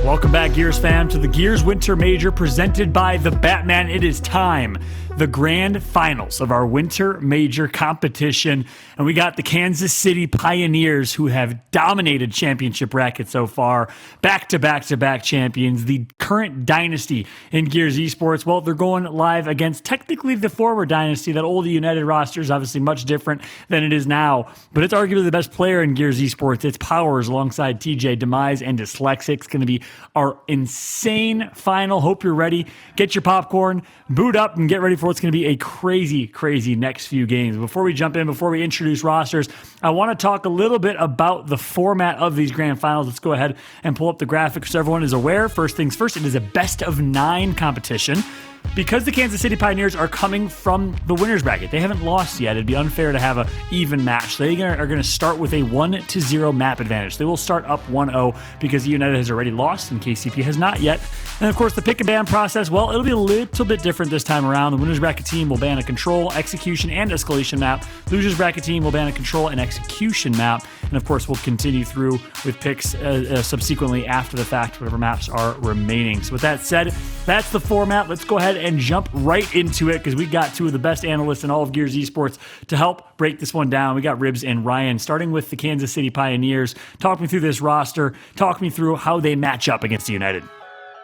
Welcome back, Gears fam, to the Gears Winter Major presented by the Batman. It is time. The grand finals of our Winter Major competition. And we got the Kansas City Pioneers, who have dominated championship brackets so far. Back-to-back-to-back champions. The current dynasty in Gears Esports. Well, they're going live against technically the former dynasty. That old eUnited roster is obviously much different than it is now. But it's arguably the best player in Gears Esports. It's Powerz alongside TJ, Demise, and Dyslexic. It's going to be our insane final. Hope you're ready. Get your popcorn, boot up, and get ready for what's going to be a crazy, crazy next few games. Before we jump in, before we introduce rosters, I want to talk a little bit about the format of these grand finals. Let's go ahead and pull up the graphics so everyone is aware. First things first, it is a best of 9 competition. Because the Kansas City Pioneers are coming from the winner's bracket, they haven't lost yet. It'd be unfair to have an even match. They are going to start with a 1-0 map advantage. They will start up 1-0 because eUnited has already lost and KCP has not yet. And of course, the pick and ban process, well, it'll be a little bit different this time around. The winner's bracket team will ban a control, execution, and escalation map. Loser's bracket team will ban a control and execution map. And of course, we'll continue through with picks subsequently after the fact, whatever maps are remaining. So with that said, that's the format. Let's go ahead and jump right into it because we got two of the best analysts in all of Gears Esports to help break this one down. We got Ribs and Ryan, starting with the Kansas City Pioneers. Talk me through this roster. Talk me through how they match up against United.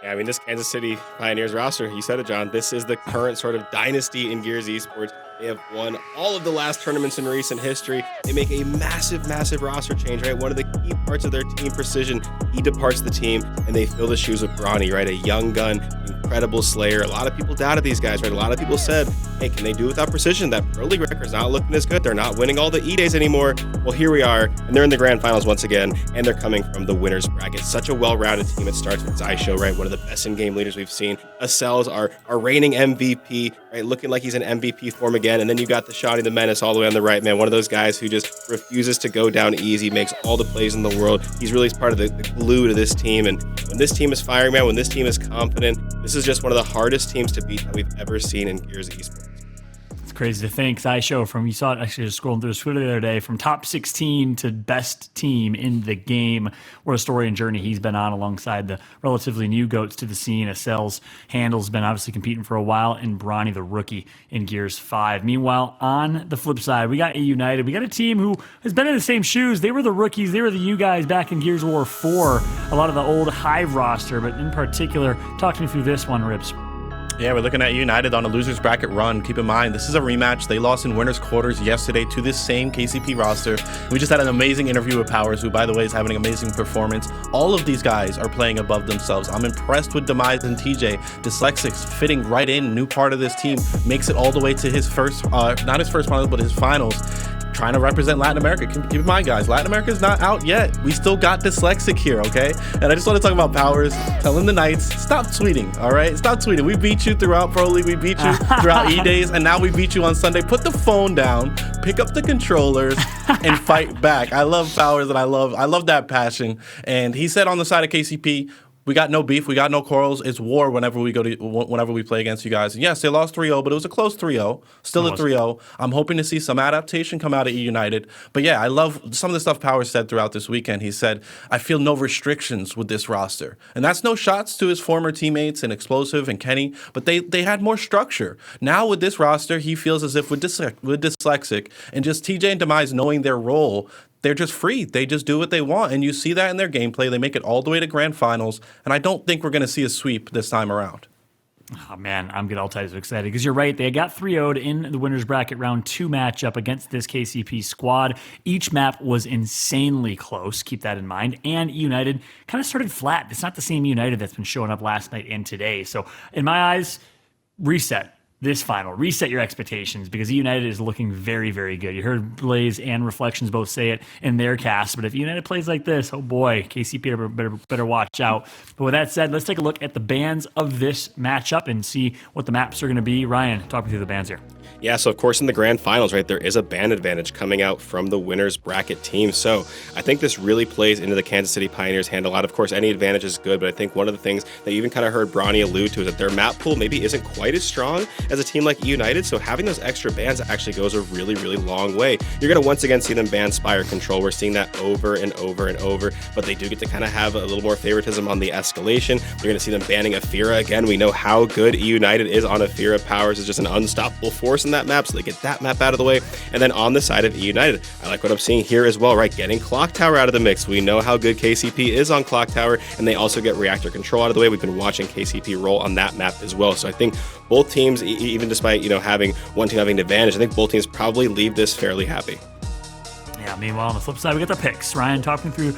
Yeah, I mean, this Kansas City Pioneers roster, you said it, John, this is the current sort of dynasty in Gears Esports. They have won all of the last tournaments in recent history. They make a massive, massive roster change, right? One of the key parts of their team, Precision, he departs the team, and they fill the shoes with Bronny, right? A young gun, incredible slayer. A lot of people doubted these guys, right? A lot of people said, hey, can they do without Precision? That Pro League record's not looking as good. They're not winning all the E-Days anymore. Well, here we are, and they're in the grand finals once again, and they're coming from the winner's bracket. Such a well-rounded team. It starts with Xysho, right? One of the best in-game leaders we've seen. Acells, our reigning MVP, right? Looking like he's in MVP form again. And then you got the Shoddy the Menace all the way on the right, man. One of those guys who just refuses to go down easy, makes all the plays in the world. He's really part of the glue to this team. And when this team is firing, man, when this team is confident, this is just one of the hardest teams to beat that we've ever seen in Gears Esports. Crazy to think. Xysho, from, you saw it actually just scrolling through his Twitter the other day, from top 16 to best team in the game. What a story and journey he's been on alongside the relatively new goats to the scene. Acells, Hndles been obviously competing for a while, and Bronny, the rookie in Gears 5. Meanwhile, on the flip side, we got eUnited. We got a team who has been in the same shoes. They were the rookies. They were the you guys back in Gears War 4. A lot of the old Hive roster, but in particular, talk to me through this one, Ribs. Yeah, we're looking at United on a loser's bracket run. Keep in mind, this is a rematch. They lost in winners quarters yesterday to this same KCP roster. We just had an amazing interview with Powerz, who, by the way, is having an amazing performance. All of these guys are playing above themselves. I'm impressed with Demise and TJ. Dyslexics fitting right in, new part of this team, makes it all the way to his first, not his first finals, but his finals. Trying to represent Latin America. Keep in mind, guys, Latin America is not out yet. We still got Dyslexic here, okay? And I just want to talk about Powerz, telling the Knights, stop tweeting, all right? Stop tweeting. We beat you throughout Pro League. We beat you throughout E-Days, and now we beat you on Sunday. Put the phone down, pick up the controllers, and fight back. I love Powerz, and I love that passion. And he said on the side of KCP, we got no beef. We got no quarrels. It's war whenever we play against you guys. And yes, they lost 3-0, but it was a close 3-0. Still a 3-0. I'm hoping to see some adaptation come out of eUnited. But yeah, I love some of the stuff Powerz said throughout this weekend. He said, I feel no restrictions with this roster. And that's no shots to his former teammates and Explosive and Kenny, but they had more structure. Now with this roster, he feels as if with Dyslexic and just TJ and Demise knowing their role, they're just free. They just do what they want. And you see that in their gameplay. They make it all the way to grand finals. And I don't think we're going to see a sweep this time around. Oh, man, I'm getting all types of excited because you're right. They got 3-0'd in the winner's bracket round 2 matchup against this KCP squad. Each map was insanely close. Keep that in mind. And United kind of started flat. It's not the same United that's been showing up last night and today. So in my eyes, reset this final. Reset your expectations because eUnited is looking very, very good. You heard Blaze and Reflections both say it in their cast, but if eUnited plays like this, oh boy, KCP better watch out. But with that said, let's take a look at the bans of this matchup and see what the maps are going to be. Ryan, talk me through the bans here. Yeah, so of course in the grand finals, right, there is a ban advantage coming out from the winner's bracket team. So I think this really plays into the Kansas City Pioneers' hand a lot. Of course, any advantage is good, but I think one of the things that you even kind of heard Bronny allude to is that their map pool maybe isn't quite as strong as a team like eUnited, so having those extra bans actually goes a really, really long way. You're going to once again see them ban Spire Control. We're seeing that over and over and over, but they do get to kind of have a little more favoritism on the Escalation. You're going to see them banning Aphira again. We know how good eUnited is on Aphira. Powerz is just an unstoppable force in that map, so they get that map out of the way. And then on the side of eUnited, I like what I'm seeing here as well, right? Getting Clock Tower out of the mix. We know how good KCP is on Clock Tower, and they also get Reactor Control out of the way. We've been watching KCP roll on that map as well. So I think both teams, even despite, having one team having an advantage, I think both teams probably leave this fairly happy. Yeah, meanwhile, on the flip side, we got the picks. Ribs talking through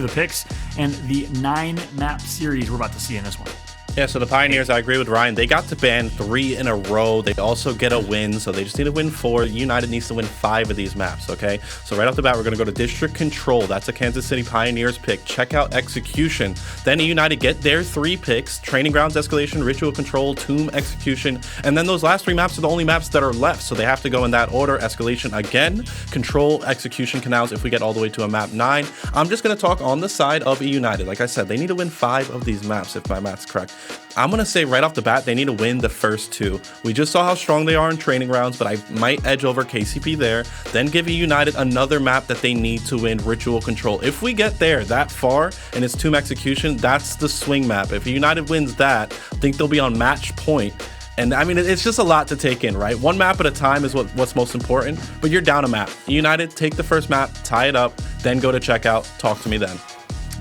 the picks and the 9-map series we're about to see in this one. Yeah, so the Pioneers, I agree with Ryan. They got to ban 3 in a row. They also get a win, so they just need to win 4. United needs to win 5 of these maps, okay? So right off the bat, we're going to go to District Control. That's a Kansas City Pioneers pick. Check out Execution. Then United get their 3 picks: Training Grounds, Escalation, Ritual Control, Tomb, Execution. And then those last 3 maps are the only maps that are left, so they have to go in that order. Escalation again, Control, Execution, Canals if we get all the way to a map 9. I'm just going to talk on the side of United. Like I said, they need to win 5 of these maps, if my math's correct. I'm going to say right off the bat, they need to win the first 2. We just saw how strong they are in Training Grounds, but I might edge over KCP there. Then give United another map that they need to win, Ritual Control. If we get there that far and it's Tomb Execution, that's the swing map. If United wins that, I think they'll be on match point. And I mean, it's just a lot to take in, right? One map at a time is what's most important, but you're down a map. United, take the first map, tie it up, then go to checkout. Talk to me then.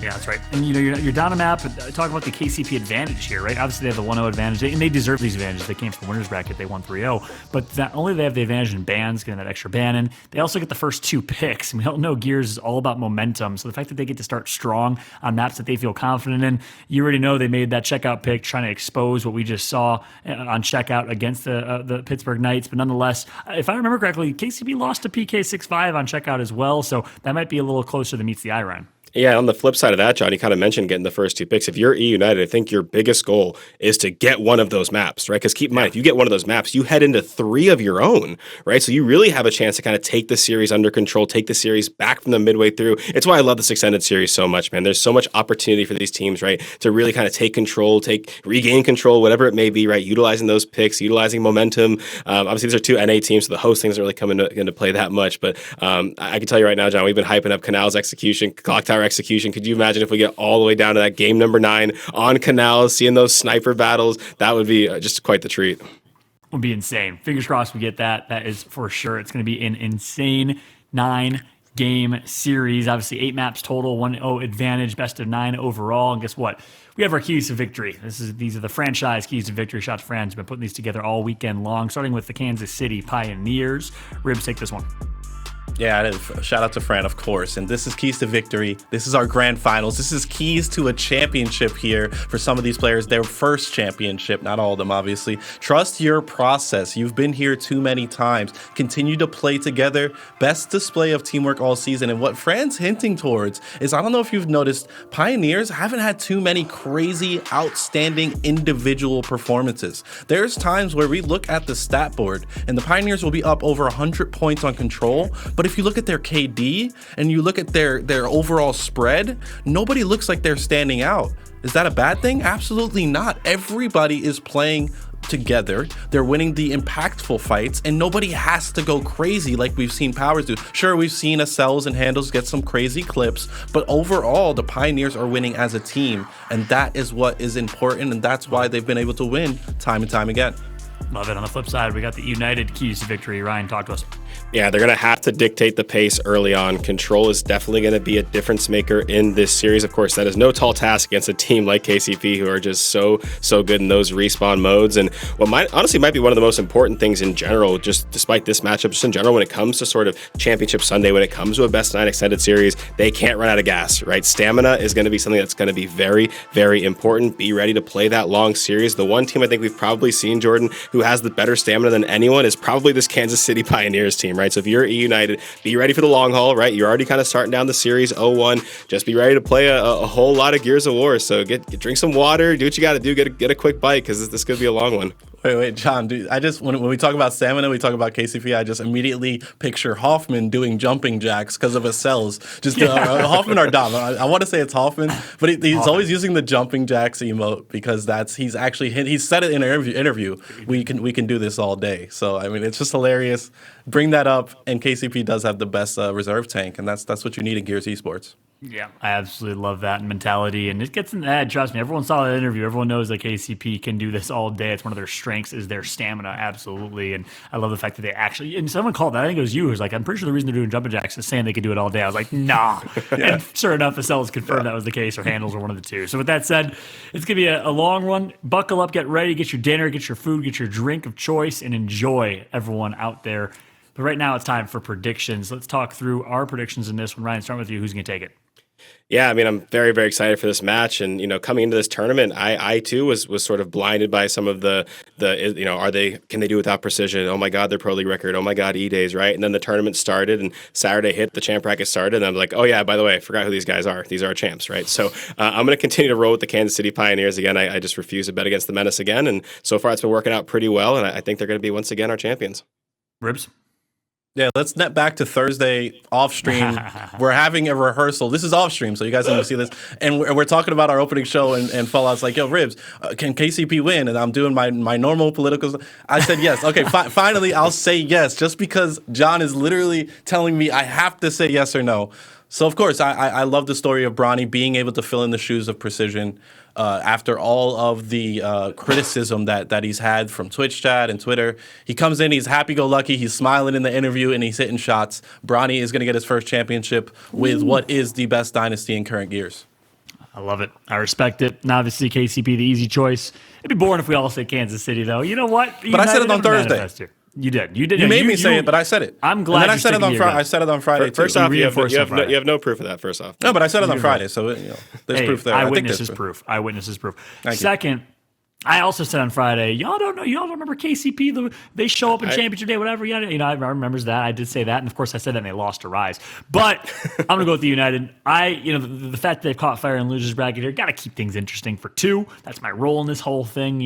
Yeah, that's right. And you're down a map. Talk about the KCP advantage here, right? Obviously, they have the 1-0 advantage, and they deserve these advantages. They came from the winners bracket. They won 3-0. But not only they have the advantage in bans, getting that extra ban in, they also get the first 2 picks. And we all know Gears is all about momentum. So the fact that they get to start strong on maps that they feel confident in, you already know they made that checkout pick, trying to expose what we just saw on checkout against the Pittsburgh Knights. But nonetheless, if I remember correctly, KCP lost to PK6-5 on checkout as well. So that might be a little closer than meets the eye, Ryan. Yeah, on the flip side of that, John, you kind of mentioned getting the first 2 picks. If you're eUnited, I think your biggest goal is to get one of those maps, right? Because keep in mind, if you get one of those maps, you head into 3 of your own, right? So you really have a chance to kind of take the series under control, take the series back from the midway through. It's why I love this extended series so much, man. There's so much opportunity for these teams, right? To really kind of take control, regain control, whatever it may be, right? Utilizing those picks, utilizing momentum. Obviously, these are 2 NA teams, so the hosting doesn't really come into play that much. But I can tell you right now, John, we've been hyping up Canals Execution, Clock Tower Execution. Could you imagine if we get all the way down to that game number 9 on Canals, seeing those sniper battles? That would be just quite the treat. Would be insane. Fingers crossed we get that. That is for sure. It's going to be an insane 9-game series. Obviously, 8 maps total, 1-0 advantage, best of 9 overall. And guess what? We have our keys to victory. These are the franchise keys to victory. Shots Friends have been putting these together all weekend long, starting with the Kansas City Pioneers. Ribs, take this one. Yeah, it is. Shout out to Fran, of course. And this is keys to victory. This is our grand finals. This is keys to a championship here for some of these players. Their first championship, not all of them, obviously. Trust your process. You've been here too many times. Continue to play together. Best display of teamwork all season. And what Fran's hinting towards is, I don't know if you've noticed, Pioneers haven't had too many crazy, outstanding individual performances. There's times where we look at the stat board and the Pioneers will be up over 100 points on control, but if you look at their KD and you look at their overall spread, nobody looks like they're standing out. Is that a bad thing? Absolutely not. Everybody is playing together. They're winning the impactful fights, and nobody has to go crazy like we've seen Powerz do. Sure, we've seen Acells and Hndles get some crazy clips, but overall, the Pioneers are winning as a team, and that is what is important, and that's why they've been able to win time and time again. Love it. On the flip side, we got the United keys to victory. Ryan, talk to us. Yeah, they're going to have to dictate the pace early on. Control is definitely going to be a difference maker in this series. Of course, that is no tall task against a team like KCP, who are just so good in those respawn modes. And what might be one of the most important things in general, just despite this matchup, just in general, when it comes to sort of Championship Sunday, when it comes to a best 9 extended series, they can't run out of gas, right? Stamina is going to be something that's going to be very, very important. Be ready to play that long series. The one team I think we've probably seen, Jordan, who has the better stamina than anyone is probably this Kansas City Pioneers team, right? So if you're eUnited, be ready for the long haul, right? You're already kind of starting down the series 0-1. Just be ready to play a whole lot of Gears of War. So drink some water, do what you got to do, get a quick bite, because this could be a long one. Wait, John. Dude, when we talk about stamina, we talk about KCP. I just immediately picture Hoffman doing jumping jacks because of Acells. Just Hoffman or Dom. I want to say it's Hoffman, but he's always using the jumping jacks emote because he's said it in an interview. We can do this all day. So I mean, it's just hilarious. Bring that up, and KCP does have the best reserve tank, and that's what you need in Gears Esports. Yeah, I absolutely love that mentality, and it gets in the head. Trust me, everyone saw that interview. Everyone knows that KCP can do this all day. It's one of their strengths is their stamina, absolutely. And I love the fact that they actually, and someone called that, I think it was you, who was like, I'm pretty sure the reason they're doing jumping jacks is saying they could do it all day. I was like, nah. And sure enough, Acells confirmed that was the case, or Hndles, or one of the two. So with that said, it's going to be a long one. Buckle up, get ready, get your dinner, get your food, get your drink of choice, and enjoy, everyone out there. But right now it's time for predictions. Let's talk through our predictions in this one. Ryan, start with you. Who's going to take it? Yeah, I mean, I'm very, very excited for this match, and coming into this tournament, I too was sort of blinded by some of the can they do without precision? Oh my God, their pro league record. Oh my God, E-Days, right? And then the tournament started, and Saturday hit, the champ bracket started, and I'm like, oh yeah, by the way, I forgot who these guys are. These are our champs, right? So I'm going to continue to roll with the Kansas City Pioneers again. I just refuse to bet against the Menace again, and so far it's been working out pretty well, and I think they're going to be once again our champions. Ribs? Yeah, let's net back to Thursday off stream. We're having a rehearsal. This is off stream, so you guys don't see this. And we're talking about our opening show, and Fallout's like, yo, Ribs, can KCP win? And I'm doing my normal political. I said yes. Okay, finally, I'll say yes, just because John is literally telling me I have to say yes or no. So, of course, I love the story of Bronny being able to fill in the shoes of Precision after all of the criticism that he's had from Twitch chat and Twitter. He comes in, he's happy-go-lucky, he's smiling in the interview, and he's hitting shots. Bronny is going to get his first championship with what is the best dynasty in current Gears. I love it. I respect it. And obviously, KCP, the easy choice. It'd be boring if we all say Kansas City, though. You know what? But I said it on Thursday. You did. You made me say it, but I said it. I'm glad. And then I said it on Friday. I said it on Friday. First off, you have no proof of that. First off, no, but I said it on Friday, so there's proof there. Eyewitness is proof. Eyewitness is proof. Second, I also said on Friday, y'all don't remember KCP? They show up in championship day, whatever. I remember that. I did say that, and of course I said that, and they lost to Rise. But I'm gonna go with the United. The fact that they've caught fire in losers bracket here, got to keep things interesting for two. That's my role in this whole thing,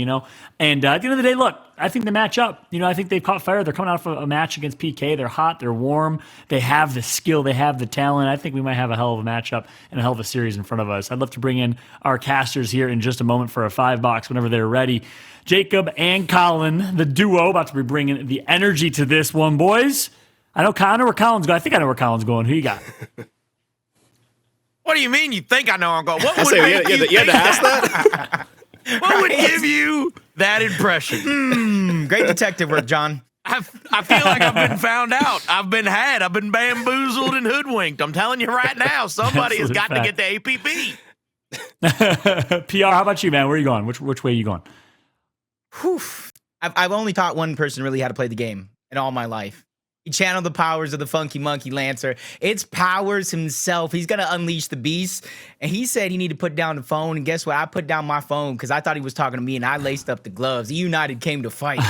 And at the end of the day, look, I think they match up. I think they've caught fire. They're coming out of a match against PK. They're hot. They're warm. They have the skill. They have the talent. I think we might have a hell of a matchup and a hell of a series in front of us. I'd love to bring in our casters here in just a moment for a 5-box whenever they're ready. Jacob and Colin, the duo, about to be bringing the energy to this one, boys. I know where Colin's going. I think I know where Colin's going. Who you got? What do you mean you think I know I'm going? You had to ask that? What would give you that impression? Great detective work, John. I feel like I've been found out. I've been had. I've been bamboozled and hoodwinked. I'm telling you right now, somebody has got to get the APB. PR, how about you, man? Where are you going? Which way are you going? Whew. I've only taught one person really how to play the game in all my life. He channeled the powers of the Funky Monkey Lancer. It's Powerz himself. He's going to unleash the beast. And he said he needed to put down the phone. And guess what? I put down my phone because I thought he was talking to me, and I laced up the gloves. eUnited came to fight.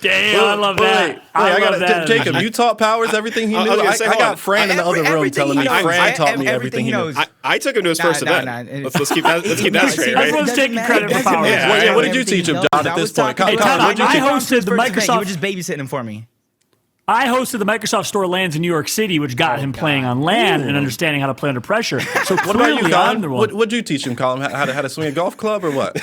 Damn, I love that. I love that. Jacob, you taught Powerz everything he knew? I got Fran in the other room telling me Fran taught me everything he knows. I took him to his first event. Let's keep that straight, right? Everyone's taking credit for Powerz. What did you teach him, John, at this point? I hosted the Microsoft. You were just babysitting him for me. I hosted the Microsoft Store LANs in New York City, which got him playing on LAN and understanding how to play under pressure. So what about you, Colin? What did you teach him, Colin? How to swing a golf club or what?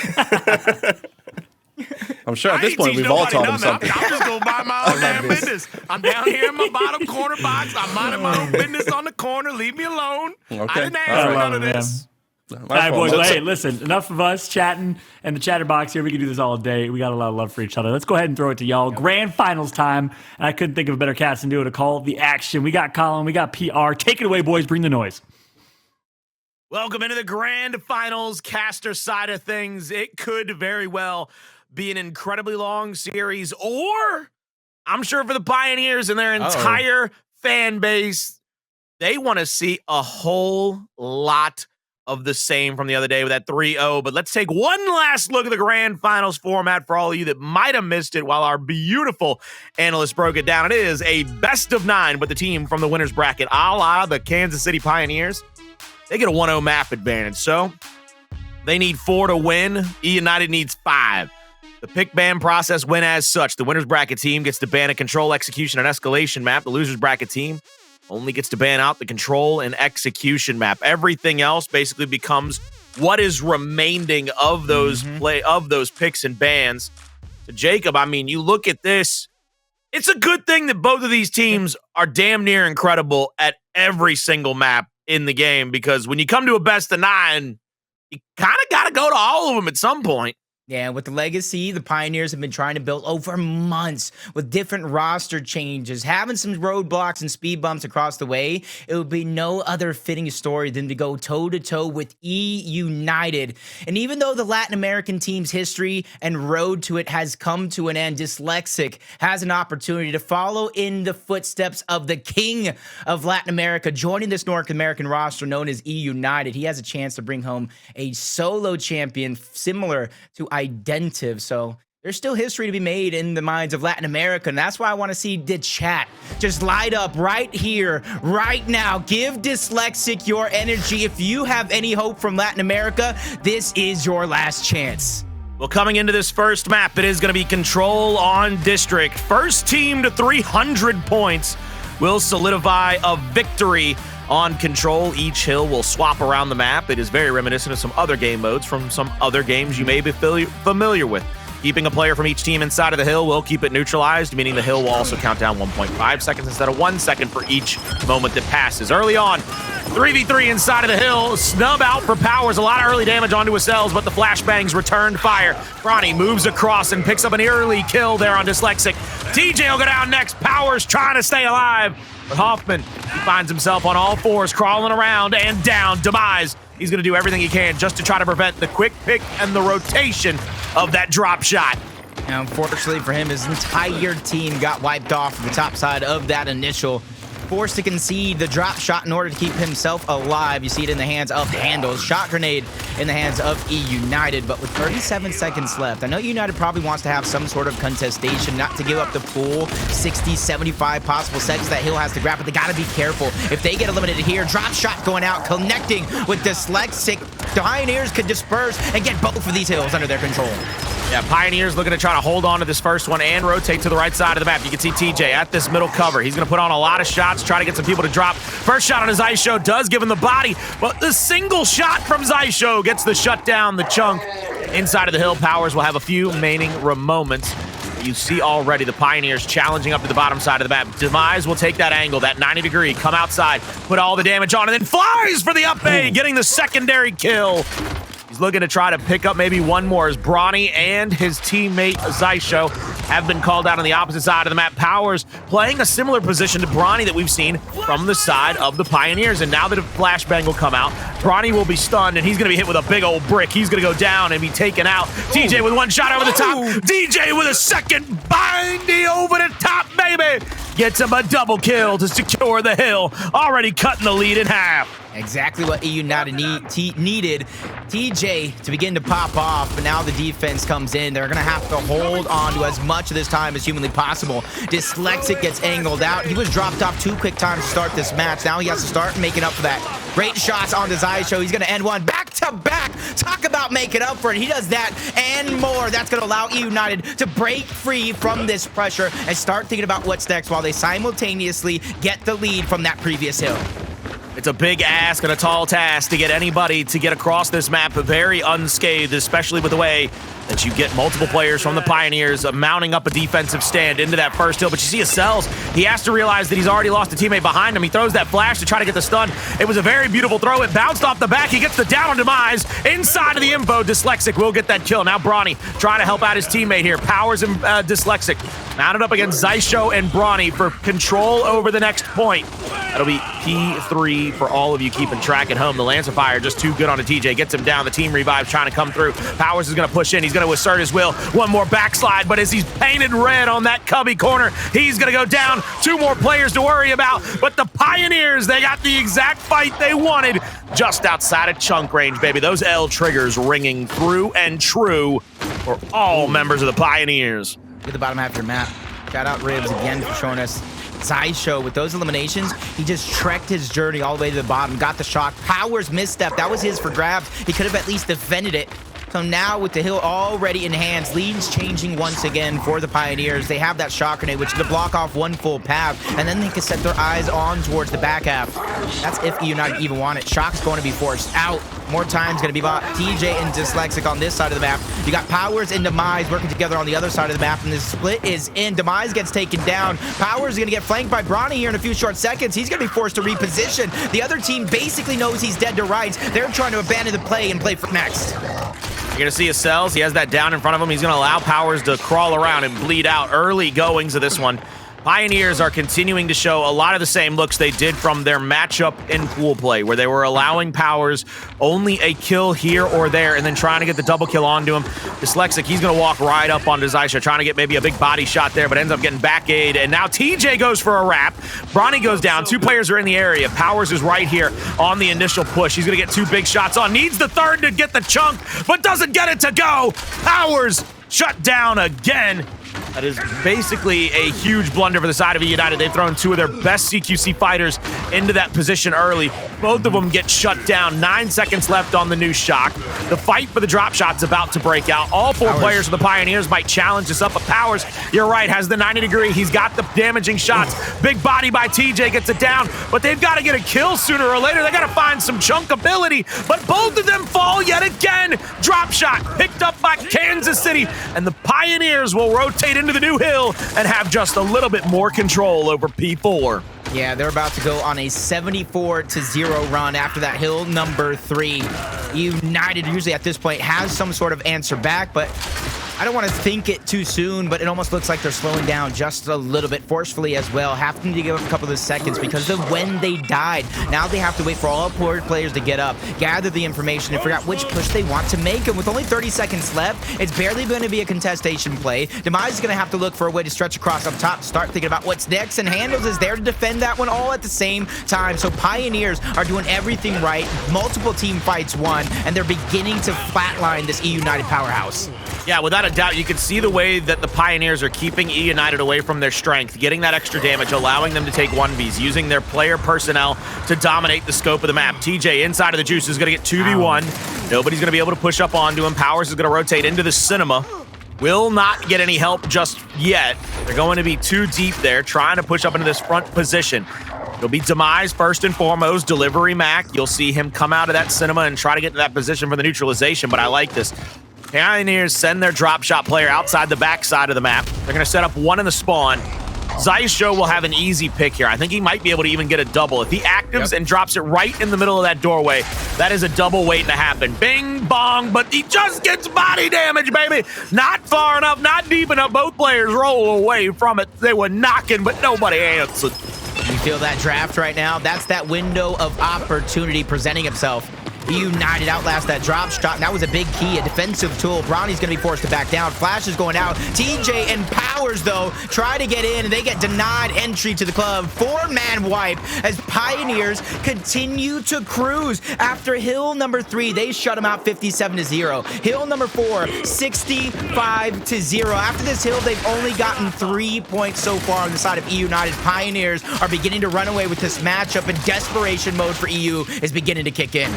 I'm sure at this point we've all taught him something. I'm just going to mind my own damn business. I'm down here in my bottom corner box. I'm minding my own business on the corner. Leave me alone. Okay. I didn't ask for none of this. All right, boys. Hey, listen, enough of us chatting and the chatterbox here. We can do this all day. We got a lot of love for each other. Let's go ahead and throw it to y'all. Grand finals time. And I couldn't think of a better cast than duo to call the action. We got Colin. We got PR. Take it away, boys. Bring the noise. Welcome into the grand finals caster side of things. It could very well be an incredibly long series, or I'm sure for the Pioneers and their entire fan base, they want to see a whole lot of the same from the other day with that 3-0. But let's take one last look at the grand finals format for all of you that might have missed it while our beautiful analyst broke it down. It is a best of 9 with the team from the winner's bracket, a la the Kansas City Pioneers. They get a 1-0 map advantage, so they need 4 to win. eUnited needs 5. The pick ban process went as such. The winner's bracket team gets to ban a control, execution, and escalation map. The loser's bracket team only gets to ban out the control and execution map. Everything else basically becomes what is remaining of those picks and bans. So Jacob, I mean, you look at this, it's a good thing that both of these teams are damn near incredible at every single map in the game, because when you come to a best of 9, you kind of got to go to all of them at some point. Yeah, with the legacy, the Pioneers have been trying to build over months with different roster changes, having some roadblocks and speed bumps across the way. It would be no other fitting story than to go toe-to-toe with eUnited. And even though the Latin American team's history and road to it has come to an end, Dyslexic has an opportunity to follow in the footsteps of the king of Latin America, joining this North American roster known as eUnited. He has a chance to bring home a solo champion similar to Identiv. So there's still history to be made in the minds of Latin America, and that's why I want to see the chat just light up right here, right now. Give Dyslexic your energy. If you have any hope from Latin America, this is your last chance. Well, coming into this first map, it is going to be control on district. First team to 300 points will solidify a victory on control. Each hill will swap around the map. It is very reminiscent of some other game modes from some other games you may be familiar with. Keeping a player from each team inside of the hill will keep it neutralized, meaning the hill will also count down 1.5 seconds instead of 1 second for each moment that passes. Early on, 3v3 inside of the hill. Snub out for Powerz. A lot of early damage onto Acells, but the flashbangs returned fire. Bronny moves across and picks up an early kill there on Dyslexic. TJ will go down next. Powerz trying to stay alive. But Hoffman, he finds himself on all fours, crawling around and down. Demise, he's going to do everything he can just to try to prevent the quick pick and the rotation of that drop shot. Now, unfortunately for him, his entire team got wiped off the top side of that initial. Forced to concede the drop shot in order to keep himself alive. You see it in the hands of Hndles. Shot grenade in the hands of eUnited. But with 37 seconds left, I know United probably wants to have some sort of contestation, not to give up the full 60, 75 possible seconds that Hill has to grab, but they got to be careful. If they get eliminated here, drop shot going out, connecting with Dyslexic. Pioneers could disperse and get both of these hills under their control. Yeah, Pioneers looking to try to hold on to this first one and rotate to the right side of the map. You can see TJ at this middle cover. He's going to put on a lot of shots, try to get some people to drop. First shot on his Xysho does give him the body, but the single shot from Xysho gets the shutdown, the chunk. Inside of the hill, Powerz will have a few remaining moments. You see already the Pioneers challenging up to the bottom side of the map. Demise will take that angle, that 90 degree, come outside, put all the damage on, and then flies for the up A, getting the secondary kill. He's looking to try to pick up maybe one more as Bronny and his teammate Xysho have been called out on the opposite side of the map. Powerz playing a similar position to Bronny that we've seen from the side of the Pioneers. And now that a flashbang will come out, Bronny will be stunned and he's going to be hit with a big old brick. He's going to go down and be taken out. TJ with one shot over the top. DJ with a second bindy over the top, baby. Gets him a double kill to secure the hill. Already cutting the lead in half. Exactly what eUnited needed. TJ to begin to pop off, but now the defense comes in. They're going to have to hold on to as much of this time as humanly possible. Dyslexic gets angled out. He was dropped off 2 quick times to start this match. Now he has to start making up for that. Great shots on the Xysho. He's going to end one back to back. Talk about making up for it. He does that and more. That's going to allow eUnited to break free from this pressure and start thinking about what's next while they simultaneously get the lead from that previous hill. It's a big ask and a tall task to get anybody to get across this map very unscathed, especially with the way that you get multiple players from the Pioneers mounting up a defensive stand into that first hill. But you see Acells, he has to realize that he's already lost a teammate behind him. He throws that flash to try to get the stun. It was a very beautiful throw. It bounced off the back. He gets the down on Demise. Inside of the info, Dyslexic will get that kill. Now Bronny trying to help out his teammate here. Powerz and Dyslexic mounted up against Xysho and Bronny for control over the next point. That'll be P3 for all of you keeping track at home. The Lancer Fire just too good on a TJ. Gets him down. The team revive trying to come through. Powerz is going to push in. He's going to assert his will. One more backslide, but as he's painted red on that cubby corner, he's going to go down. 2 more players to worry about, but the Pioneers, they got the exact fight they wanted just outside of chunk range, baby. Those L triggers ringing through and true for all members of the Pioneers. Look at the bottom half of your map. Shout out Ribs again for showing us Xysho. With those eliminations, he just trekked his journey all the way to the bottom, got the shock. Powerz misstep, that was his for grabs. He could have at least defended it. So now with the hill already in hands, leads changing once again for the Pioneers. They have that shock grenade, which is to block off one full path, and then they can set their eyes on towards the back half. That's if eUnited even want it. Shock's going to be forced out. More time's going to be bought. TJ and Dyslexic on this side of the map. You got Powerz and Demise working together on the other side of the map, and the split is in. Demise gets taken down. Powerz is going to get flanked by Bronny here in a few short seconds. He's going to be forced to reposition. The other team basically knows he's dead to rights. They're trying to abandon the play and play for next. You're going to see Acells. He has that down in front of him. He's going to allow Powerz to crawl around and bleed out early goings of this one. Pioneers are continuing to show a lot of the same looks they did from their matchup in pool play, where they were allowing Powerz only a kill here or there and then trying to get the double kill onto him. Dyslexic, he's going to walk right up onto Xysho, trying to get maybe a big body shot there, but ends up getting back aid. And now TJ goes for a wrap. Bronny goes down. Two players are in the area. Powerz is right here on the initial push. He's going to get two big shots on. Needs the third to get the chunk, but doesn't get it to go. Powerz shut down again. That is basically a huge blunder for the side of eUnited. They've thrown two of their best CQC fighters into that position early. Both of them get shut down. 9 seconds left on the new shock. The fight for the drop shot's about to break out. All four players of the Pioneers might challenge this up, but Powerz, you're right, has the 90-degree. He's got the damaging shots. Big body by TJ gets it down, but they've got to get a kill sooner or later. They got to find some chunk ability, but both of them fall yet again. Drop shot picked up by Kansas City, and the Pioneers will rotate into the new hill and have just a little bit more control over P4. Yeah, they're about to go on a 74-0 run after that hill number 3. eUnited usually at this point has some sort of answer back, but I don't want to think it too soon, but it almost looks like they're slowing down just a little bit forcefully as well, having to give up a couple of seconds because of when they died. Now they have to wait for all four players to get up, gather the information, and figure out which push they want to make. And with only 30 seconds left, it's barely going to be a contestation play. Demise is going to have to look for a way to stretch across up top, start thinking about what's next, and Hndles is there to defend that one all at the same time. So Pioneers are doing everything right. Multiple team fights won, and they're beginning to flatline this eUnited powerhouse. Yeah, without a doubt, you can see the way that the Pioneers are keeping eUnited away from their strength, getting that extra damage, allowing them to take 1Vs, using their player personnel to dominate the scope of the map. TJ inside of the juice is going to get 2v1. Nobody's going to be able to push up onto him. Powerz is going to rotate into the cinema. Will not get any help just yet. They're going to be too deep there, trying to push up into this front position. It'll be Demise first and foremost, delivery Mac. You'll see him come out of that cinema and try to get to that position for the neutralization, but I like this. Pioneers send their drop shot player outside the back side of the map. They're going to set up one in the spawn. Xysho will have an easy pick here. I think he might be able to even get a double. If he actives and drops it right in the middle of that doorway, that is a double waiting to happen. Bing, bong, but he just gets body damage, baby. Not far enough, not deep enough. Both players roll away from it. They were knocking, but nobody answered. You feel that draft right now? That's that window of opportunity presenting itself. eUnited outlast that drop shot. That was a big key, a defensive tool. Bronny's going to be forced to back down. Flash is going out. TJ and Powerz, though, try to get in, and they get denied entry to the club. 4-man wipe as Pioneers continue to cruise. After hill number 3, they shut them out 57-0. Hill number 4, 65-0. After this hill, they've only gotten 3 points so far on the side of eUnited. Pioneers are beginning to run away with this matchup, and desperation mode for EU is beginning to kick in.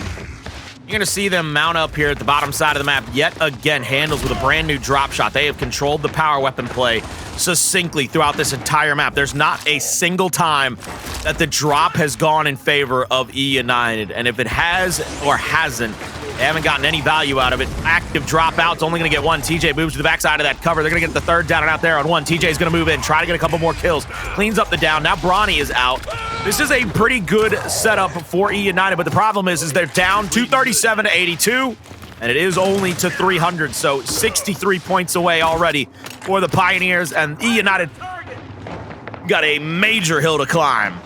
You're going to see them mount up here at the bottom side of the map yet again. Hndles with a brand new drop shot. They have controlled the power weapon play succinctly throughout this entire map. There's not a single time that the drop has gone in favor of eUnited. And if it has or hasn't, they haven't gotten any value out of it. Active dropout's only going to get one. TJ moves to the backside of that cover. They're going to get the third down and out there on one. TJ's going to move in, try to get a couple more kills. Cleans up the down. Now Bronny is out. This is a pretty good setup for eUnited, but the problem is they're down 237 to 82, and it is only to 300, so 63 points away already for the Pioneers, and eUnited got a major hill to climb.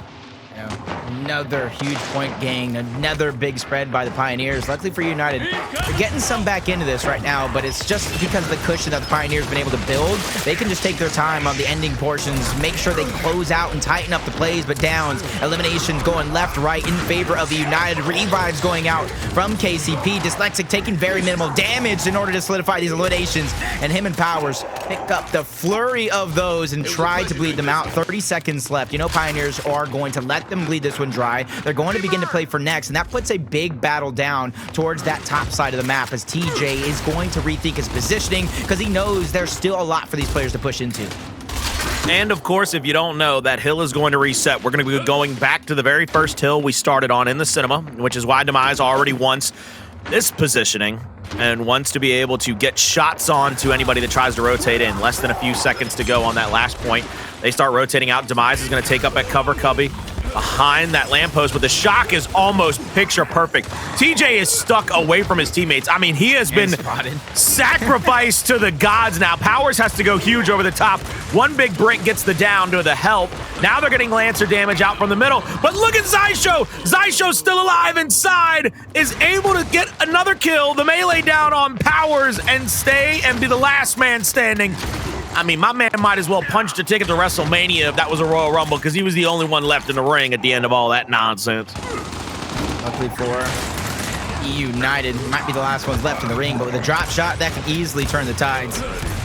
Another huge point gain, another big spread by the Pioneers. Luckily for United, they're getting some back into this right now, but it's just because of the cushion that the Pioneers have been able to build. They can just take their time on the ending portions, make sure they close out and tighten up the plays, but downs, eliminations going left, right in favor of the United. Revives going out from KCP. Dyslexic taking very minimal damage in order to solidify these eliminations, and him and Powerz pick up the flurry of those and try to bleed them out. 30 seconds left. You know Pioneers are going to let them bleed this one dry. They're going to begin to play for next, and that puts a big battle down towards that top side of the map as TJ is going to rethink his positioning because he knows there's still a lot for these players to push into. And of course, if you don't know, that hill is going to reset. We're going to be going back to the very first hill we started on in the cinema, which is why Demise already wants this positioning and wants to be able to get shots on to anybody that tries to rotate in. Less than a few seconds to go on that last point. They start rotating out. Demise is going to take up at cover cubby behind that lamppost, but the shock is almost picture perfect. TJ is stuck away from his teammates. I mean, he has been sacrificed to the gods now. Powerz has to go huge over the top. One big brick gets the down to the help. Now they're getting Lancer damage out from the middle, but look at Xysho. Xysho's still alive inside, is able to get another kill, the melee down on Powerz, and stay and be the last man standing. I mean, my man might as well punch the ticket to WrestleMania if that was a Royal Rumble, because he was the only one left in the ring at the end of all that nonsense. Luckily for eUnited, might be the last ones left in the ring, but with a drop shot, that can easily turn the tides.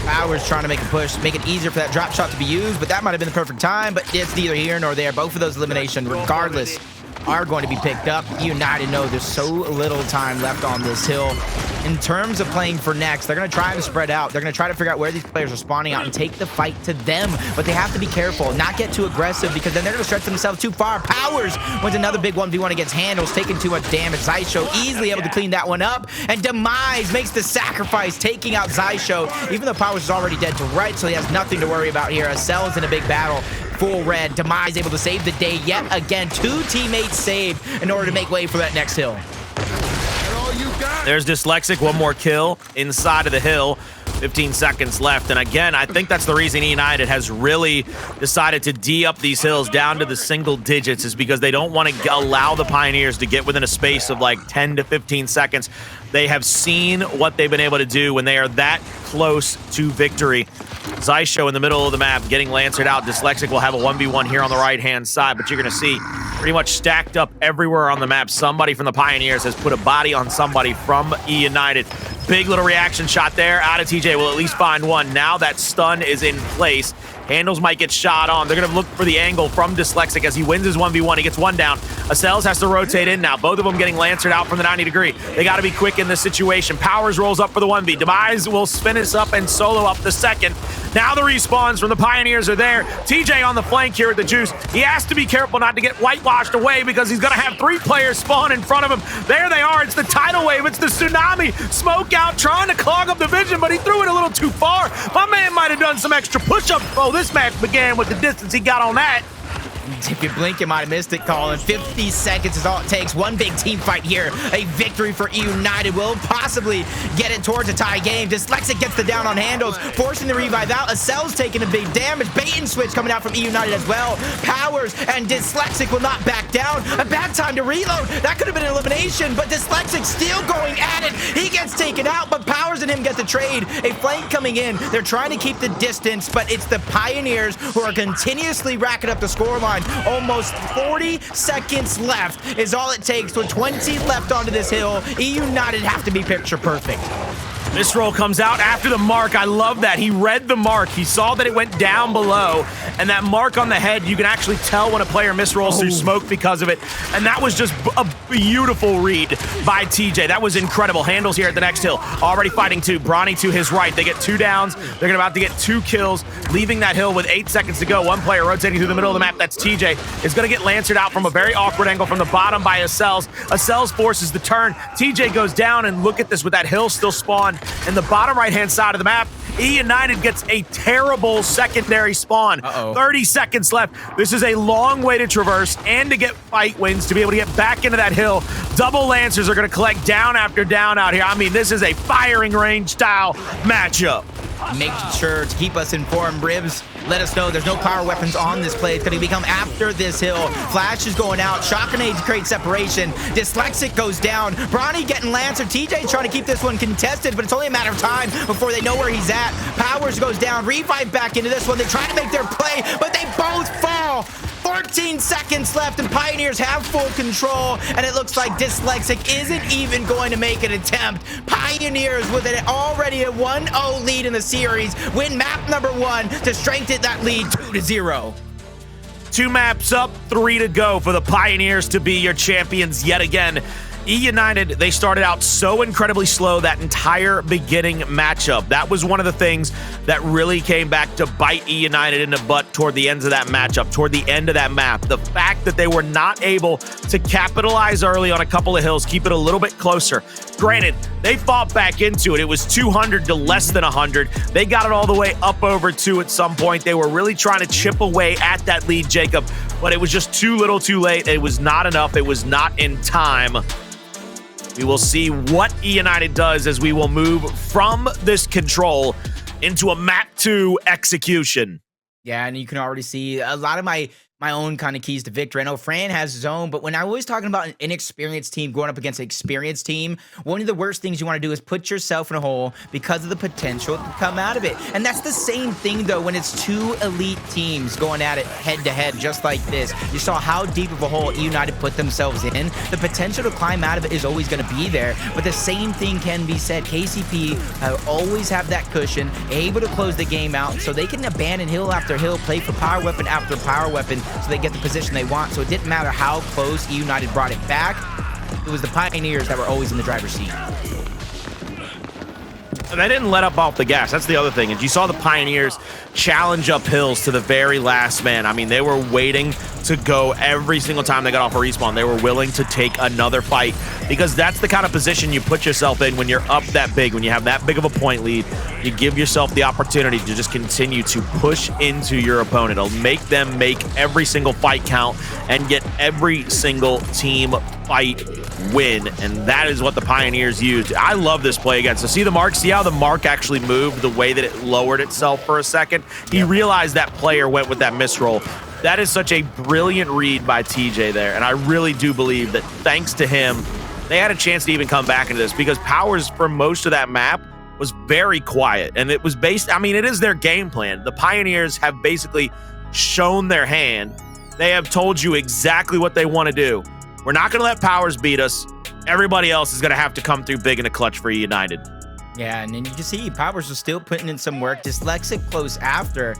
Powerz trying to make a push, make it easier for that drop shot to be used, but that might have been the perfect time, but it's neither here nor there. Both of those eliminations, regardless, are going to be picked up. eUnited know there's so little time left on this hill. In terms of playing for next, they're going to try to spread out. They're going to try to figure out where these players are spawning out and take the fight to them. But they have to be careful, not get too aggressive, because then they're going to stretch themselves too far. Powerz wins another big 1v1 against Hndles, taking too much damage. Xysho easily able to clean that one up. And Demise makes the sacrifice, taking out Xysho, even though Powerz is already dead to right, so he has nothing to worry about here. Acells in a big battle. Full red. Demise able to save the day yet again. 2 teammates saved in order to make way for that next hill. There's Dyslexic, one more kill inside of the hill. 15 seconds left. And again, I think that's the reason eUnited has really decided to D up these hills down to the single digits, is because they don't want to allow the Pioneers to get within a space of like 10 to 15 seconds. They have seen what they've been able to do when they are that close to victory. Xysho in the middle of the map getting Lancered out. Dyslexic will have a 1v1 here on the right-hand side, but you're going to see pretty much stacked up everywhere on the map. Somebody from the Pioneers has put a body on somebody from eUnited. Big little reaction shot there out of TJ. Will at least find one. Now that stun is in place. Hndles might get shot on. They're going to look for the angle from Dyslexic as he wins his 1v1. He gets one down. Acells has to rotate in now. Both of them getting Lancered out from the 90 degree. They got to be quick in this situation. Powerz rolls up for the 1v. Demise will spin us up and solo up the second. Now the respawns from the Pioneers are there. TJ on the flank here with the juice. He has to be careful not to get whitewashed away because he's going to have 3 players spawn in front of him. There they are. It's the tidal wave. It's the tsunami. Smoke out trying to clog up the vision, but he threw it a little too far. My man might have done some extra push-ups. Oh, this match began with the distance he got on that. If you blink, you might have missed it, Colin. 50 seconds is all it takes. One big team fight here. A victory for eUnited will possibly get it towards a tie game. Dyslexic gets the down on Hndles, forcing the revive out. Acells taking a big damage. Bait and switch coming out from eUnited as well. Powerz and Dyslexic will not back down. A bad time to reload. That could have been an elimination, but Dyslexic still going at it. He gets taken out, but Powerz and him get the trade. A flank coming in. They're trying to keep the distance, but it's the Pioneers who are continuously racking up the scoreline. Almost 40 seconds left is all it takes. With 20 left onto this hill, eUnited have to be picture perfect. This roll comes out after the mark. I love that. He read the mark. He saw that it went down below, and that mark on the head, you can actually tell when a player misrolls through smoke because of it. And that was just a beautiful read by TJ. That was incredible. Hndles here at the next hill. Already fighting 2. Bronny to his right. They get 2 downs. They're about to get 2 kills, leaving that hill with 8 seconds to go. One player rotating through the middle of the map. That's TJ. Is going to get Lancered out from a very awkward angle from the bottom by Acells. Acells forces the turn. TJ goes down, and look at this with that hill still spawned in the bottom right-hand side of the map. eUnited gets a terrible secondary spawn. 30 seconds left. This is a long way to traverse and to get fight wins to be able to get back into that hill. Double Lancers are going to collect down after down out here. I mean, this is a firing range style matchup. Make sure to keep us informed, Ribs. Let us know there's no power weapons on this play. It's going to become after this hill. Flash is going out. Shock grenades create separation. Dyslexic goes down. Bronny getting Lancer. TJ trying to keep this one contested, but it's only a matter of time before they know where he's at. Powerz goes down. Revive back into this one. They try to make their play, but they both fall. 14 seconds left, and Pioneers have full control, and it looks like Dyslexic isn't even going to make an attempt. Pioneers with an already a 1-0 lead in the series win map number 1 to strengthen that lead 2-0. 2 maps up, 3 to go for the Pioneers to be your champions yet again. eUnited, they started out so incredibly slow that entire beginning matchup. That was one of the things that really came back to bite eUnited in the butt toward the ends of that matchup, toward the end of that map. The fact that they were not able to capitalize early on a couple of hills, keep it a little bit closer. Granted, they fought back into it. It was 200 to less than 100. They got it all the way up over 2 at some point. They were really trying to chip away at that lead, Jacob, but it was just too little too late. It was not enough. It was not in time. We will see what eUnited does as we will move from this control into a map 2 execution. Yeah, and you can already see a lot of my own kind of keys to victory. I know Fran has his own, but when I was talking about an inexperienced team going up against an experienced team, one of the worst things you want to do is put yourself in a hole because of the potential to come out of it. And that's the same thing, though, when it's 2 elite teams going at it head-to-head just like this. You saw how deep of a hole eUnited put themselves in. The potential to climb out of it is always going to be there, but the same thing can be said. KCP always have that cushion, able to close the game out, so they can abandon hill after hill, play for power weapon after power weapon, so they get the position they want. So it didn't matter how close eUnited brought it back. It was the Pioneers that were always in the driver's seat. And they didn't let up off the gas. That's the other thing. And you saw the Pioneers challenge up hills to the very last man. I mean, they were waiting to go every single time they got off a respawn. They were willing to take another fight because that's the kind of position you put yourself in when you're up that big, when you have that big of a point lead. You give yourself the opportunity to just continue to push into your opponent. It'll make them make every single fight count and get every single team fight win, and that is what the Pioneers used. I love this play again. So see the mark? See how the mark actually moved the way that it lowered itself for a second? He realized that player went with that misroll. That is such a brilliant read by TJ there, and I really do believe that thanks to him, they had a chance to even come back into this because Powerz for most of that map was very quiet, and it was based, I mean, it is their game plan. The Pioneers have basically shown their hand. They have told you exactly what they want to do. We're not going to let Powerz beat us. Everybody else is going to have to come through big in a clutch for eUnited. Yeah, and then you can see Powerz was still putting in some work. Dyslexic close after.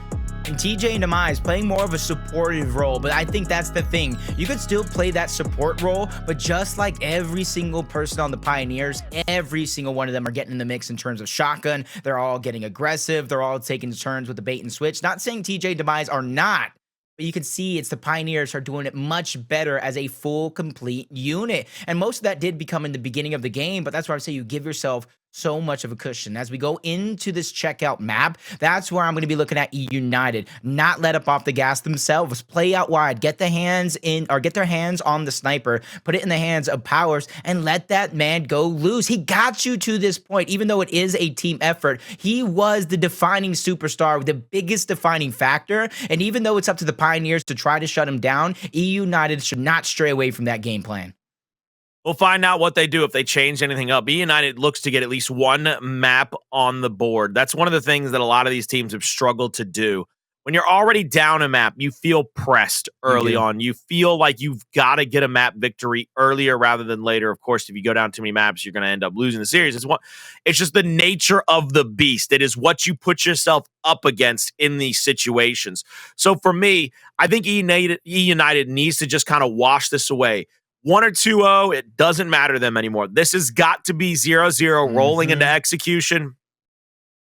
And TJ and Demise playing more of a supportive role, but I think that's the thing. You could still play that support role, but just like every single person on the Pioneers, every single one of them are getting in the mix in terms of shotgun. They're all getting aggressive. They're all taking turns with the bait and switch. Not saying TJ and Demise are not, but you can see it's the Pioneers are doing it much better as a full, complete unit. And most of that did become in the beginning of the game, but that's why I say you give yourself so much of a cushion. As we go into this checkout map, that's where I'm going to be looking at eUnited. Not let up off the gas themselves. Play out wide. Get the hands in, or get their hands on the sniper. Put it in the hands of Powerz and let that man go loose. He got you to this point, even though it is a team effort. He was the defining superstar, the biggest defining factor. And even though it's up to the Pioneers to try to shut him down, eUnited should not stray away from that game plan. We'll find out what they do if they change anything up. eUnited looks to get at least one map on the board. That's one of the things that a lot of these teams have struggled to do. When you're already down a map, you feel pressed early on. You feel like you've got to get a map victory earlier rather than later. Of course, if you go down too many maps, you're going to end up losing the series. It's just the nature of the beast. It is what you put yourself up against in these situations. So for me, I think eUnited needs to just kind of wash this away. 1 or 2-0, it doesn't matter to them anymore. This has got to be 0-0 rolling into execution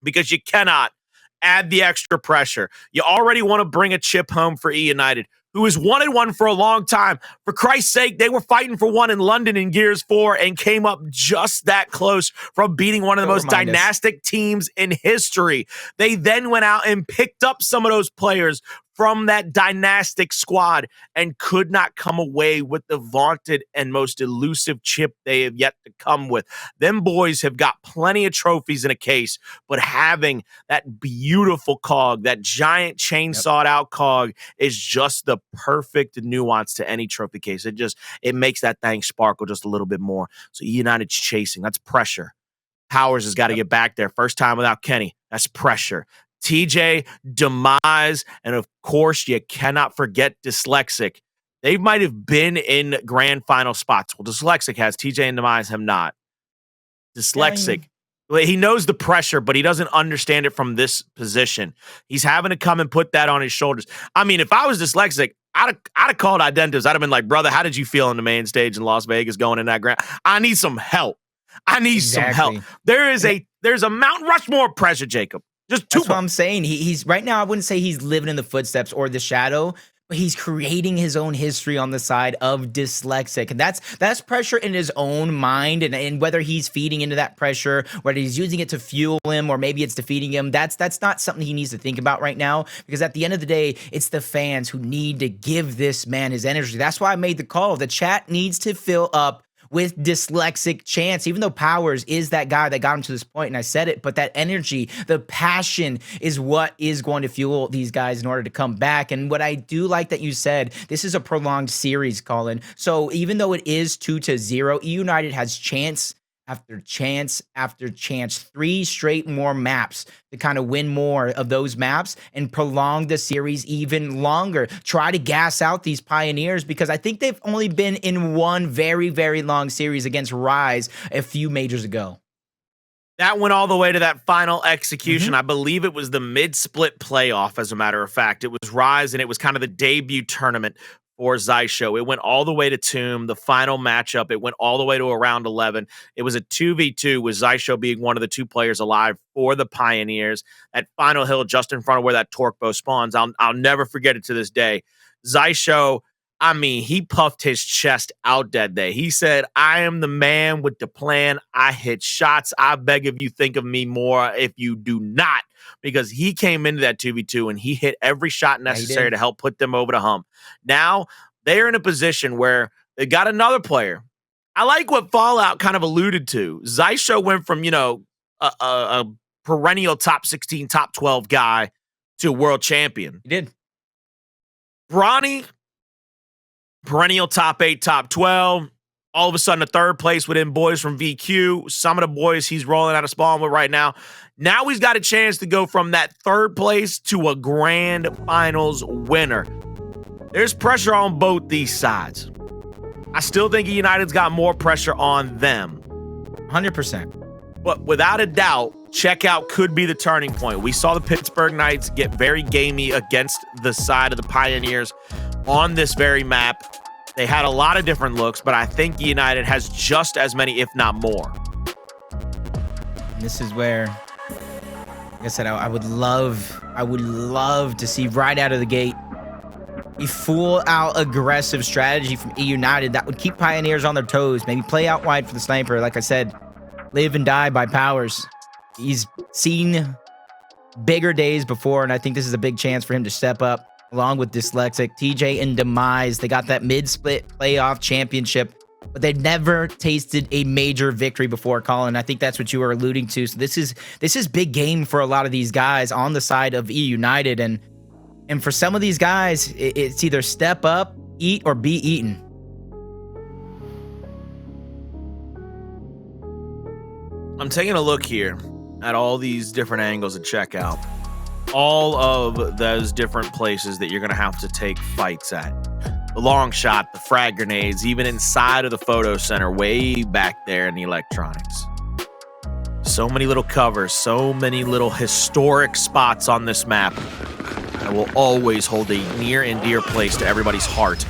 because you cannot add the extra pressure. You already want to bring a chip home for eUnited, who has wanted one for a long time. For Christ's sake, they were fighting for one in London in Gears 4 and came up just that close from beating one of the most dynastic teams in history. They then went out and picked up some of those players from that dynastic squad and could not come away with the vaunted and most elusive chip they have yet to come with. Them boys have got plenty of trophies in a case, but having that beautiful cog, that giant chainsawed out cog is just the perfect nuance to any trophy case. It makes that thing sparkle just a little bit more. So eUnited's chasing. That's pressure. Powerz has got to get back there. First time without Kenny. That's pressure. TJ, Demise, and of course, you cannot forget Dyslexic. They might have been in grand final spots. Well, Dyslexic has, TJ and Demise have not. Dyslexic. He knows the pressure, but he doesn't understand it from this position. He's having to come and put that on his shoulders. I mean, if I was Dyslexic, I'd have called Hndles. I'd have been like, brother, how did you feel on the main stage in Las Vegas going in that grand? I need some help. I need some help. There's a Mount Rushmore pressure, Jacob. Just too That's what I'm saying. He's right now, I wouldn't say he's living in the footsteps or the shadow, but he's creating his own history on the side of Dyslexic. And that's pressure in his own mind. And whether he's feeding into that pressure, whether he's using it to fuel him, or maybe it's defeating him, that's not something he needs to think about right now. Because at the end of the day, it's the fans who need to give this man his energy. That's why I made the call. The chat needs to fill up with Dyslexic chance, even though Powerz is that guy that got him to this point, and I said it, but that energy, the passion is what is going to fuel these guys in order to come back. And what I do like that you said, this is a prolonged series, Colin. So even though it is 2-0, eUnited has chance after chance after chance, 3 straight more maps to kind of win more of those maps and prolong the series even longer. Try to gas out these Pioneers, because I think they've only been in one very, very long series against Rise a few majors ago. That went all the way to that final execution. I believe it was the mid-split playoff, as a matter of fact. It was Rise, and it was kind of the debut tournament for Xysho. It went all the way to Tomb, the final matchup. It went all the way to a round 11. It was a 2v2 with Xysho being one of the 2 players alive for the Pioneers. That final hill just in front of where that torque bow spawns. I'll never forget it to this day. Xysho, I mean, he puffed his chest out that day. He said, I am the man with the plan. I hit shots. I beg if you think of me more if you do not. Because he came into that 2v2 and he hit every shot necessary to help put them over the hump. Now, they're in a position where they got another player. I like what Fallout kind of alluded to. Xysho went from, a perennial top 16, top 12 guy to a world champion. He did. Bronny, perennial top 8, top 12. All of a sudden, a 3rd place within boys from VQ. Some of the boys he's rolling out of spawn with right now. Now he's got a chance to go from that 3rd place to a grand finals winner. There's pressure on both these sides. I still think United's got more pressure on them. 100%. But without a doubt, checkout could be the turning point. We saw the Pittsburgh Knights get very gamey against the side of the Pioneers on this very map. They had a lot of different looks, but I think United has just as many, if not more. And this is where, like I said, I would love to see right out of the gate a full-out aggressive strategy from eUnited that would keep Pioneers on their toes. Maybe play out wide for the sniper. Like I said, live and die by Powerz. He's seen bigger days before, and I think this is a big chance for him to step up. Along with Dyslexic, TJ and Demise, they got that mid-split playoff championship, but they never tasted a major victory before, Colin. I think that's what you were alluding to. So this is big game for a lot of these guys on the side of eUnited, and for some of these guys, it's either step up, eat, or be eaten. I'm taking a look here at all these different angles of checkout. All of those different places that you're going to have to take fights at. The long shot, the frag grenades, even inside of the photo center, way back there in the electronics. So many little covers, so many little historic spots on this map that will always hold a near and dear place to everybody's heart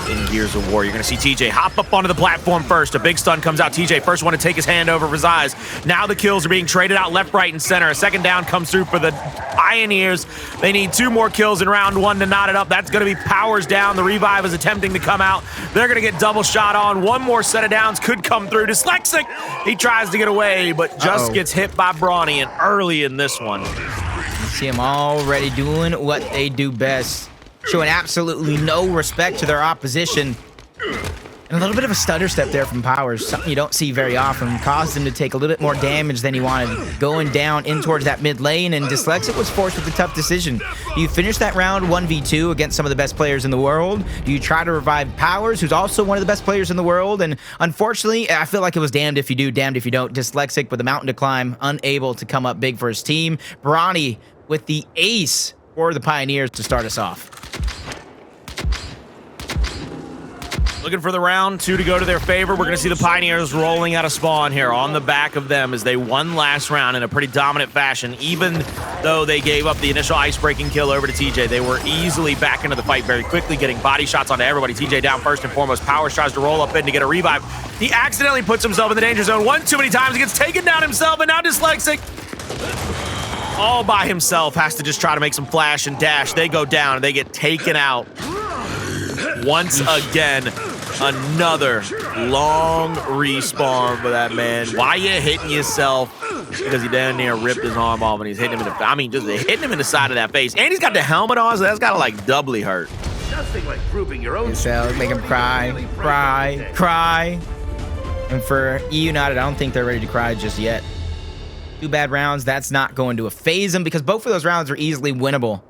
in Gears of War. You're going to see TJ hop up onto the platform first. A big stun comes out. TJ first one to take his hand over his eyes. Now the kills are being traded out left, right, and center. A second down comes through for the Pioneers. They need 2 more kills in round 1 to knot it up. That's going to be Powerz down. The revive is attempting to come out. They're going to get double shot on. 1 more set of downs could come through. Dyslexic, he tries to get away, but just gets hit by Bronny, and early in this one. You see them already doing what they do best, showing absolutely no respect to their opposition. And a little bit of a stutter step there from Powerz, something you don't see very often, caused him to take a little bit more damage than he wanted, going down in towards that mid lane, and Dyslexic was forced with a tough decision. Do you finish that round 1v2 against some of the best players in the world? Do you try to revive Powerz, who's also one of the best players in the world? And unfortunately, I feel like it was damned if you do, damned if you don't. Dyslexic with a mountain to climb, unable to come up big for his team. Bronny with the ace for the Pioneers to start us off. Looking for the round 2 to go to their favor. We're going to see the Pioneers rolling out of spawn here on the back of them as they won last round in a pretty dominant fashion. Even though they gave up the initial ice-breaking kill over to TJ, they were easily back into the fight very quickly, getting body shots onto everybody. TJ down first and foremost. Powerz tries to roll up in to get a revive. He accidentally puts himself in the danger zone one too many times. He gets taken down himself, and now Dyslexic, all by himself, has to just try to make some flash and dash. They go down, and they get taken out. Once again, another long respawn for that man. Why you hitting yourself? Because he down there ripped his arm off and he's hitting him in the, I mean, just hitting him in the side of that face. And he's got the helmet on, so that's gotta like doubly hurt. Nothing like proving your own. So make him cry. And for eUnited, I don't think they're ready to cry just yet. 2 bad rounds, that's not going to phase them because both of those rounds are easily winnable.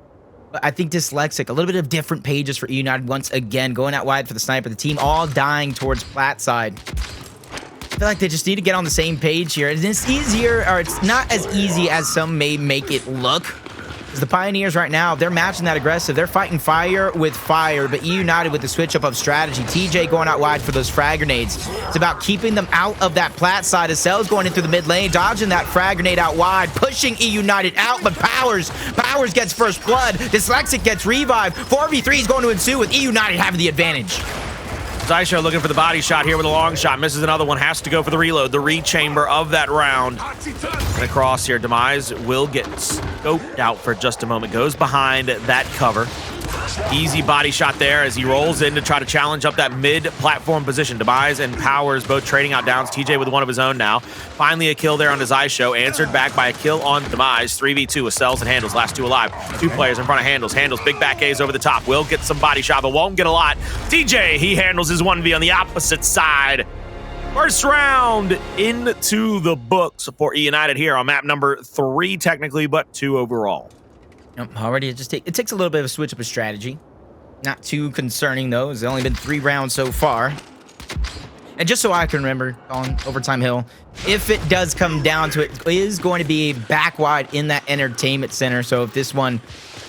But I think Dyslexic, a little bit of different pages for eUnited once again, going out wide for the sniper. The team all dying towards plat side. I feel like they just need to get on the same page here. It's easier, or it's not as easy as some may make it look. Because the Pioneers right now, they're matching that aggressive. They're fighting fire with fire, but eUnited with the switch up of strategy. TJ going out wide for those frag grenades. It's about keeping them out of that plat side. Acells going in through the mid lane, dodging that frag grenade out wide, pushing eUnited out, but Powerz gets first blood. Dyslexic gets revived. 4v3 is going to ensue with eUnited having the advantage. Xysho looking for the body shot here with a long shot. Misses another one. Has to go for the reload. The rechamber of that round. And across here. Demise will get scoped out for just a moment. Goes behind that cover. Easy body shot there as he rolls in to try to challenge up that mid-platform position. Demise and Powerz both trading out downs. TJ with one of his own now. Finally a kill there on his Xysho. Answered back by a kill on Demise. 3v2 with Acells and Hndles. Last 2 alive. 2 players in front of Hndles. Hndles, big back A's over the top. Will get some body shot, but won't get a lot. TJ, he handles his 1v on the opposite side. First round into the books for eUnited here on map number 3 technically, but 2 overall. Already, it takes a little bit of a switch up of strategy. Not too concerning, though. It's only been 3 rounds so far. And just so I can remember, on Overtime Hill, if it does come down to it, it is going to be back wide in that entertainment center. So if this one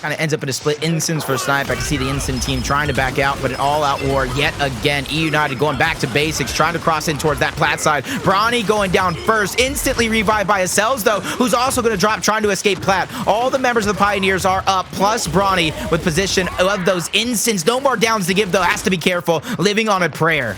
kind of ends up in a split instance for a snipe, I can see the instant team trying to back out, but an all-out war yet again. eUnited going back to basics, trying to cross in towards that plat side. Bronny going down first, instantly revived by Acells, though, who's also going to drop, trying to escape plat. All the members of the Pioneers are up, plus Bronny with position of those instants. No more downs to give, though. Has to be careful, living on a prayer.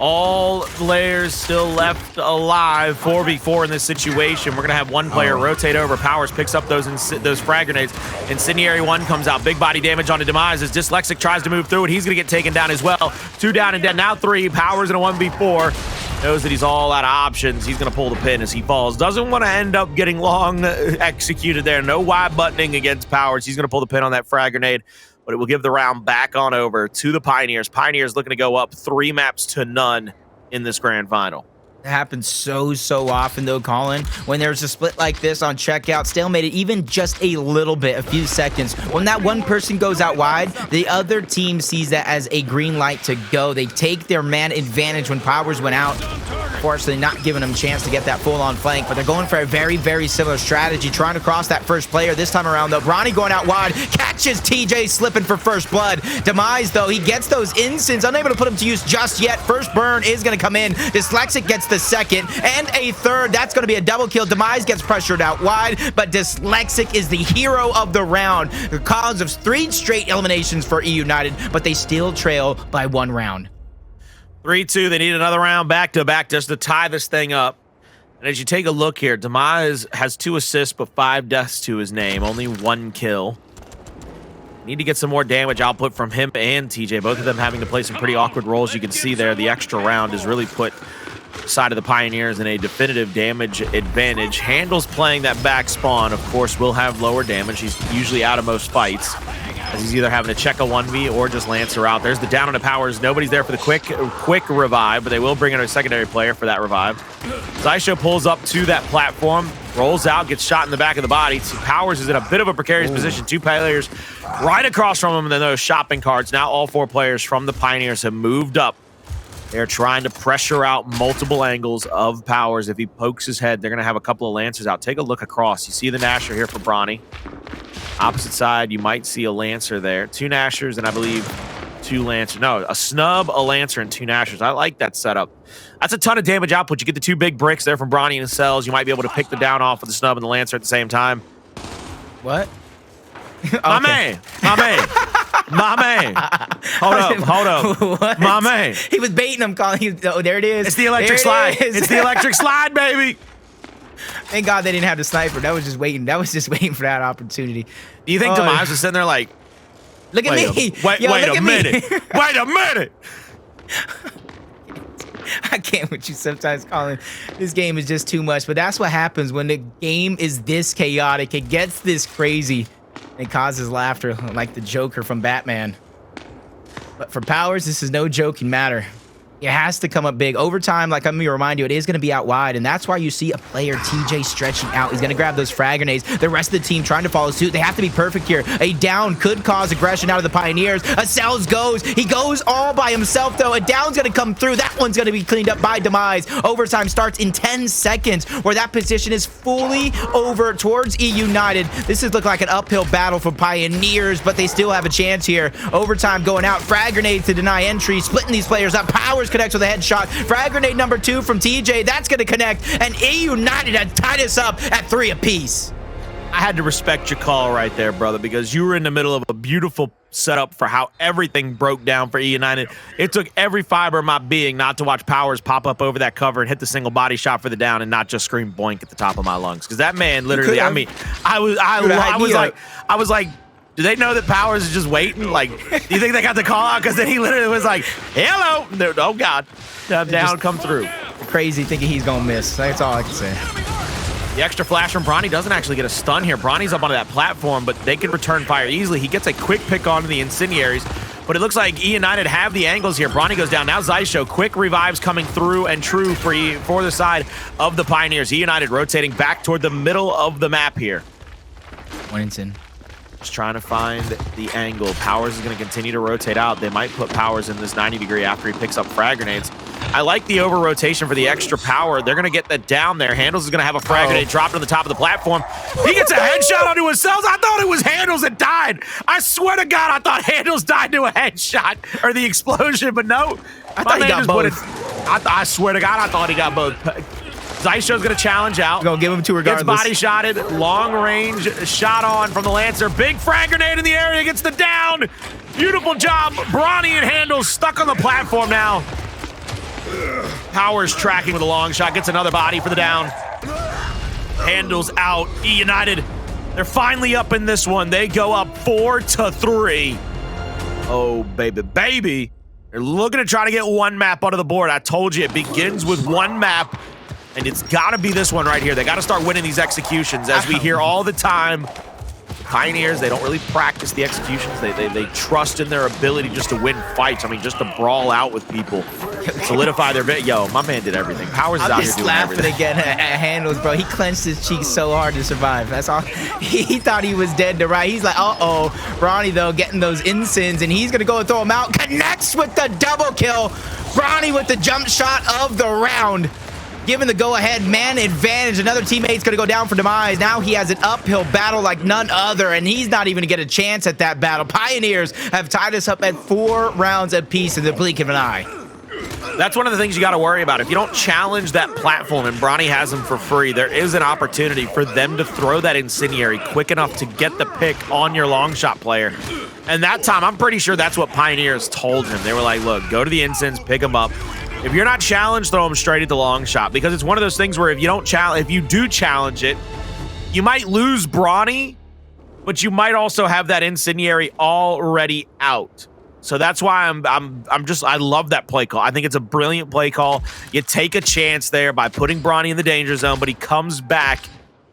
All players still left alive. 4v4 in this situation. We're going to have one player rotate over. Powerz picks up those frag grenades. Incendiary 1 comes out. Big body damage onto Demise as Dyslexic tries to move through it. He's going to get taken down as well. 2 down and dead. Now 3. Powerz in a 1v4. Knows that he's all out of options. He's going to pull the pin as he falls. Doesn't want to end up getting long executed there. No Y buttoning against Powerz. He's going to pull the pin on that frag grenade, but it will give the round back on over to the Pioneers. Pioneers looking to go up 3 maps to none in this grand final. It happens so often, though, Colin. When there's a split like this on checkout, stalemated even just a little bit, a few seconds. When that one person goes out wide, the other team sees that as a green light to go. They take their man advantage when Powerz went out. Unfortunately, not giving them a chance to get that full-on flank, but they're going for a very similar strategy, trying to cross that first player. This time around, though, Bronny going out wide, catches TJ slipping for first blood. Demise, though, he gets those instants, unable to put him to use just yet. First burn is going to come in. Dyslexic gets the second and a third. That's going to be a double kill. Demise gets pressured out wide, but Dyslexic is the hero of the round. The cause of 3 straight eliminations for eUnited, but they still trail by 1 round. 3-2. They need another round back-to-back just to tie this thing up. And as you take a look here, Demise has 2 assists but 5 deaths to his name. Only 1 kill. Need to get some more damage output from him and TJ. Both of them having to play some pretty awkward roles. You can see there the extra round has really put side of the Pioneers in a definitive damage advantage. Hndles playing that back spawn, of course, will have lower damage. He's usually out of most fights, as he's either having to check a 1v or just Lancer out. There's the down on the Powerz. Nobody's there for the quick revive, but they will bring in a secondary player for that revive. Xysho pulls up to that platform, rolls out, gets shot in the back of the body. Powerz is in a bit of a precarious position. 2 players right across from him, and then those shopping carts. Now all 4 players from the Pioneers have moved up They're trying to pressure out multiple angles of Powerz. If he pokes his head, they're going to have a couple of Lancers out. Take a look across. You see the Nasher here for Bronny. Opposite side, you might see a Lancer there. 2 Nashers and I believe 2 Lancers. No, a Snub, a Lancer, and 2 Nashers. I like that setup. That's a ton of damage output. You get the 2 big bricks there from Bronny and Acells. You might be able to pick the down off of the Snub and the Lancer at the same time. What? My man. Hold up. What? My man. He was baiting him, calling. Oh, there it is. It's the electric slide. It's the electric slide, baby. Thank God they didn't have the sniper. That was just waiting. For that opportunity. Do you think Demise was sitting there like, look at me. Wait a minute. Wait a minute. I can't with you sometimes, Colin. This game is just too much. But that's what happens when the game is this chaotic. It gets this crazy. It causes laughter like the Joker from Batman. But for Powerz, this is no joking matter. It has to come up big. Overtime, like I'm going to remind you, it is going to be out wide, and that's why you see a player, TJ, stretching out. He's going to grab those frag grenades. The rest of the team trying to follow suit. They have to be perfect here. A down could cause aggression out of the Pioneers. Acells goes. He goes all by himself, though. A down's going to come through. That one's going to be cleaned up by Demise. Overtime starts in 10 seconds, where that position is fully over towards eUnited. This is look like an uphill battle for Pioneers, but they still have a chance here. Overtime going out. Frag grenades to deny entry, splitting these players up. Powerz connects with a headshot. Frag grenade number 2 from TJ. That's going to connect. And eUnited had tied us up at 3 apiece. I had to respect your call right there, brother, because you were in the middle of a beautiful setup for how everything broke down for eUnited. It took every fiber of my being not to watch Powerz pop up over that cover and hit the single body shot for the down and not just scream boink at the top of my lungs. Because that man literally, I mean, I was like, do they know that Powerz is just waiting? Like, do you think they got the call out? Because then he literally was like, hello. Oh, God. Down, come through. Crazy thinking he's going to miss. That's all I can say. The extra flash from Bronny doesn't actually get a stun here. Bronny's up onto that platform, but they can return fire easily. He gets a quick pick onto the incendiaries, but it looks like eUnited have the angles here. Bronny goes down. Now Xysho, quick revives coming through and true for the side of the Pioneers. eUnited rotating back toward the middle of the map here. Winston. Just trying to find the angle. Powerz is going to continue to rotate out. They might put Powerz in this 90 degree after he picks up frag grenades. I like the over rotation for the extra power. They're going to get that down there. Hndles is going to have a frag grenade dropped on the top of the platform. He gets a headshot onto Acells. I thought it was Hndles that died. I swear to God, I thought Hndles died to a headshot or the explosion, but no. I thought he got both. I swear to God, I thought he got both. Xysho's going to challenge out. Gonna give him 2 regardless. Gets body shotted. Long range shot on from the Lancer. Big frag grenade in the area. Gets the down. Beautiful job. Bronny and Hndles stuck on the platform now. Powerz tracking with a long shot. Gets another body for the down. Hndles out. eUnited. They're finally up in this one. They go up 4-3. Oh, baby. They're looking to try to get one map onto the board. I told you it begins with one map. And it's got to be this one right here. They got to start winning these executions. As we hear all the time, Pioneers, they don't really practice the executions. They trust in their ability just to win fights. I mean, just to brawl out with people, solidify their bit. Yo, my man did everything. Powerz is out here doing everything. I'm just laughing again at Hndles, bro. He clenched his cheeks so hard to survive. That's all. He thought he was dead to right. He's like, uh-oh. Bronny, though, getting those insins, and he's going to go and throw him out. Connects with the double kill. Bronny with the jump shot of the round. Given the go-ahead, man advantage. Another teammate's going to go down for Demise. Now he has an uphill battle like none other, and he's not even going to get a chance at that battle. Pioneers have tied us up at 4 rounds apiece in the blink of an eye. That's one of the things you got to worry about. If you don't challenge that platform, and Bronny has them for free, there is an opportunity for them to throw that incendiary quick enough to get the pick on your long shot player. And that time, I'm pretty sure that's what Pioneers told him. They were like, look, go to the incens, pick them up. If you're not challenged, throw them straight at the long shot, because it's one of those things where if you do challenge it, you might lose Bronny, but you might also have that incendiary already out. So that's why I love that play call. I think it's a brilliant play call. You take a chance there by putting Bronny in the danger zone, but he comes back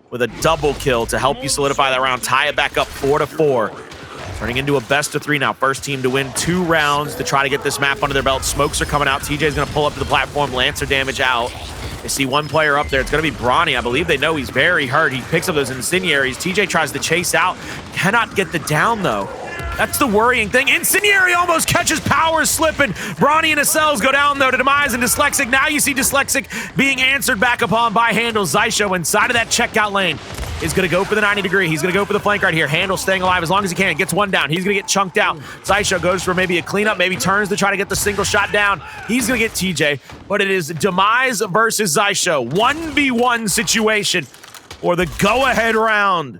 with a double kill to help you solidify that round, tie it back up 4-4. Turning into a best-of-3 now. First team to win 2 rounds to try to get this map under their belt. Smokes are coming out. TJ's going to pull up to the platform. Lancer damage out. They see one player up there. It's going to be Bronny. I believe they know he's very hurt. He picks up those incendiaries. TJ tries to chase out. Cannot get the down, though. That's the worrying thing. Incendiary almost catches Powerz slipping. Bronny and Acells go down, though, to Demise and Dyslexic. Now you see Dyslexic being answered back upon by Hndles. Xysho inside of that checkout lane is going to go for the 90-degree. He's going to go for the flank right here. Hndles staying alive as long as he can. Gets one down. He's going to get chunked out. Xysho goes for maybe a cleanup, maybe turns to try to get the single shot down. He's going to get TJ, but it is Demise versus Xysho. 1v1 situation for the go-ahead round.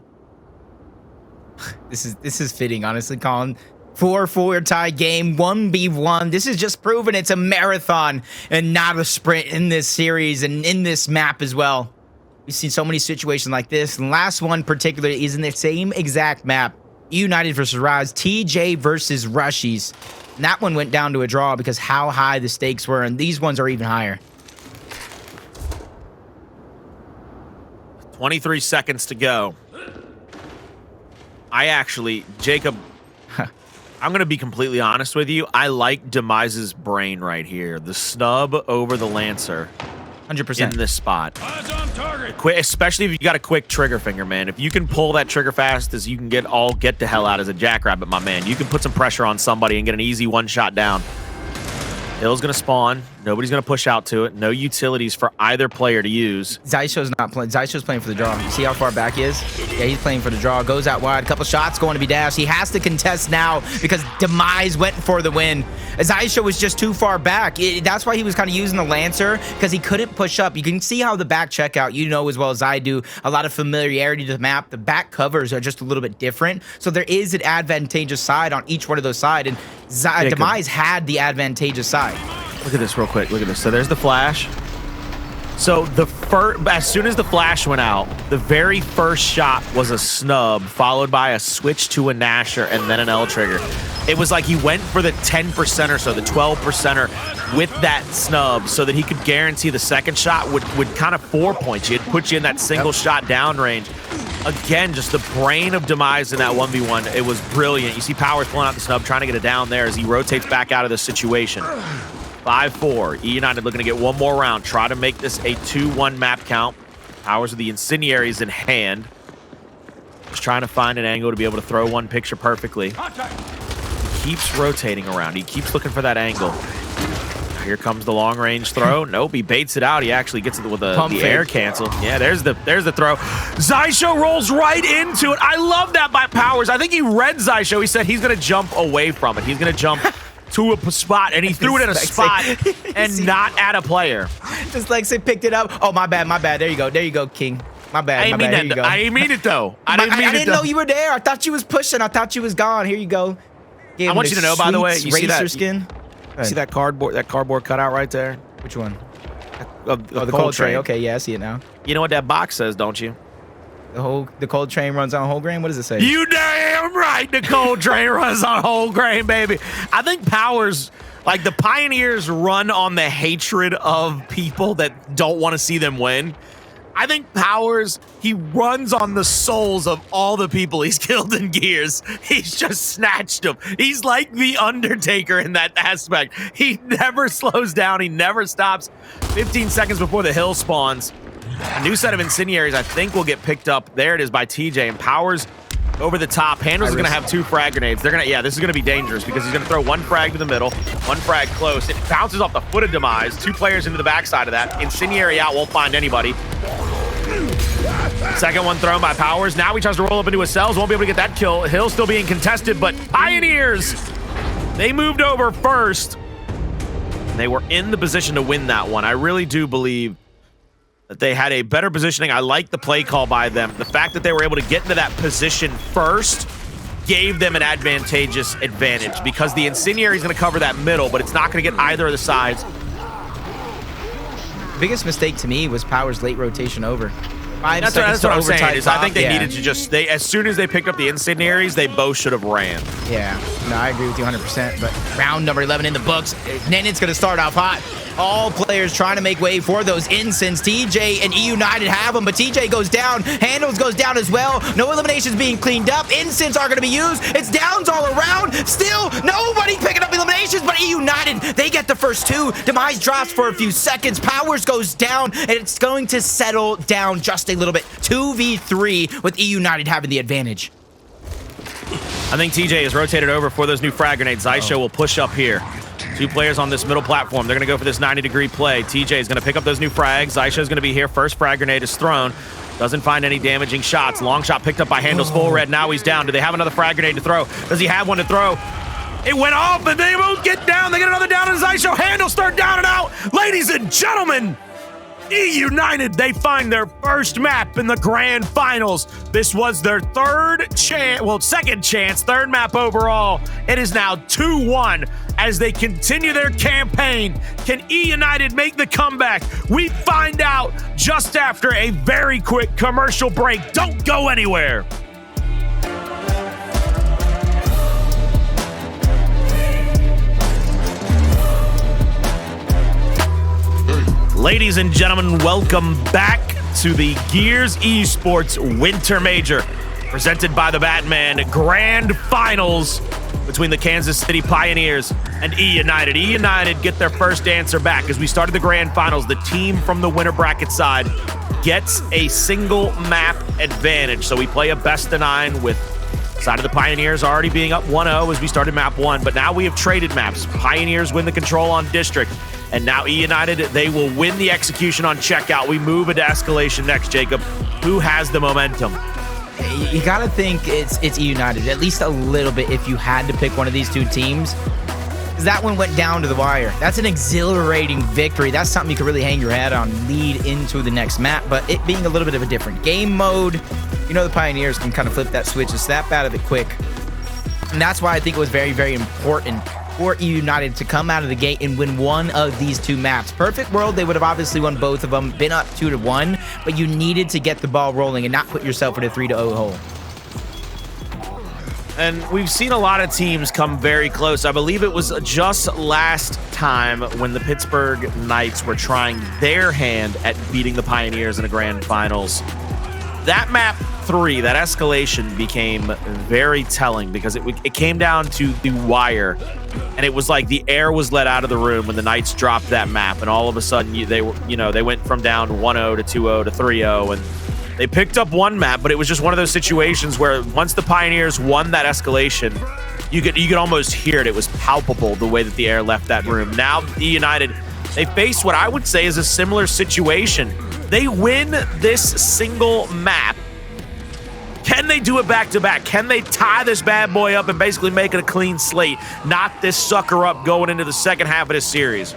This is fitting, honestly, Colin. 4-4 tie game, 1v1. This is just proving it's a marathon and not a sprint in this series and in this map as well. We've seen so many situations like this. And last one particularly is in the same exact map. eUnited versus Rise, TJ versus Rushies. And that one went down to a draw because how high the stakes were, and these ones are even higher. 23 seconds to go. Jacob, I'm going to be completely honest with you. I like Demise's brain right here. The snub over the Lancer. 100%. In this spot. Especially if you got a quick trigger finger, man. If you can pull that trigger fast as you can get the hell out as a jackrabbit, my man. You can put some pressure on somebody and get an easy one-shot down. Hill's going to spawn. Nobody's going to push out to it. No utilities for either player to use. Xysho's not playing. Xysho's playing for the draw. You see how far back he is? Yeah, he's playing for the draw. Goes out wide. A couple shots going to be dashed. He has to contest now because Demise went for the win. Xysho was just too far back. That's why he was kind of using the Lancer, because he couldn't push up. You can see how the back checkout, you know as well as I do, a lot of familiarity to the map. The back covers are just a little bit different. So there is an advantageous side on each one of those sides. And Demise had the advantageous side. Look at this real quick. Look at this. So there's the flash. So as soon as the flash went out, the very first shot was a snub, followed by a switch to a Nasher and then an L trigger. It was like he went for the 10% or so, the 12%er with that snub, so that he could guarantee the second shot would kind of 4 points you. It'd put you in that single shot down range. Again, just the brain of Demise in that 1v1. It was brilliant. You see Powerz pulling out the snub, trying to get it down there as he rotates back out of the situation. 5-4. eUnited looking to get one more round. Try to make this a 2-1 map count. Powerz with the incendiaries in hand. Just trying to find an angle to be able to throw one picture perfectly. He keeps rotating around. He keeps looking for that angle. Here comes the long range throw. Nope, he baits it out. He actually gets it with the air cancel. Yeah, there's the throw. Xysho rolls right into it. I love that by Powerz. I think he read Xysho. He said he's going to jump away from it. He's going to jump to a spot, and he threw it at a spot and not at a player. Just like say picked it up. Oh, my bad, my bad. There you go, King. My bad, I didn't mean it, though. I didn't know you were there. I thought you was pushing. I thought you was gone. Here you go. I want you to know, by the way, you see that skin? You see that cardboard cutout right there? Which one? The cold train. Okay, yeah, I see it now. You know what that box says, don't you? The cold train runs on whole grain? What does it say? You damn right, the cold train runs on whole grain, baby. I think Powerz, like the Pioneers, run on the hatred of people that don't want to see them win. I think Powerz, he runs on the souls of all the people he's killed in Gears. He's just snatched them. He's like the Undertaker in that aspect. He never slows down. He never stops. 15 seconds before the hill spawns. A new set of incendiaries, I think, will get picked up. There it is by TJ, and Powerz over the top. Hndles is going to have 2 frag grenades. They're going to, this is going to be dangerous because he's going to throw 1 frag to the middle, 1 frag close. It bounces off the foot of Demise. 2 players into the backside of that. Incendiary out, won't find anybody. Second one thrown by Powerz. Now he tries to roll up into Acells. Won't be able to get that kill. Hill still being contested, but Pioneers, they moved over first. They were in the position to win that one. I really do believe that they had a better positioning. I like the play call by them. The fact that they were able to get into that position first gave them an advantageous advantage because the incendiary is going to cover that middle, but it's not going to get either of the sides. The biggest mistake to me was Powerz' late rotation over. That's what I'm saying. I think they needed to just, as soon as they picked up the incendiaries, they both should have ran. Yeah, no, I agree with you 100%. But round number 11 in the books. Nenet's going to start off hot. All players trying to make way for those incense. TJ and eUnited have them, but TJ goes down. Hndles goes down as well. No eliminations being cleaned up. Incense are going to be used. It's downs all around. Still, nobody picking up eliminations, but eUnited, they get the first 2. Demise drops for a few seconds. Powerz goes down, and it's going to settle down just a little bit. 2v3 with eUnited having the advantage. I think TJ is rotated over for those new frag grenades. Xysho will push up here. 2 players on this middle platform. They're going to go for this 90-degree play. TJ is going to pick up those new frags. Xysho is going to be here. First frag grenade is thrown. Doesn't find any damaging shots. Long shot picked up by Hndles. Full red. Now he's down. Do they have another frag grenade to throw? Does he have one to throw? It went off, and they both get down. They get another down, and Xysho. Hndles third down and out. Ladies and gentlemen, eUnited, they find their first map in the grand finals. This was their second chance, third map overall. It is now 2-1 as they continue their campaign. Can eUnited make the comeback? We find out just after a very quick commercial break. Don't go anywhere. Ladies and gentlemen, welcome back to the Gears Esports Winter Major, presented by the Batman Grand Finals between the Kansas City Pioneers and eUnited. eUnited get their first answer back. As we started the Grand Finals, the team from the winner bracket side gets a single map advantage. So we play a best-of-9 with side of the Pioneers already being up 1-0 as we started map 1, but now we have traded maps. Pioneers win the control on District, and now eUnited, they will win the execution on Checkout. We move into Escalation next, Jacob. Who has the momentum? You gotta think it's eUnited, at least a little bit if you had to pick one of these 2 teams. That one went down to the wire. That's an exhilarating victory. That's something you can really hang your hat on, lead into the next map, but it being a little bit of a different game mode, you know the Pioneers can kind of flip that switch and snap out of it quick. And that's why I think it was very, very important for eUnited to come out of the gate and win one of these 2 maps. Perfect world, they would have obviously won both of them, been up 2-1, but you needed to get the ball rolling and not put yourself in a 3-0 hole. And we've seen a lot of teams come very close. I believe it was just last time when the Pittsburgh Knights were trying their hand at beating the Pioneers in the grand finals. That map 3, that Escalation, became very telling because it came down to the wire, and it was like the air was let out of the room when the Knights dropped that map, and all of a sudden they went from down 1-0 to 2-0 to 3-0, and they picked up one map, but it was just one of those situations where once the Pioneers won that Escalation, you could almost hear it. It was palpable the way that the air left that room. Now eUnited, they face what I would say is a similar situation. They win this single map. Can they do it back-to-back? Can they tie this bad boy up and basically make it a clean slate? Knock this sucker up going into the second half of this series?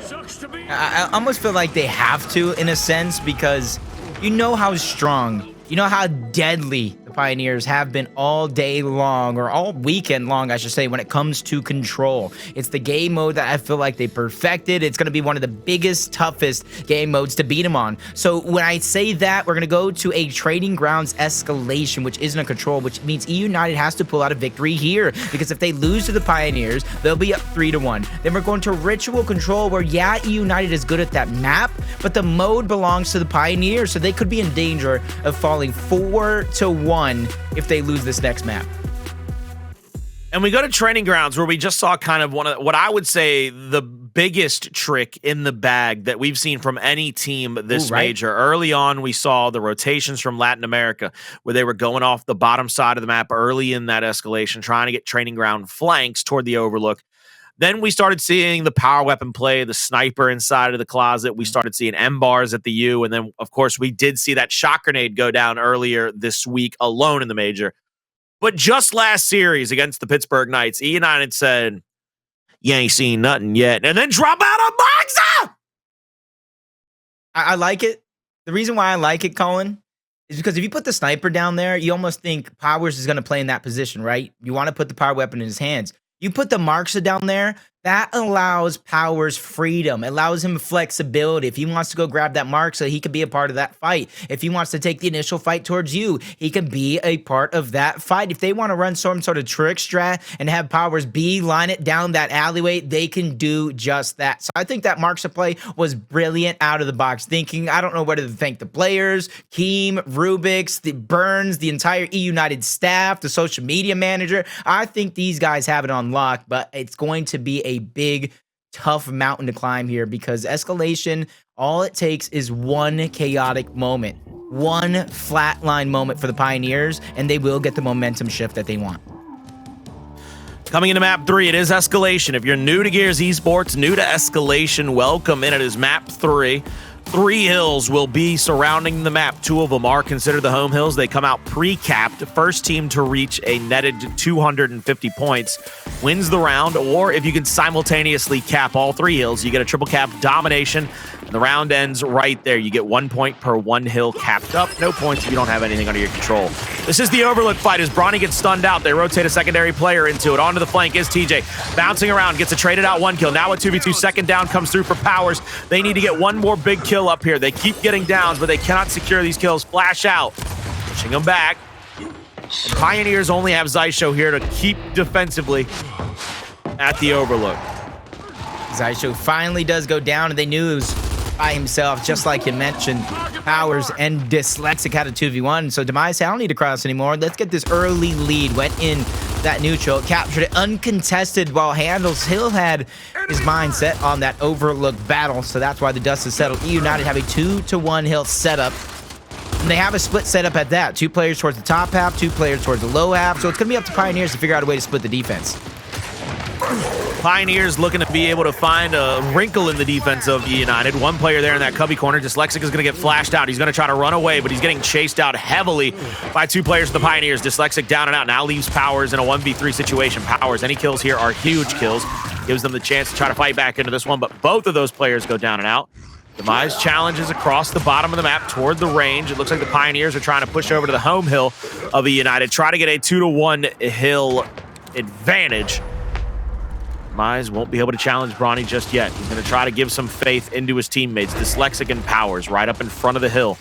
I almost feel like they have to, in a sense, because you know how strong, you know how deadly the Pioneers have been all day long, or all weekend long, I should say, when it comes to control. It's the game mode that I feel like they perfected. It's going to be one of the biggest, toughest game modes to beat them on. So when I say that, we're going to go to a Trading Grounds Escalation, which isn't a control, which means eUnited has to pull out a victory here, because if they lose to the Pioneers, they'll be up 3-1. Then we're going to Ritual Control, where yeah, eUnited is good at that map, but the mode belongs to the Pioneers, so they could be in danger of falling 4-1 if they lose this next map. And we go to Training Grounds, where we just saw kind of one of what I would say the biggest trick in the bag that we've seen from any team this major. Early on, we saw the rotations from Latin America, where they were going off the bottom side of the map early in that Escalation, trying to get Training Ground flanks toward the Overlook. Then we started seeing the power weapon play, the sniper inside of the closet. We started seeing M-bars at the U. And then, of course, we did see that shot grenade go down earlier this week alone in the major. But just last series against the Pittsburgh Knights, eUnited said, you ain't seen nothing yet. And then drop out a boxer! I like it. The reason why I like it, Colin, is because if you put the sniper down there, you almost think Powerz is going to play in that position, right? You want to put the power weapon in his hands. You put the Marksa down there, that allows Powerz freedom, allows him flexibility. If he wants to go grab that Marksa, he could be a part of that fight. If he wants to take the initial fight towards you, he can be a part of that fight. If they want to run some sort of trick strat and have Powerz beeline it down that alleyway, they can do just that. So I think that Marksa play was brilliant out of the box thinking. I don't know whether to thank the players, Keem, Rubix, the Burns, the entire eUnited staff, the social media manager. I think these guys have it on lock, but it's going to be a big, tough mountain to climb here, because Escalation, all it takes is one chaotic moment, one flatline moment for the Pioneers, and they will get the momentum shift that they want. Coming into map 3, it is Escalation. If you're new to Gears Esports, new to Escalation, welcome in. It is map 3. 3 hills will be surrounding the map. 2 of them are considered the home hills. They come out pre-capped. First team to reach a netted 250 points wins the round, or if you can simultaneously cap all 3 hills, you get a triple cap domination. And the round ends right there. You get 1 point per 1 hill capped up. No points if you don't have anything under your control. This is the Overlook fight as Bronny gets stunned out. They rotate a secondary player into it. Onto the flank is TJ. Bouncing around, gets a traded out 1 kill. Now a 2v2 second down comes through for Powerz. They need to get 1 more big kill up here. They keep getting downs, but they cannot secure these kills. Flash out. Pushing them back. And Pioneers only have Xysho here to keep defensively at the Overlook. Xysho finally does go down, and they knew it was by himself, just like you mentioned. Powerz and Dyslexic had a 2v1, so Demise said, I don't need to cross anymore. Let's get this early lead. Went in that neutral, captured it uncontested, while Hndles Hill had his mind set on that Overlook battle, so that's why the dust is settled. eUnited have a 2-to-1 hill setup, and they have a split setup at that. 2 players towards the top half, 2 players towards the low half, so it's going to be up to Pioneers to figure out a way to split the defense. Pioneers looking to be able to find a wrinkle in the defense of eUnited. 1 player there in that cubby corner. Dyslexic is going to get flashed out. He's going to try to run away, but he's getting chased out heavily by 2 players of the Pioneers. Dyslexic down and out. Now leaves Powerz in a 1v3 situation. Powerz, any kills here are huge kills. Gives them the chance to try to fight back into this one, but both of those players go down and out. Demise challenges across the bottom of the map toward the range. It looks like the Pioneers are trying to push over to the home hill of eUnited. Try to get a 2-to-1 hill advantage. Demise won't be able to challenge Bronny just yet. He's going to try to give some faith into his teammates. Dyslexic and Powerz right up in front of the hill.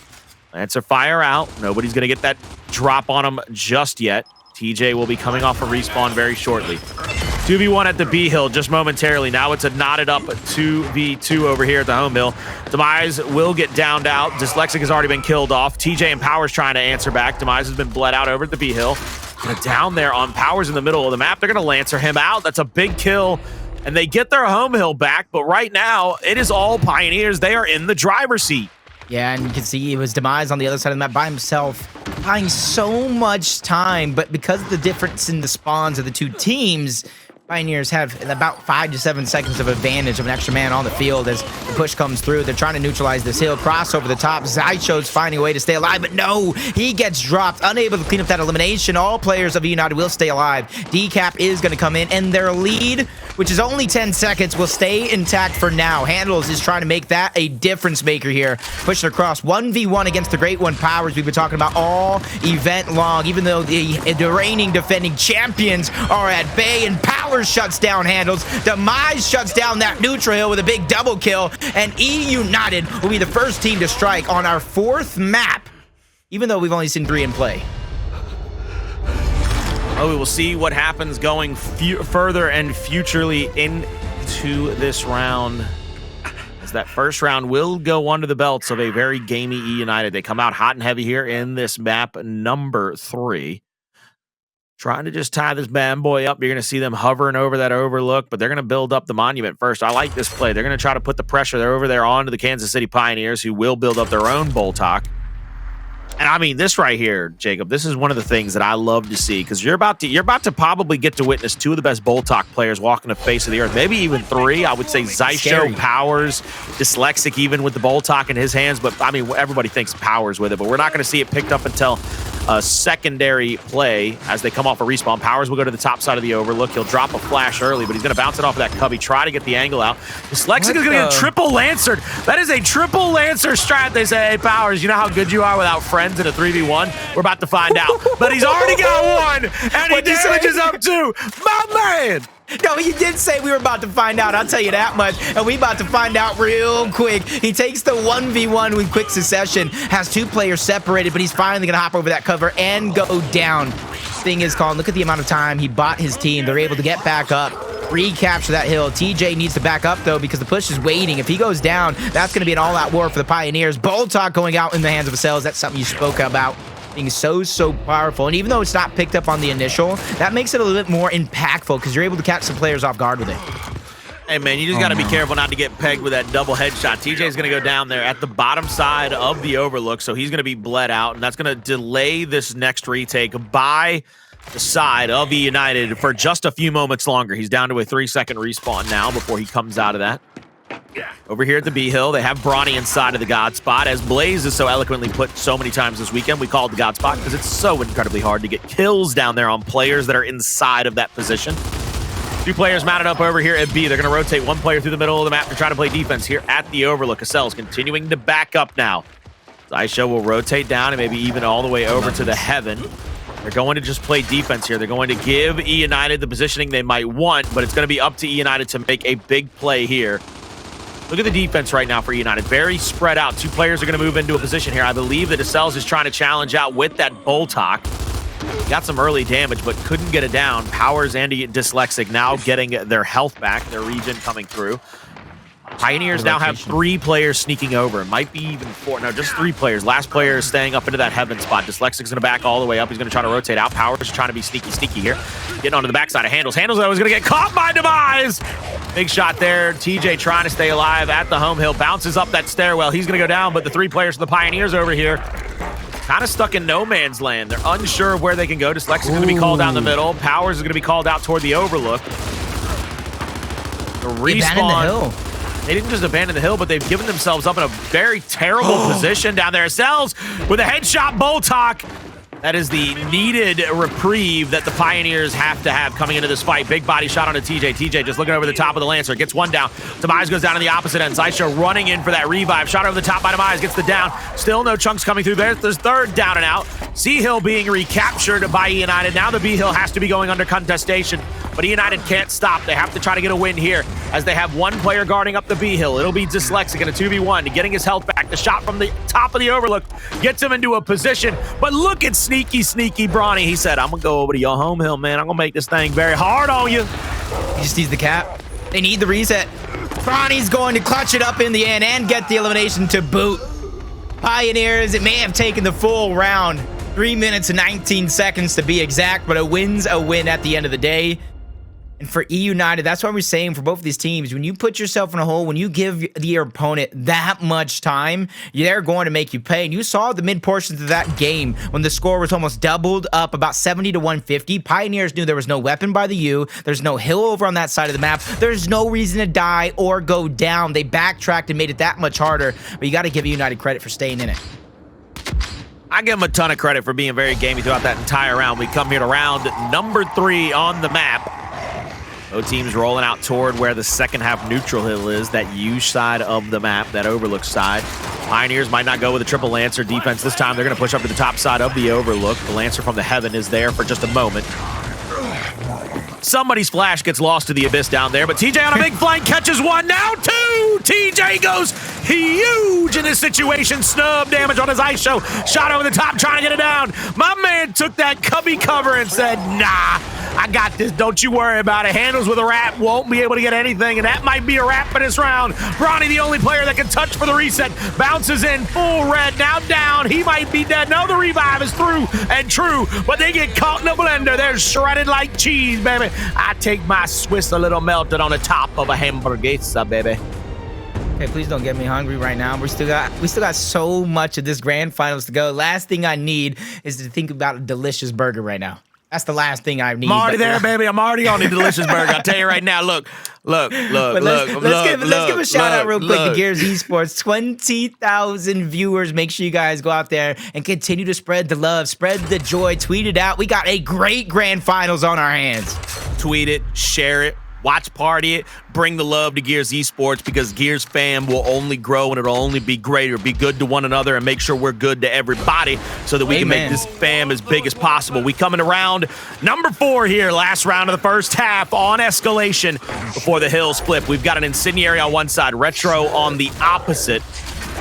Lancer fire out. Nobody's going to get that drop on him just yet. TJ will be coming off a respawn very shortly. 2v1 at the B hill just momentarily. Now it's a knotted up 2v2 over here at the home hill. Demise will get downed out. Dyslexic has already been killed off. TJ and Powerz trying to answer back. Demise has been bled out over at the B hill. Down there on Powerz in the middle of the map. They're going to Lancer him out. That's a big kill. And they get their home hill back. But right now, it is all Pioneers. They are in the driver's seat. Yeah, and you can see it was Demise on the other side of the map by himself, buying so much time. But because of the difference in the spawns of the 2 teams, Pioneers have about 5 to 7 seconds of advantage of an extra man on the field as the push comes through. They're trying to neutralize this hill, cross over the top. Xysho's finding a way to stay alive, but no, he gets dropped, unable to clean up that elimination. All players of eUnited will stay alive. Decap is going to come in, and their lead, which is only 10 seconds, will stay intact for now. Hndles is trying to make that a difference maker here. Pushing across 1v1 against the Great One Powerz we've been talking about all event long, even though the reigning defending champions are at bay, and Powerz shuts down Hndles. Demise shuts down that neutral hill with a big double kill, and eUnited will be the first team to strike on our 4th map, even though we've only seen 3 in play. Oh, we will see what happens going further and futurely into this round, as that first round will go under the belts of a very gamey eUnited. They come out hot and heavy here in this map number 3. Trying to just tie this bad boy up. You're going to see them hovering over that Overlook, but they're going to build up the monument first. I like this play. They're going to try to put the pressure there over there onto the Kansas City Pioneers, who will build up their own Boltok. And I mean, this right here, Jacob, this is one of the things that I love to see, because you're about to probably get to witness 2 of the best Boltok players walking the face of the earth, maybe even 3. I would say Xysho, Powerz, Dyslexic even with the Boltok in his hands, but I mean, everybody thinks Powerz with it, but we're not going to see it picked up until a secondary play as they come off a respawn. Powerz will go to the top side of the Overlook. He'll drop a flash early, but he's going to bounce it off of that cubby, try to get the angle out. Dyslexic is going to get triple Lancered. That is a triple Lancer strat. They say, hey, Powerz, you know how good you are without friends in a 3v1? We're about to find out. But he's already got 1, and he damages up 2. My man! No, he did say we were about to find out. I'll tell you that much. And we about to find out real quick. He takes the 1v1 with quick succession, has 2 players separated, but he's finally going to hop over that cover and go down. Thing is, Colin, look at the amount of time he bought his team. They're able to get back up, recapture that hill. TJ needs to back up, though, because the push is waiting. If he goes down, that's going to be an all-out war for the Pioneers. Boltok going out in the hands of Acells. That's something you spoke about. Being so powerful, and even though it's not picked up on the initial, that makes it a little bit more impactful because you're able to catch some players off guard with it. Hey man, you just got to be careful not to get pegged with that double headshot. TJ's going to go down there at the bottom side of the Overlook, so he's going to be bled out, and that's going to delay this next retake by the side of eUnited for just a few moments longer. He's down to a 3-second respawn now before he comes out of that. Over here at the B Hill, they have Bronny inside of the God Spot. As Blaze is so eloquently put so many times this weekend, we call it the God Spot because it's so incredibly hard to get kills down there on players that are inside of that position. 2 players mounted up over here at B. They're going to rotate 1 player through the middle of the map to try to play defense here at the Overlook. Acells continuing to back up now. Xysho will rotate down and maybe even all the way over to the Heaven. They're going to just play defense here. They're going to give eUnited the positioning they might want, but it's going to be up to eUnited to make a big play here. Look at the defense right now for eUnited. Very spread out. 2 players are going to move into a position here. I believe that Acells is trying to challenge out with that Boltok. Got some early damage, but couldn't get it down. Powerz and Dyslexic now getting their health back. Their regen coming through. Pioneers now have 3 players sneaking over. It might be even 4. No, just 3 players. Last player is staying up into that Heaven spot. Dyslexic's going to back all the way up. He's going to try to rotate out. Powerz is trying to be sneaky here. Getting onto the backside of Hndles. Hndles, though, is going to get caught by Demise. Big shot there. TJ trying to stay alive at the home hill. Bounces up that stairwell. He's going to go down, but the 3 players for the Pioneers over here kind of stuck in no man's land. They're unsure of where they can go. Dyslexic's going to be called down the middle. Powerz is going to be called out toward the Overlook. The respawn. They didn't just abandon the hill, but they've given themselves up in a very terrible position down there. Acells with a headshot Boltok. That is the needed reprieve that the Pioneers have to have coming into this fight. Big body shot onto TJ. TJ just looking over the top of the Lancer. Gets 1 down. Demise goes down to the opposite end. Xysho running in for that revive. Shot over the top by Demise. Gets the down. Still no chunks coming through there. There's 3rd down and out. C-Hill being recaptured by eUnited. Now the B-Hill has to be going under contestation. But eUnited can't stop. They have to try to get a win here as they have 1 player guarding up the B-Hill. It'll be Dyslexic in a 2v1. Getting his health back. The shot from the top of the Overlook gets him into a position. But look at sneaky Bronny. He said, I'm going to go over to your home hill, man. I'm going to make this thing very hard on you. He just needs the cap. They need the reset. Bronny's going to clutch it up in the end and get the elimination to boot. Pioneers, it may have taken the full round. 3 minutes and 19 seconds to be exact, but a win's a win at the end of the day. And for eUnited, that's what we're saying for both of these teams. When you put yourself in a hole, when you give your opponent that much time, they're going to make you pay. And you saw the mid portions of that game when the score was almost doubled up, about 70 to 150. Pioneers knew there was no weapon by the U. There's no hill over on that side of the map. There's no reason to die or go down. They backtracked and made it that much harder. But you got to give eUnited credit for staying in it. I give them a ton of credit for being very gamey throughout that entire round. We come here to round number 3 on the map. Both teams rolling out toward where the second half neutral hill is, that U side of the map, that Overlook side. Pioneers might not go with a triple Lancer defense this time. They're going to push up to the top side of the Overlook. The Lancer from the Heaven is there for just a moment. Somebody's flash gets lost to the abyss down there, but TJ on a big flank catches 1, now 2! TJ goes huge in this situation. Snub damage on his Xysho. Shot over the top, trying to get it down. My man took that cubby cover and said, nah, I got this. Don't you worry about it. Hndles with a wrap, won't be able to get anything, and that might be a wrap for this round. Bronny, the only player that can touch for the reset, bounces in full red, now down. He might be dead. No, the revive is through and true, but they get caught in a blender. They're shredded like cheese, baby. I take my Swiss a little melted on the top of a hamburguesa, baby. Hey, please don't get me hungry right now. We still got so much of this grand finals to go. Last thing I need is to think about a delicious burger right now. That's the last thing I need. I'm already there, baby. I'm already on the delicious burger. I'll tell you right now. Look. Let's give a shout out real quick to Gears Esports. 20,000 viewers. Make sure you guys go out there and continue to spread the love, spread the joy. Tweet it out. We got a great grand finals on our hands. Tweet it, share it, watch party it, bring the love to Gears Esports, because Gears fam will only grow and it'll only be greater. Be good to one another and make sure we're good to everybody so that we can make this fam as big as possible. We coming to round number 4 here, last round of the first half on Escalation before the hills flip. We've got an Incendiary on one side, Retro on the opposite.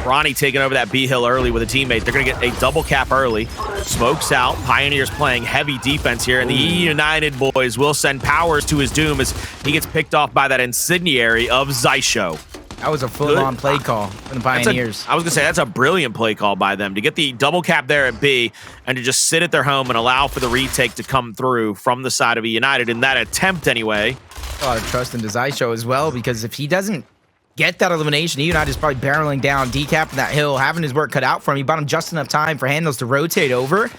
Bronny taking over that B hill early with a teammate. They're going to get a double cap early. Smokes out. Pioneers playing heavy defense here. And the eUnited boys will send Powerz to his doom as he gets picked off by that Incendiary of Xysho. That was a full-on play call from the Pioneers. I was going to say, that's a brilliant play call by them to get the double cap there at B and to just sit at their home and allow for the retake to come through from the side of eUnited in that attempt anyway. A lot of trust into Xysho as well, because if he doesn't get that elimination, eUnited is probably barreling down, decapping that hill, having his work cut out for him. He bought him just enough time for Hndles to rotate over.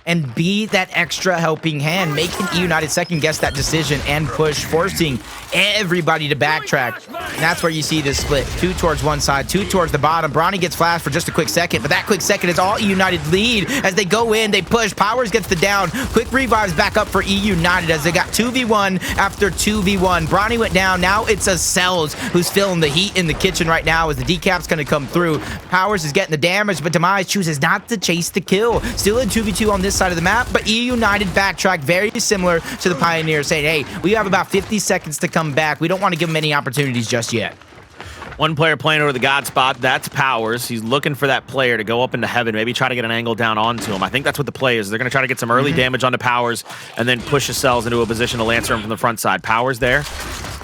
and be that extra helping hand, making eUnited second guess that decision and push, forcing everybody to backtrack. And that's where you see this split. 2 towards one side, 2 towards the bottom. Bronny gets flashed for just a quick second, but that quick second is all eUnited lead. As they go in, they push. Powerz gets the down. Quick revives back up for eUnited as they got 2v1 after 2v1. Bronny went down. Now it's Acells who's feeling the heat in the kitchen right now as the decap's going to come through. Powerz is getting the damage, but Demise chooses not to chase the kill. Still in 2v2 on this side of the map, but eUnited backtrack very similar to the Pioneers, saying, hey, we have about 50 seconds to come back. We don't want to give them any opportunities just yet. One player playing over the God spot, that's Powerz. He's looking for that player to go up into heaven, maybe try to get an angle down onto him. I think that's what the play is. They're going to try to get some early damage onto Powerz and then push Acells into a position to lancer him from the front side. Powerz there.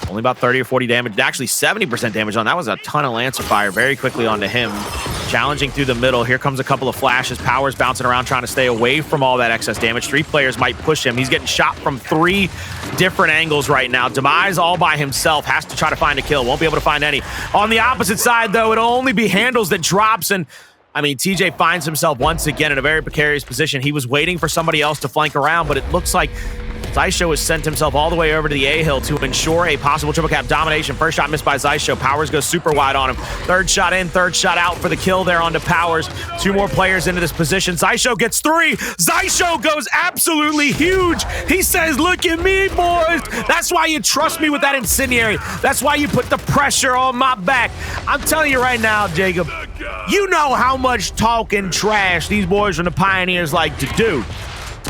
Only about 30 or 40 damage. Actually, 70% damage on. That was a ton of Lancer fire very quickly onto him. Challenging through the middle. Here comes a couple of flashes. Powerz bouncing around trying to stay away from all that excess damage. 3 players might push him. He's getting shot from 3 different angles right now. Demise all by himself. Has to try to find a kill. Won't be able to find any. On the opposite side, though, it'll only be Hndles that drops. And I mean, TJ finds himself once again in a very precarious position. He was waiting for somebody else to flank around, but it looks like Xysho has sent himself all the way over to the A-hill to ensure a possible triple cap domination. First shot missed by Xysho. Powerz goes super wide on him. Third shot in, third shot out for the kill there onto Powerz. 2 more players into this position. Xysho gets 3. Xysho goes absolutely huge. He says, look at me, boys. That's why you trust me with that incendiary. That's why you put the pressure on my back. I'm telling you right now, Jacob, you know how much talking trash these boys from the Pioneers like to do.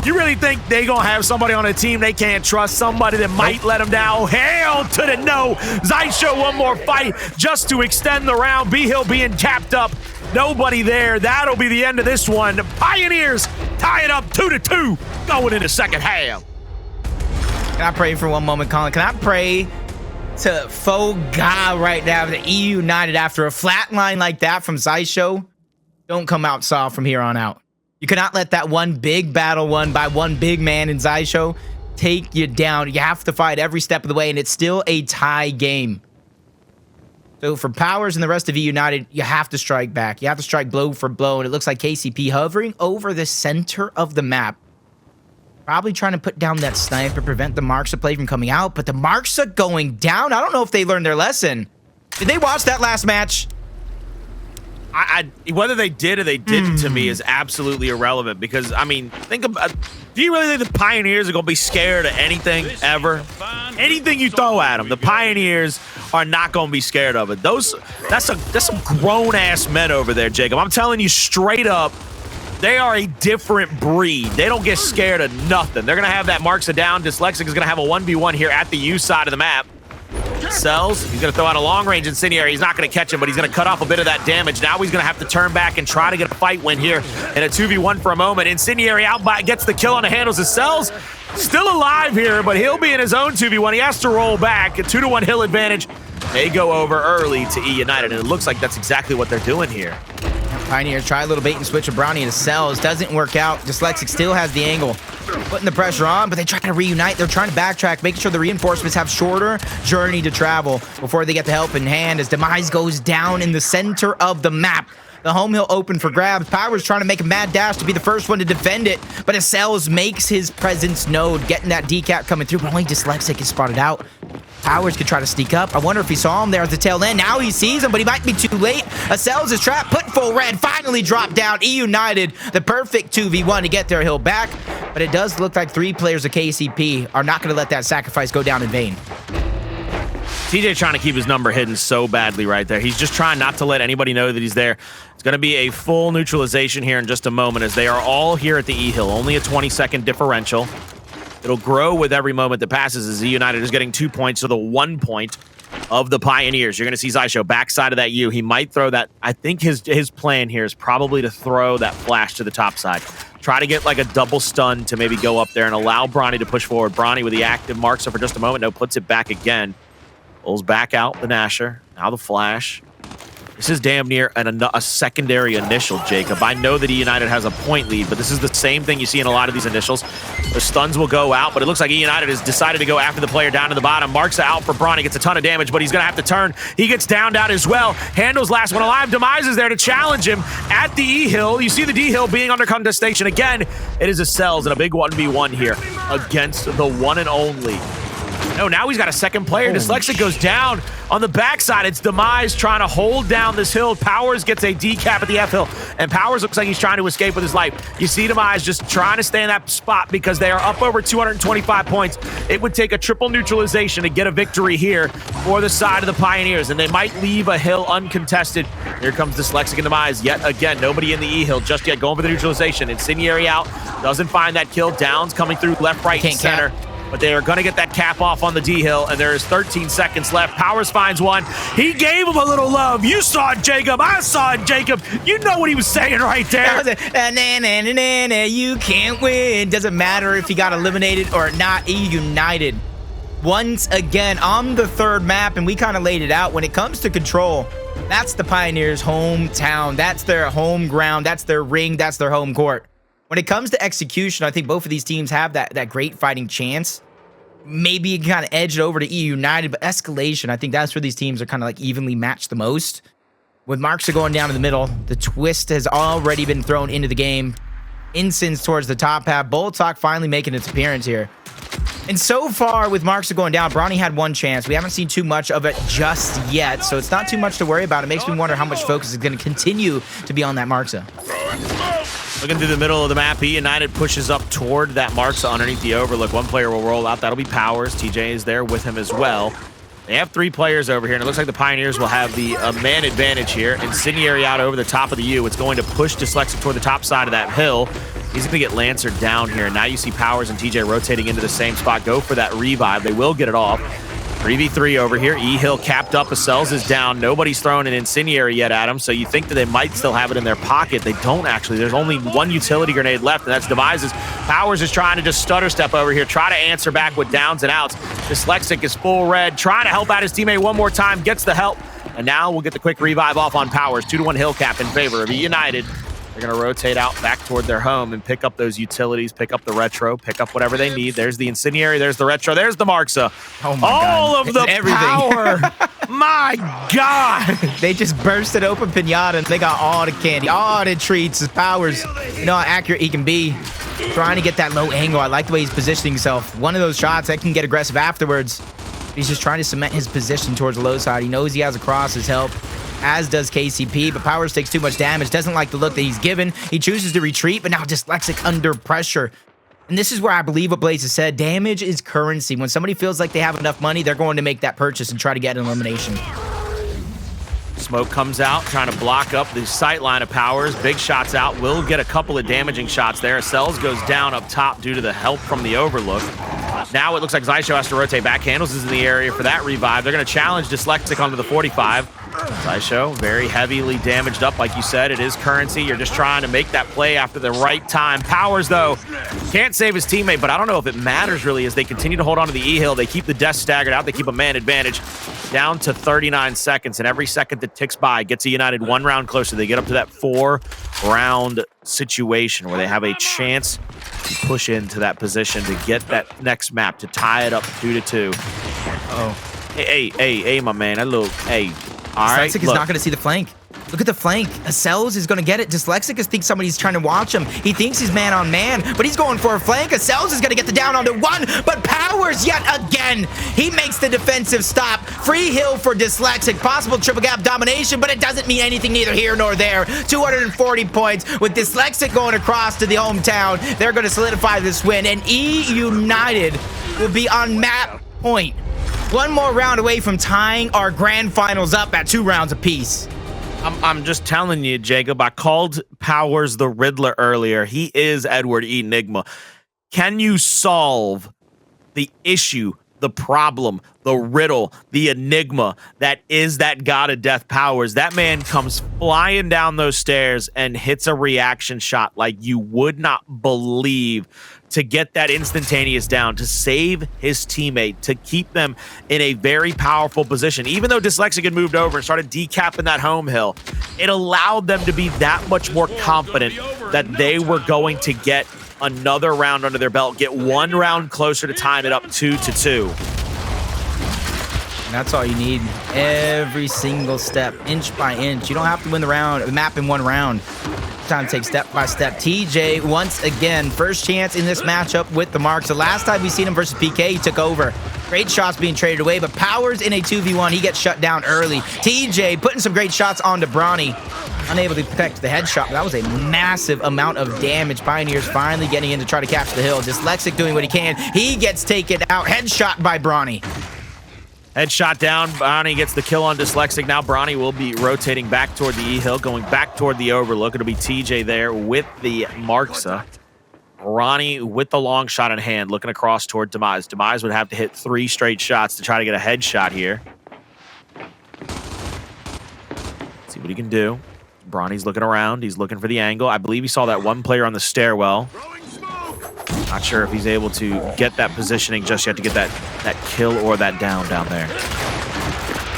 You really think they gonna have somebody on a team they can't trust, somebody that might let them down? Hell to the no. Xysho one more fight just to extend the round. B-Hill being capped up. Nobody there. That'll be the end of this one. The Pioneers tie it up 2-2 going into second half. Can I pray for one moment, Colin? Can I pray to faux God right now that eUnited after a flat line like that from Xysho don't come out soft from here on out? You cannot let that one big battle won by one big man in Xysho take you down. You have to fight every step of the way, and it's still a tie game. So for Powerz and the rest of eUnited, you have to strike back. You have to strike blow for blow, and it looks like KCP hovering over the center of the map. Probably trying to put down that sniper, prevent the Marksa play from coming out, but the Marksa going down. I don't know if they learned their lesson. Did they watch that last match? Whether they did or they didn't to me is absolutely irrelevant because, I mean, think about, do you really think the Pioneers are going to be scared of anything ever? Anything you throw at them, the Pioneers are not going to be scared of it. That's some grown-ass men over there, Jacob. I'm telling you straight up, they are a different breed. They don't get scared of nothing. They're going to have that Marksa down. Dyslexic is going to have a 1v1 here at the U side of the map. Cells, he's going to throw out a long-range incendiary. He's not going to catch him, but he's going to cut off a bit of that damage. Now he's going to have to turn back and try to get a fight win here in a 2v1 for a moment. Incendiary out by, gets the kill on the Hndles. Acells still alive here, but he'll be in his own 2v1. He has to roll back. A 2-1 hill advantage. They go over early to eUnited, and it looks like that's exactly what they're doing here. Pioneers try a little bait and switch of Bronny to Acells. Doesn't work out. Dyslexic still has the angle. Putting the pressure on, but they try to reunite. They're trying to backtrack, making sure the reinforcements have shorter journey to travel before they get the help in hand as Demise goes down in the center of the map. The home hill open for grabs. Powerz trying to make a mad dash to be the first one to defend it, but Acells makes his presence known, getting that decap coming through, but only Dyslexic is spotted out. Powerz could try to sneak up. I wonder if he saw him there at the tail end. Now he sees him, but he might be too late. Acells is trapped, put full red, finally dropped down. eUnited, the perfect 2v1 to get their hill back, but it does look like 3 players of KCP are not going to let that sacrifice go down in vain. TJ trying to keep his number hidden so badly right there. He's just trying not to let anybody know that he's there. It's going to be a full neutralization here in just a moment as they are all here at the E-Hill. Only a 20-second differential. It'll grow with every moment that passes as eUnited is getting 2 points to the 1 point of the Pioneers. You're going to see Xysho backside of that U. He might throw that. I think his plan here is probably to throw that flash to the top side. Try to get like a double stun to maybe go up there and allow Bronny to push forward. Bronny with the active marks for just a moment. No, puts it back again. Pulls back out the Nasher. Now the flash. This is damn near a secondary initial, Jacob. I know that eUnited has a point lead, but this is the same thing you see in a lot of these initials. The stuns will go out, but it looks like eUnited has decided to go after the player down to the bottom. Marks out for Bronny, gets a ton of damage, but he's going to have to turn. He gets downed out as well. Hndles last one alive. Demise is there to challenge him at the E hill. You see the D hill being under contestation. Again, it is Acells and a big 1v1 here against the one and only. No, now he's got a second player. Dyslexic goes down on the backside. It's Demise trying to hold down this hill. Powerz gets a decap at the F hill, and Powerz looks like he's trying to escape with his life. You see Demise just trying to stay in that spot because they are up over 225 points. It would take a triple neutralization to get a victory here for the side of the Pioneers, and they might leave a hill uncontested. Here comes Dyslexic and Demise yet again. Nobody in the E hill just yet, going for the neutralization. Incendiary out, doesn't find that kill. Downs coming through left, right, and center. Cap. But they are going to get that cap off on the D hill, and there is 13 seconds left. Powerz finds one. He gave him a little love. You saw it, Jacob. I saw it, Jacob. You know what he was saying right there. You can't win. Doesn't matter if he got eliminated or not. eUnited once again on the third map, and we kind of laid it out. When it comes to control, that's the Pioneers' hometown. That's their home ground. That's their ring. That's their home court. When it comes to execution, I think both of these teams have that great fighting chance. Maybe you can kind of edge it over to eUnited, but Escalation, I think that's where these teams are kind of like evenly matched the most. With Marksa going down in the middle, the twist has already been thrown into the game. Incense towards the top half. Boltok finally making its appearance here. And so far, with Marksa going down, Bronny had one chance. We haven't seen too much of it just yet, so it's not too much to worry about. It makes me wonder how much focus is going to continue to be on that Marksa. Looking through the middle of the map, eUnited pushes up toward that Marksa underneath the overlook. One player will roll out. That'll be Powerz. TJ is there with him as well. They have 3 players over here, and it looks like the Pioneers will have the man advantage here. Incendiary out over the top of the U. It's going to push Dyslexic toward the top side of that hill. He's going to get Lancered down here. Now you see Powerz and TJ rotating into the same spot. Go for that revive. They will get it off. 3v3 over here. E-Hill capped up. Acells is down. Nobody's thrown an Incendiary yet at him, so you think that they might still have it in their pocket. They don't actually. There's only one utility grenade left, and that's Demise's. Powerz is trying to just stutter step over here, try to answer back with downs and outs. Dyslexic is full red, trying to help out his teammate one more time, gets the help, and now we'll get the quick revive off on Powerz. 2-1 hill cap in favor of eUnited. They're going to rotate out back toward their home and pick up those utilities, pick up the retro, pick up whatever they need. There's the Incendiary, there's the retro, there's the Marksa. Oh my All God. of the power. My God. They just bursted open Pinata, and they got all the candy, all the treats. His Powerz, you know how accurate he can be. Trying to get that low angle. I like the way he's positioning himself. One of those shots that can get aggressive afterwards. He's just trying to cement his position towards the low side. He knows he has a cross, his help, as does KCP, but Powerz takes too much damage, doesn't like the look that he's given. He chooses to retreat, but now Dyslexic under pressure. And this is where I believe what Blaze has said, damage is currency. When somebody feels like they have enough money, they're going to make that purchase and try to get an elimination. Smoke comes out, trying to block up the sight line of Powerz. Big shots out, will get a couple of damaging shots there. Acells goes down up top due to the help from the overlook. Now it looks like Xysho has to rotate back. Hndles is in the area for that revive. They're going to challenge Dyslexic onto the 45. Xysho, very heavily damaged up, like you said. It is currency. You're just trying to make that play after the right time. Powerz, though, can't save his teammate, but I don't know if it matters really as they continue to hold on to the E-Hill. They keep the death staggered out. They keep a man advantage down to 39 seconds, and every second that ticks by gets eUnited 1 round closer. They get up to that 4-round situation where they have a chance to push into that position to get that next map, to tie it up 2-2. Oh. Hey, my man. That little, hey. All right, Dyslexic is not going to see the flank. Look at the flank. Acells is going to get it. Dyslexic thinks somebody's trying to watch him. He thinks he's man on man, but he's going for a flank. Acells is going to get the down onto 1, but Powerz yet again. He makes the defensive stop. Free hill for Dyslexic. Possible triple gap domination, but it doesn't mean anything neither here nor there. 240 points with Dyslexic going across to the hometown. They're going to solidify this win, and eUnited will be on map point. 1 more round away from tying our grand finals up at 2 rounds apiece. I'm just telling you, Jacob, I called Powerz the Riddler earlier. He is Edward Enigma. Can you solve the issue the problem, the riddle, the enigma that is that god of death Powerz. That man comes flying down those stairs and hits a reaction shot like you would not believe, to get that instantaneous down, to save his teammate, to keep them in a very powerful position. Even though Dyslexic had moved over and started decapping that home hill, it allowed them to be that much more confident that they were going to get another round under their belt, get one round closer to tying it up 2-2. And that's all you need. Every single step, inch by inch. You don't have to win the map in one round. Time to take step by step. TJ, once again, first chance in this matchup with the marks. The last time we seen him versus PK, he took over. Great shots being traded away, but Powerz in a 2v1, he gets shut down early. TJ putting some great shots onto Bronny. Unable to protect the headshot, but that was a massive amount of damage. Pioneers finally getting in to try to capture the hill. Dyslexic doing what he can. He gets taken out. Headshot by Bronny. Headshot down. Bronny gets the kill on Dyslexic. Now Bronny will be rotating back toward the E-Hill, going back toward the overlook. It'll be TJ there with the Marksa. Bronny with the long shot in hand, looking across toward Demise. Demise would have to hit 3 straight shots to try to get a headshot here. See what he can do. Bronny's looking around. He's looking for the angle. I believe he saw that one player on the stairwell. Not sure if he's able to get that positioning just yet to get that kill or that down there.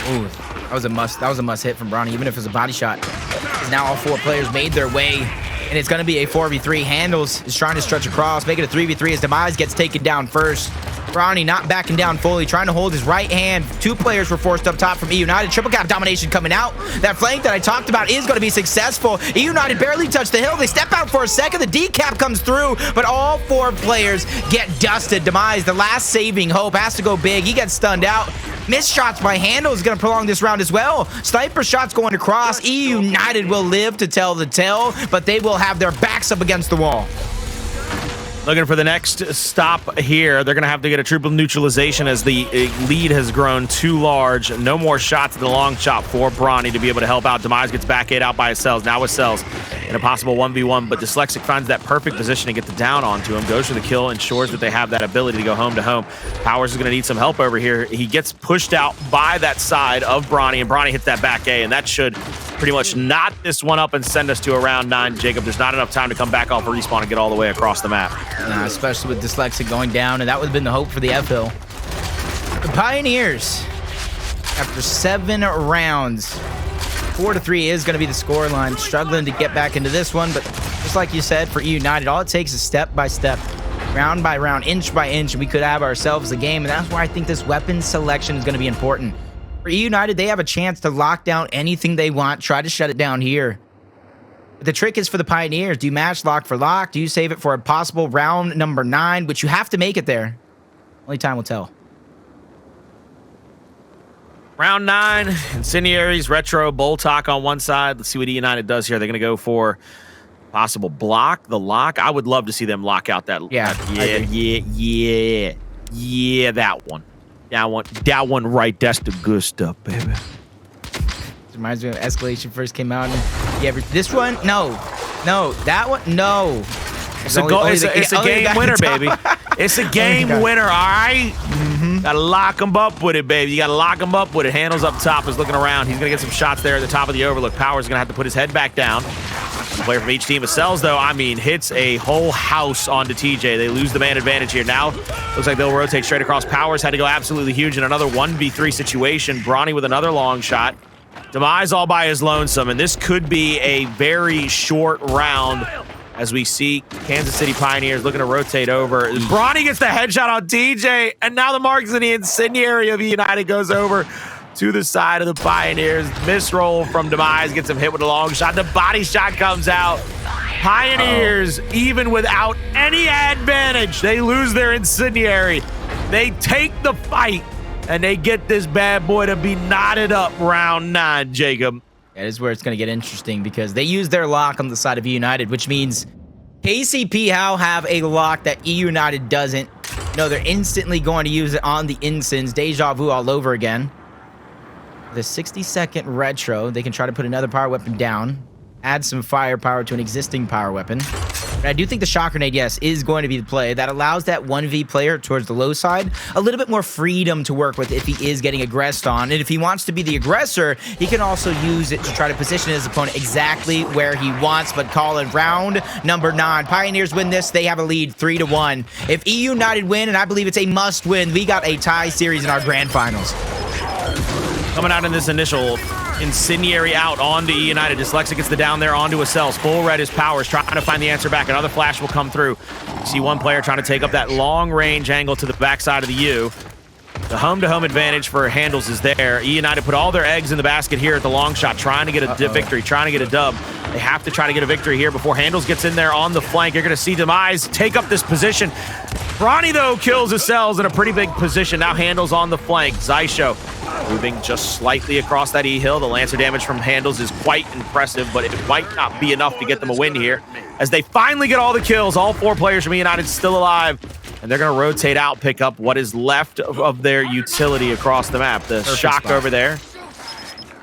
Ooh, that was a must. That was a must hit from Bronny, even if it was a body shot. Because now all 4 players made their way, and it's going to be a 4v3. Hndles is trying to stretch across, make it a 3v3 as Demise gets taken down first. Bronny not backing down fully, trying to hold his right hand. 2 players were forced up top from eUnited. Triple cap domination coming out. That flank that I talked about is going to be successful. eUnited barely touched the hill. They step out for a second. The decap comes through, but all 4 players get dusted. Demise, the last saving hope, has to go big. He gets stunned out. Missed shots by Hndles is going to prolong this round as well. Sniper shots going across. eUnited will live to tell the tale, but they will have their backs up against the wall. Looking for the next stop here. They're going to have to get a triple neutralization as the lead has grown too large. No more shots at the long shot for Bronny to be able to help out. Demise gets back 8 out by Acells. Now Acells in a possible 1v1, but Dyslexic finds that perfect position to get the down onto him. Goes for the kill, ensures that they have that ability to go home to home. Powerz is going to need some help over here. He gets pushed out by that side of Bronny, and Bronny hits that back A, and that should pretty much knot this one up and send us to a round 9. Jacob, there's not enough time to come back off a respawn and get all the way across the map. Especially with Dyslexic going down, and that would have been the hope for the F-Hill. The Pioneers, after 7 rounds, 4-3 is going to be the score line. Struggling to get back into this one, but just like you said, for eUnited, all it takes is step by step, round by round, inch by inch, and we could have ourselves a game, and that's why I think this weapon selection is going to be important. For eUnited, they have a chance to lock down anything they want, try to shut it down here. But the trick is for the Pioneers. Do you match lock for lock? Do you save it for a possible round number 9, which you have to make it there? Only time will tell. Round 9, Incendiaries, Retro, Boltok on one side. Let's see what eUnited does here. They're going to go for possible block, the lock. I would love to see them lock out that. Yeah, Yeah, that one. That one right. That's the good stuff, baby. It reminds me of Escalation first came out. And this one? No. That one? No. It's a game winner, baby. It's a game winner, all right? Gotta lock him up with it, baby. You gotta lock him up with it. Hndles up top is looking around. He's gonna get some shots there at the top of the overlook. Powerz is gonna have to put his head back down. The player from each team. Acells, though, I mean, hits a whole house onto TJ. They lose the man advantage here. Now, looks like they'll rotate straight across. Powerz had to go absolutely huge in another 1v3 situation. Bronny with another long shot. Demise all by his lonesome, and this could be a very short round as we see Kansas City Pioneers looking to rotate over. Bronny gets the headshot on TJ, and now the marks in the incendiary of eUnited goes over to the side of the Pioneers. Misroll from Demise, gets him hit with a long shot. The body shot comes out. Pioneers, even without any advantage, they lose their incendiary. They take the fight, and they get this bad boy to be knotted up round 9, Jacob. That is where it's going to get interesting because they use their lock on the side of eUnited, which means KCP How have a lock that eUnited doesn't. No, they're instantly going to use it on the Incins. Deja vu all over again. The 60-second retro, they can try to put another power weapon down, add some firepower to an existing power weapon. But I do think the shock grenade, yes, is going to be the play that allows that 1v player towards the low side a little bit more freedom to work with if he is getting aggressed on. And if he wants to be the aggressor, he can also use it to try to position his opponent exactly where he wants. But call it round number 9. Pioneers win this. They have a lead 3-1. If eUnited win, and I believe it's a must win, we got a tie series in our grand finals. Coming out in this initial incendiary out onto eUnited. Dyslexic gets the down there onto Acells. Full red is Powerz trying to find the answer back. Another flash will come through. You see one player trying to take up that long range angle to the backside of the U. The home-to-home advantage for Hndles is there. eUnited put all their eggs in the basket here at the long shot, trying to get a victory, trying to get a dub. They have to try to get a victory here before Hndles gets in there on the flank. You're going to see Demise take up this position. Bronny, though, kills Acells in a pretty big position. Now Hndles on the flank. Xysho moving just slightly across that E-hill. The Lancer damage from Hndles is quite impressive, but it might not be enough to get them a win here. As they finally get all the kills, all 4 players from eUnited still alive. And they're going to rotate out, pick up what is left of their utility across the map. The shock over there.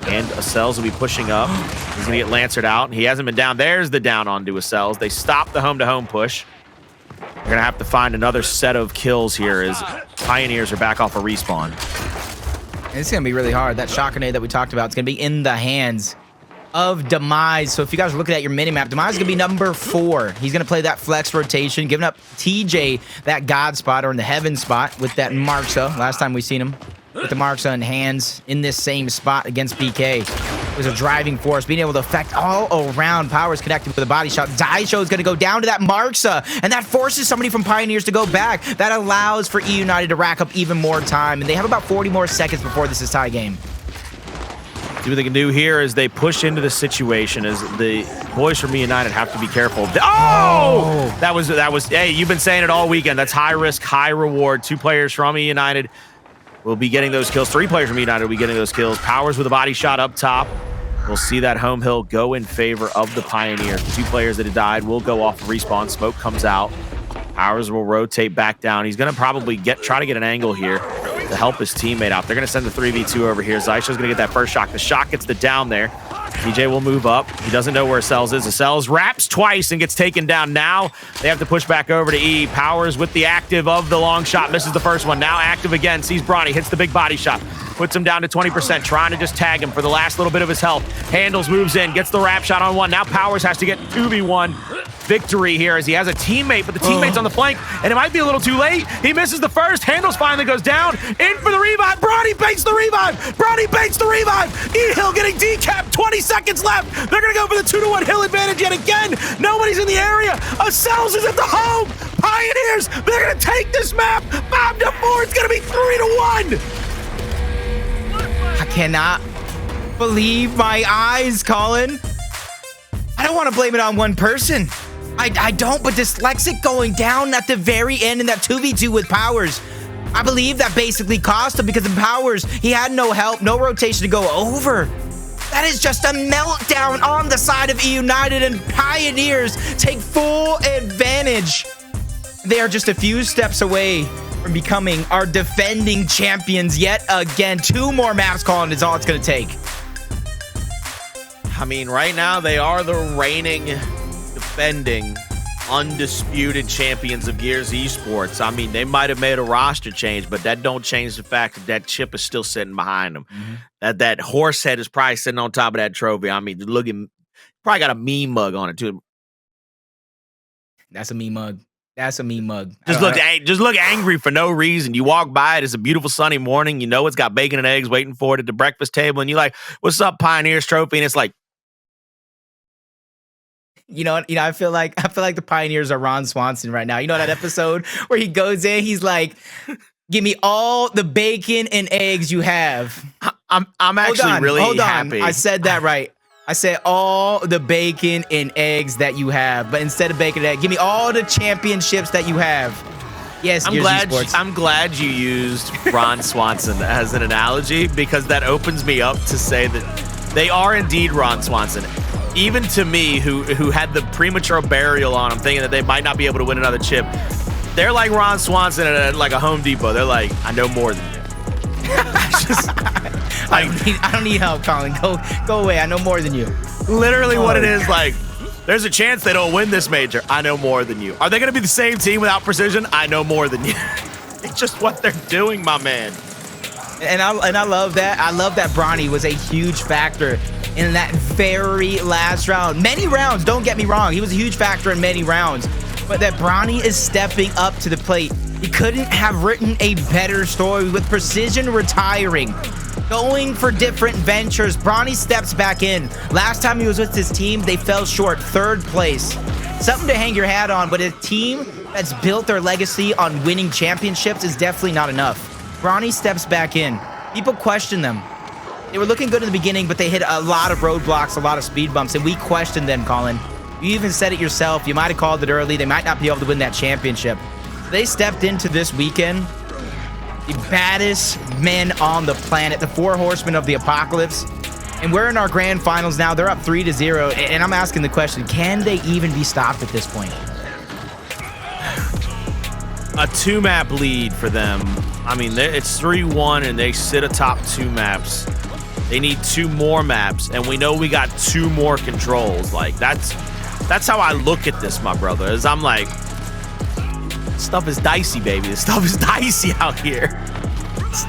And Acells will be pushing up. He's going to get Lancered out. He hasn't been down. There's the down onto Acells. They stop the home-to-home push. They're going to have to find another set of kills here as Pioneers are back off a respawn. It's going to be really hard. That shock grenade that we talked about is going to be in the hands of Demise. So if you guys are looking at your minimap, Demise is going to be number 4. He's going to play that flex rotation, giving up TJ that God spot or in the heaven spot with that Marksa. Last time we seen him with the Marksa in hands in this same spot against BK. It was a driving force, being able to affect all around. Powerz connected with a body shot. Xysho is going to go down to that Marksa, and that forces somebody from Pioneers to go back. That allows for eUnited to rack up even more time, and they have about 40 more seconds before this is tie game. See what they can do here as they push into the situation as the boys from eUnited have to be careful. Oh! That was, hey, you've been saying it all weekend. That's high risk, high reward. 2 players from eUnited will be getting those kills. 3 players from eUnited will be getting those kills. Powerz with a body shot up top. We'll see that home hill go in favor of the Pioneers. The 2 players that have died will go off respawn. Smoke comes out. Powerz will rotate back down. He's going to probably try to get an angle here to help his teammate out. They're going to send the 3v2 over here. Xysho's going to get that first shock. The shock gets the down there. TJ will move up. He doesn't know where Acells is. Acells wraps twice and gets taken down. Now they have to push back over to E. Powerz with the active of the long shot. Misses the first one. Now active again. Sees Bronny. Hits the big body shot. Puts him down to 20%. Trying to just tag him for the last little bit of his health. Hndles moves in. Gets the wrap shot on 1. Now Powerz has to get 2v1 victory here as he has a teammate, but the teammate's on the flank, and it might be a little too late. He misses the first. Hndles finally goes down. In for the revive. Bronny baits the revive. Bronny baits the revive. E-Hill getting decapped. 20 seconds left. They're going to go for the 2-1 hill advantage yet again. Nobody's in the area. Acells is at the home. Pioneers, they're going to take this map. 5-4. It's going to be 3-1. I cannot believe my eyes, Colin. I don't want to blame it on one person. I don't, but Dyslexic going down at the very end in that 2v2 with Powerz. I believe that basically cost him because of Powerz. He had no help, no rotation to go over. That is just a meltdown on the side of eUnited, and Pioneers take full advantage. They are just a few steps away from becoming our defending champions yet again. 2 more maps, Colin, is all it's going to take. I mean, right now they are the reigning, defending, undisputed champions of Gears Esports. I mean, they might have made a roster change, but that don't change the fact that that chip is still sitting behind them. That horse head is probably sitting on top of that trophy. I mean, look at, probably got a meme mug on it too. That's a meme mug. That's a meme mug. Just look angry for no reason. You walk by it, it's a beautiful sunny morning. You know it's got bacon and eggs waiting for it at the breakfast table, and you're like, "What's up, Pioneers trophy?" And it's like, You know, I feel like the Pioneers are Ron Swanson right now. You know that episode where he goes in, he's like, "Give me all the bacon and eggs you have." I'm actually really happy. I said that right. I said all the bacon and eggs that you have, but instead of bacon and eggs, give me all the championships that you have. Yes, I'm glad you used Ron Swanson as an analogy, because that opens me up to say that they are indeed Ron Swanson. Even to me, who had the premature burial on them, thinking that they might not be able to win another chip, they're like Ron Swanson at like a Home Depot. They're like, I know more than you. I don't need help, Colin. Go away. I know more than you. Literally what it is, like, There's a chance they don't win this major. I know more than you. Are they going to be the same team without precision? I know more than you. It's just what they're doing, my man. And I love that. I love that Bronny was a huge factor in that very last round. Many rounds, don't get me wrong. He was a huge factor in many rounds. But that Bronny is stepping up to the plate. He couldn't have written a better story with precision retiring. Going for different ventures. Bronny steps back in. Last time he was with his team, they fell short. 3rd place. Something to hang your hat on, but a team that's built their legacy on winning championships is definitely not enough. Bronny steps back in. People question them. They were looking good in the beginning, but they hit a lot of roadblocks, a lot of speed bumps, and we questioned them, Colin. You even said it yourself. You might have called it early. They might not be able to win that championship. They stepped into this weekend, the baddest men on the planet, the 4 horsemen of the apocalypse. And we're in our grand finals now. They're up 3-0. And I'm asking the question, can they even be stopped at this point? A 2-map lead for them. I mean, it's 3-1, and they sit atop 2 maps. They need 2 more maps, and we know we got 2 more controls. Like, that's how I look at this, my brother. Is I'm like, stuff is dicey, baby. This stuff is dicey out here.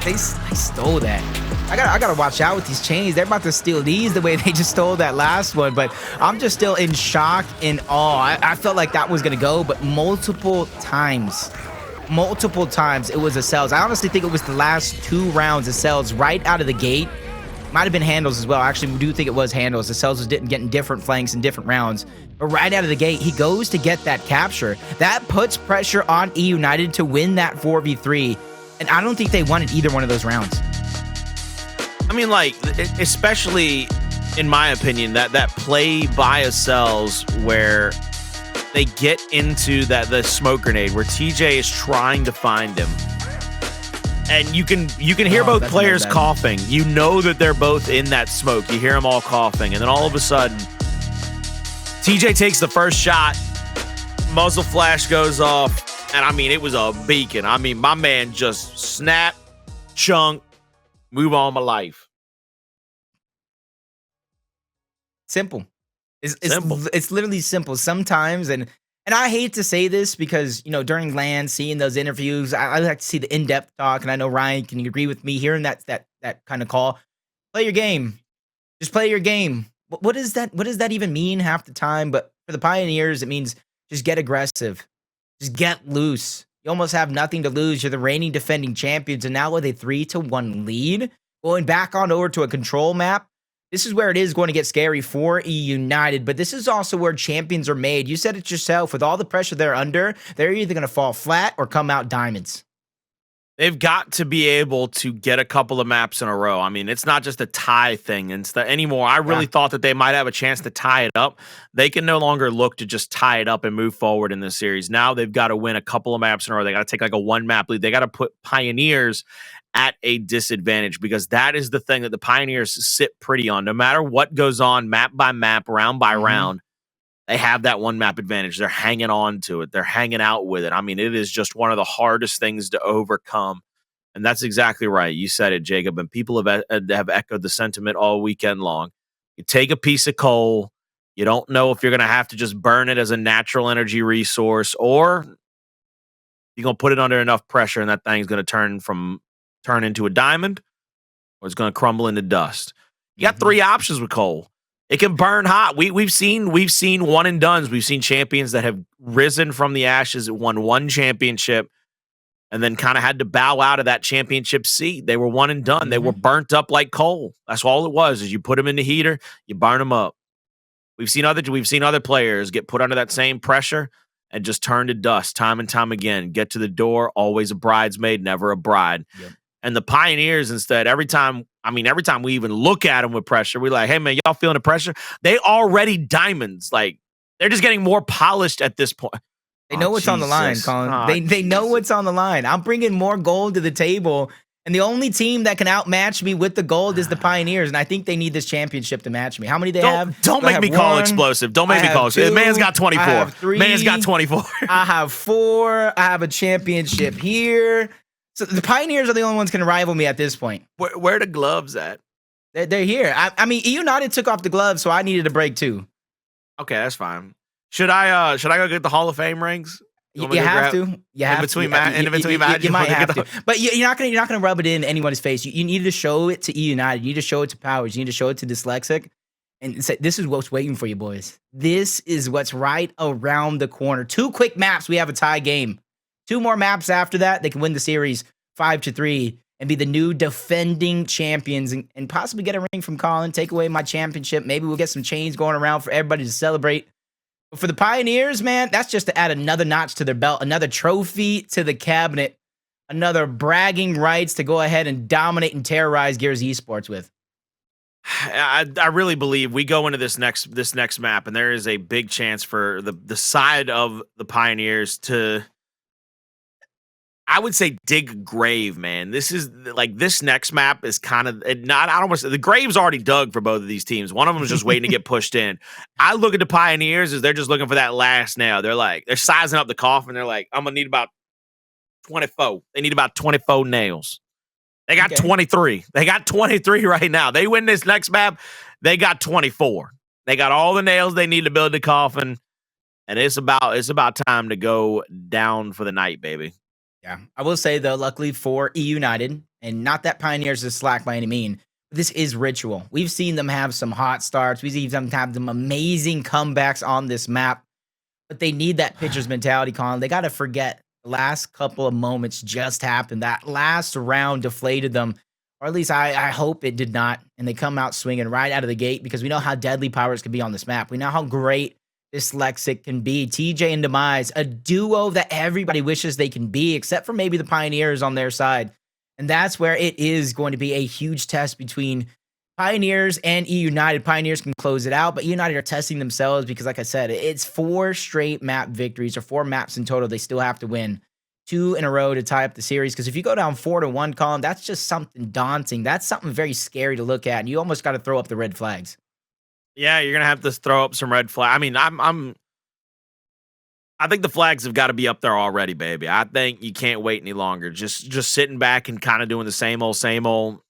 They stole that. I gotta watch out with these chains. They're about to steal these the way they just stole that last one. But I'm just still in shock and awe. I felt like that was gonna go, but multiple times it was Acells. I honestly think it was the last 2 rounds Acells right out of the gate. Might have been Hndles as well. Actually, we do think it was Hndles. Acells was getting different flanks in different rounds. But right out of the gate, he goes to get that capture. That puts pressure on eUnited to win that 4v3. And I don't think they wanted either one of those rounds. I mean, like, especially in my opinion, that play by Acells where they get into the smoke grenade where TJ is trying to find him. And you can hear both players coughing. You know that they're both in that smoke. You hear them all coughing. And then all of a sudden, TJ takes the first shot. Muzzle flash goes off. And I mean, it was a beacon. I mean, my man just snap, chunk, move on my life. Simple. Simple. It's literally simple sometimes. And I hate to say this because, you know, during LAN, seeing those interviews, I like to see the in-depth talk. And I know Ryan can agree with me hearing that kind of call. Play your game. Just play your game. What does that even mean half the time? But for the Pioneers, it means just get aggressive. Just get loose. You almost have nothing to lose. You're the reigning defending champions. And now with a 3-1 lead, going back on over to a control map, this is where it is going to get scary for eUnited, but this is also where champions are made. You said it yourself. With all the pressure they're under, they're either going to fall flat or come out diamonds. They've got to be able to get a couple of maps in a row. I mean, it's not just a tie thing anymore. I really thought that they might have a chance to tie it up. They can no longer look to just tie it up and move forward in this series. Now they've got to win a couple of maps in a row. They got to take like a 1-map lead. They got to put Pioneers at a disadvantage because that is the thing that the Pioneers sit pretty on. No matter what goes on, map by map, round by round, they have that 1-map advantage. They're hanging on to it. They're hanging out with it. I mean, it is just one of the hardest things to overcome. And that's exactly right. You said it, Jacob, and people have echoed the sentiment all weekend long. You take a piece of coal. You don't know if you're going to have to just burn it as a natural energy resource or you're going to put it under enough pressure and that thing's going to turn into a diamond or it's going to crumble into dust. You got 3 options with coal. It can burn hot. We've seen one and dones. We've seen champions that have risen from the ashes, won 1 championship, and then kind of had to bow out of that championship seat. They were one and done. They were burnt up like coal. That's all it was. Is you put them in the heater, you burn them up. We've seen other players get put under that same pressure and just turn to dust time and time again. Get to the door, always a bridesmaid, never a bride. Yep. And the Pioneers, instead, every time we even look at them with pressure, we're like, hey, man, y'all feeling the pressure? They already diamonds. Like, they're just getting more polished at this point. They know what's on the line, Colin. They know what's on the line. I'm bringing more gold to the table, and the only team that can outmatch me with the gold is the Pioneers, and I think they need this championship to match me. How many have? Don't make me call explosive. Don't make me call explosive. Man's got 24. I have 3. Man's got 24. I have 4. I have a championship here. So the Pioneers are the only ones can rival me at this point. Where are the gloves at? They're here. I mean, eUnited took off the gloves, so I needed a break too. Okay, that's fine. Should I go get the Hall of Fame rings? You have to. You have between to. in between matches. You might have to. But you're not gonna rub it in anyone's face. You need to show it to eUnited. You need to show it to Powerz. You need to show it to Dyslexic, and say, this is what's waiting for you, boys. This is what's right around the corner. 2 quick maps. We have a tie game. 2 more maps after that. They can win the series 5-3 and be the new defending champions and possibly get a ring from Colin. Take away my championship. Maybe we'll get some chains going around for everybody to celebrate. But for the Pioneers, man, that's just to add another notch to their belt, another trophy to the cabinet, another bragging rights to go ahead and dominate and terrorize Gears Esports with. I really believe we go into this next map, and there is a big chance for the side of the Pioneers to, I would say, dig a grave, man. This next map is kind of not. I don't want to say the grave's already dug for both of these teams. One of them is just waiting to get pushed in. I look at the Pioneers as they're just looking for that last nail. They're sizing up the coffin. They're like, I'm gonna need about 24. They need about 24 nails. They got 23. They got 23 right now. They win this next map, they got 24. They got all the nails they need to build the coffin, and it's about time to go down for the night, baby. Yeah, I will say, though, luckily for eUnited, and not that Pioneers is slack by any mean, this is ritual. We've seen them have some hot starts. We've seen them have some amazing comebacks on this map, but they need that pitcher's mentality, Colin. They got to forget the last couple of moments just happened. That last round deflated them, or at least I hope it did not, and they come out swinging right out of the gate because we know how deadly Powerz can be on this map. We know how great Dyslexic can be. TJ and Demise, a duo that everybody wishes they can be, except for maybe the Pioneers on their side. And that's where it is going to be a huge test between Pioneers and eUnited. Pioneers can close it out, but eUnited are testing themselves because, like I said, it's 4 straight map victories, or 4 maps in total. They still have to win 2 in a row to tie up the series. Because if you go down 4-1, Colin, that's just something daunting. That's something very scary to look at. And you almost got to throw up the red flags. Yeah, you're gonna have to throw up some red flag. I mean, I think the flags have got to be up there already, baby. I think you can't wait any longer. Just sitting back and kind of doing the same old.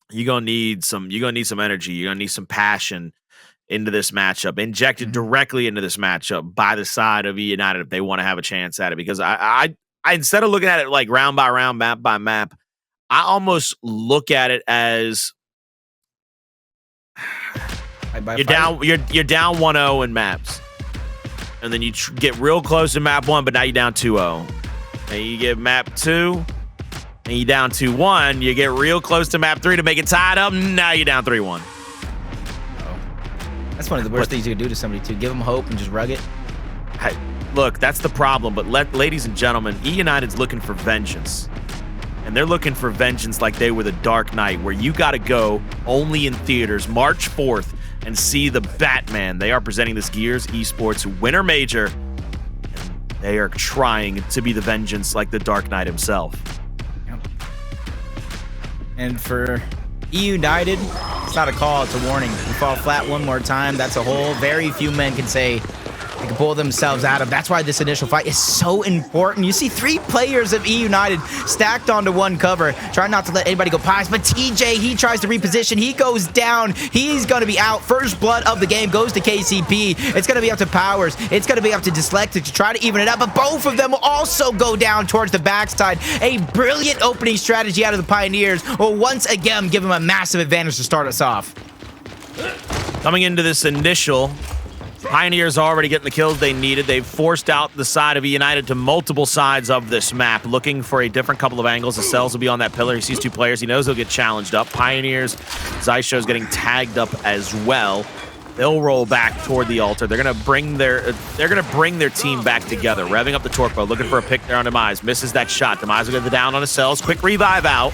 You're gonna need some energy. You're gonna need some passion into this matchup, injected directly into this matchup by the side of eUnited if they want to have a chance at it. Because I instead of looking at it like round by round, map by map, I almost look at it as you're down 1-0 in maps, and then you get real close in map 1, but now you're down 2-0. And you get map 2, and you're down 2-1. You get real close to map 3 to make it tied up. Now you're down 3-1. That's one of the worst things you can do to somebody, too. Give them hope and just rug it. Hey, look, that's the problem. But ladies and gentlemen, eUnited's looking for vengeance. And they're looking for vengeance like they were the Dark Knight, where you got to go only in theaters March 4th and see the Batman. They are presenting this Gears Esports Winter Major. And they are trying to be the vengeance like the Dark Knight himself. Yep. And for eUnited, it's not a call, it's a warning. You fall flat one more time, that's a hole very few men can say they can pull themselves out of. That's why this initial fight is so important. You see 3 players of eUnited stacked onto one cover, trying not to let anybody go past. But TJ, he tries to reposition. He goes down. He's going to be out. First blood of the game goes to KCP. It's going to be up to Powerz. It's going to be up to Dyslexic to try to even it up. But both of them will also go down towards the backside. A brilliant opening strategy out of the Pioneers will once again give them a massive advantage to start us off. Coming into this initial, Pioneers already getting the kills they needed. They've forced out the side of eUnited to multiple sides of this map, looking for a different couple of angles. Acells will be on that pillar. He sees 2 players. He knows he'll get challenged up. Pioneers, Xysho's getting tagged up as well. They'll roll back toward the altar. They're gonna bring their team back together. Revving up the torpedo, looking for a pick there on Demise. Misses that shot. Demise will get the down on Acells. Quick revive out.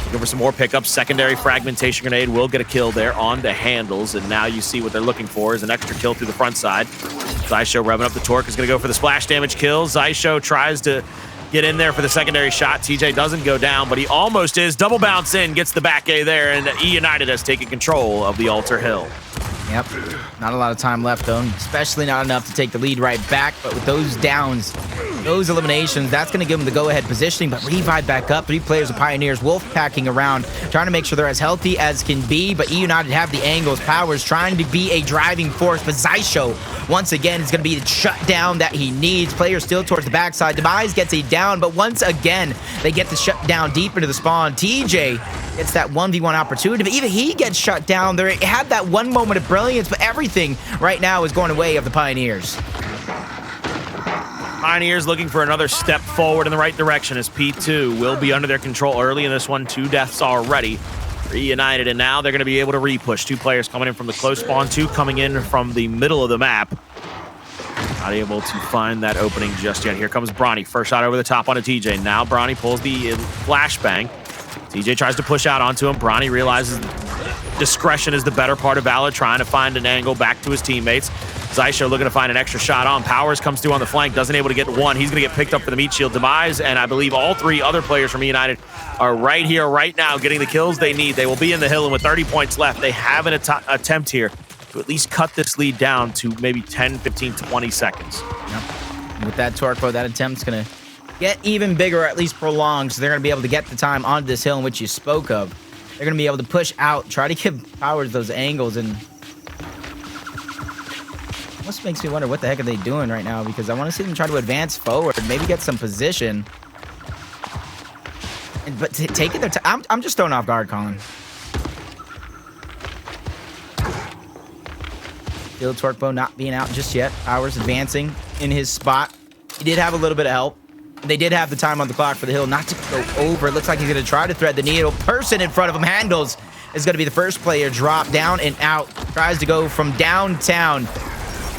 Looking for some more pickups. Secondary fragmentation grenade will get a kill there on the Hndles, and now you see what they're looking for is an extra kill through the front side. Xysho revving up the torque is going to go for the splash damage kill. Xysho tries to get in there for the secondary shot. TJ doesn't go down, but he almost is. Double bounce in, gets the back A there, and eUnited has taken control of the altar hill. Yep, not a lot of time left though, especially not enough to take the lead right back, but with those downs, those eliminations, that's going to give them the go-ahead positioning, but revive back up. 3 players of Pioneers, wolf packing around, trying to make sure they're as healthy as can be, but eUnited have the angles. Powerz trying to be a driving force, but Xysho, once again, is going to be the shutdown that he needs. Players still towards the backside. Demise gets a down, but once again, they get the shutdown deep into the spawn. TJ gets that 1v1 opportunity, but even he gets shut down. They had that one moment of brilliance, but everything right now is going away of the Pioneers. Pioneers looking for another step forward in the right direction as P2 will be under their control early in this one. 2 deaths already. Reunited, and now they're going to be able to repush. 2 players coming in from the close spawn, 2 coming in from the middle of the map. Not able to find that opening just yet. Here comes Bronny. First shot over the top onto TJ. Now Bronny pulls the flashbang. TJ tries to push out onto him. Bronny realizes discretion is the better part of valor, trying to find an angle back to his teammates. Xysho looking to find an extra shot on. Powerz comes through on the flank, doesn't able to get one. He's going to get picked up for the meat shield. Demise, and I believe all 3 other players from eUnited are right here, right now, getting the kills they need. They will be in the hill, and with 30 points left, they have an attempt here to at least cut this lead down to maybe 10, 15, 20 seconds. Yep. With that Torquo, that attempt's going to get even bigger, or at least prolonged, so they're going to be able to get the time onto this hill in which you spoke of. They're going to be able to push out, try to give Powerz those angles, and almost makes me wonder what the heck are they doing right now, because I want to see them try to advance forward, maybe get some position. But taking their time, I'm just thrown off guard, Colin. Field Torquo not being out just yet. Powerz advancing in his spot. He did have a little bit of help. They did have the time on the clock for the hill not to go over. It looks like he's going to try to thread the needle. Person in front of him, Hndles, is going to be the first player drop down and out. Tries to go from downtown.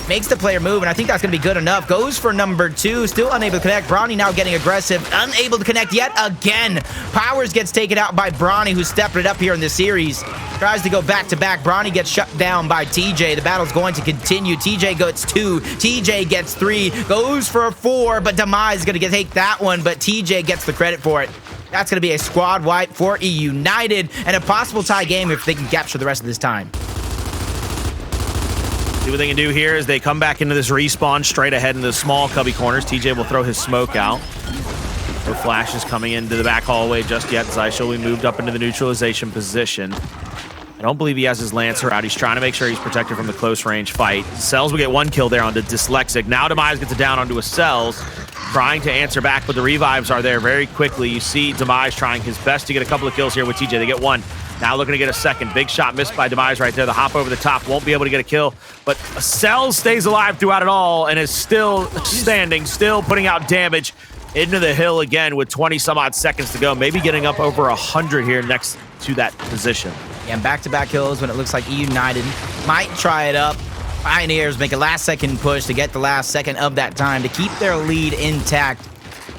Makes the player move, and I think that's going to be good enough. Goes for number 2, still unable to connect. Bronny now getting aggressive, unable to connect yet again. Powerz gets taken out by Bronny, who stepped it up here in this series. Tries to go back-to-back. Bronny gets shut down by TJ. The battle's going to continue. TJ gets 2. TJ gets 3. Goes for a 4, but Demise is going to take that one, but TJ gets the credit for it. That's going to be a squad wipe for eUnited, and a possible tie game if they can capture the rest of this time. See what they can do here is they come back into this respawn straight ahead into the small cubby corners. TJ will throw his smoke out. No flashes coming into the back hallway just yet. Xysho will be moved up into the neutralization position. I don't believe he has his Lancer out. He's trying to make sure he's protected from the close range fight. Acells will get 1 kill there on the Dyslexic. Now Demise gets it down onto Acells, trying to answer back, but the revives are there very quickly. You see Demise trying his best to get a couple of kills here with TJ. They get 1. Now looking to get a second. Big shot missed by Demise right there. The hop over the top won't be able to get a kill, but Acells stays alive throughout it all and is still standing, still putting out damage into the hill again with 20-some-odd seconds to go. Maybe getting up over 100 here next to that position. Yeah, and back-to-back kills when it looks like eUnited might try it up. Pioneers make a last-second push to get the last second of that time to keep their lead intact.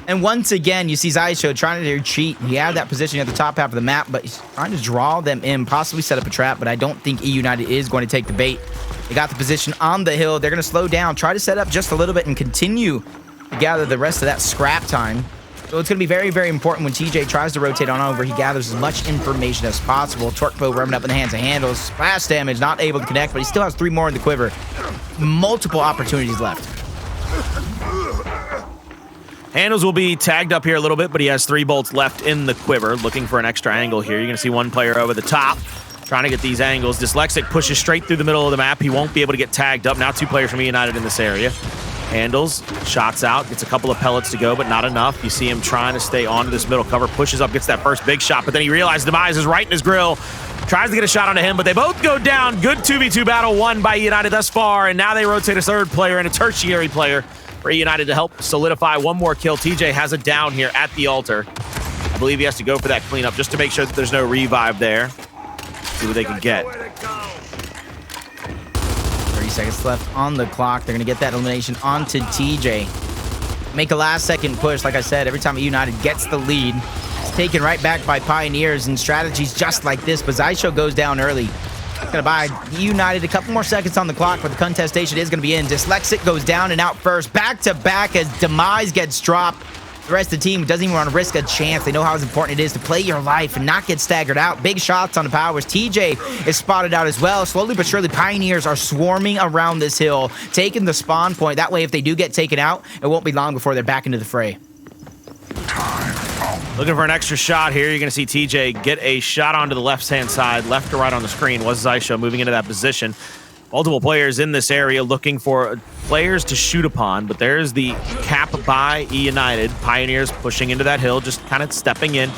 And once again, you see Xysho trying to retreat. He had that position at the top half of the map, but he's trying to draw them in, possibly set up a trap, but I don't think eUnited is going to take the bait. They got the position on the hill. They're going to slow down, try to set up just a little bit, and continue to gather the rest of that scrap time. So it's going to be very, very important when TJ tries to rotate on over. He gathers as much information as possible. Torquo rubbing up in the hands of Hndles. Splash damage, not able to connect, but he still has 3 more in the quiver. Multiple opportunities left. Hndles will be tagged up here a little bit, but he has 3 bolts left in the quiver, looking for an extra angle here. You're going to see 1 player over the top, trying to get these angles. Dyslexic pushes straight through the middle of the map. He won't be able to get tagged up. Now 2 players from eUnited in this area. Hndles, shots out, gets a couple of pellets to go, but not enough. You see him trying to stay onto this middle cover, pushes up, gets that first big shot, but then he realizes Demise is right in his grill. Tries to get a shot onto him, but they both go down. Good 2v2 battle won by eUnited thus far, and now they rotate a 3rd player and a tertiary player for eUnited to help solidify 1 more kill. TJ has it down here at the altar. I believe he has to go for that cleanup just to make sure that there's no revive there. See what they can get. 30 seconds left on the clock. They're going to get that elimination onto TJ. Make a last-second push. Like I said, every time eUnited gets the lead, it's taken right back by Pioneers and strategies just like this. But Xysho goes down early. Going to buy eUnited a couple more seconds on the clock, but the contestation is going to be in. Dyslexic goes down and out first. Back-to-back as Demise gets dropped. The rest of the team doesn't even want to risk a chance. They know how important it is to play your life and not get staggered out. Big shots on the Powerz. TJ is spotted out as well. Slowly but surely, Pioneers are swarming around this hill, taking the spawn point. That way, if they do get taken out, it won't be long before they're back into the fray. Looking for an extra shot here. You're going to see TJ get a shot onto the left-hand side, left to right on the screen. Was Xysho moving into that position. Multiple players in this area looking for players to shoot upon, but there's the cap by eUnited. Pioneers pushing into that hill, just kind of stepping in,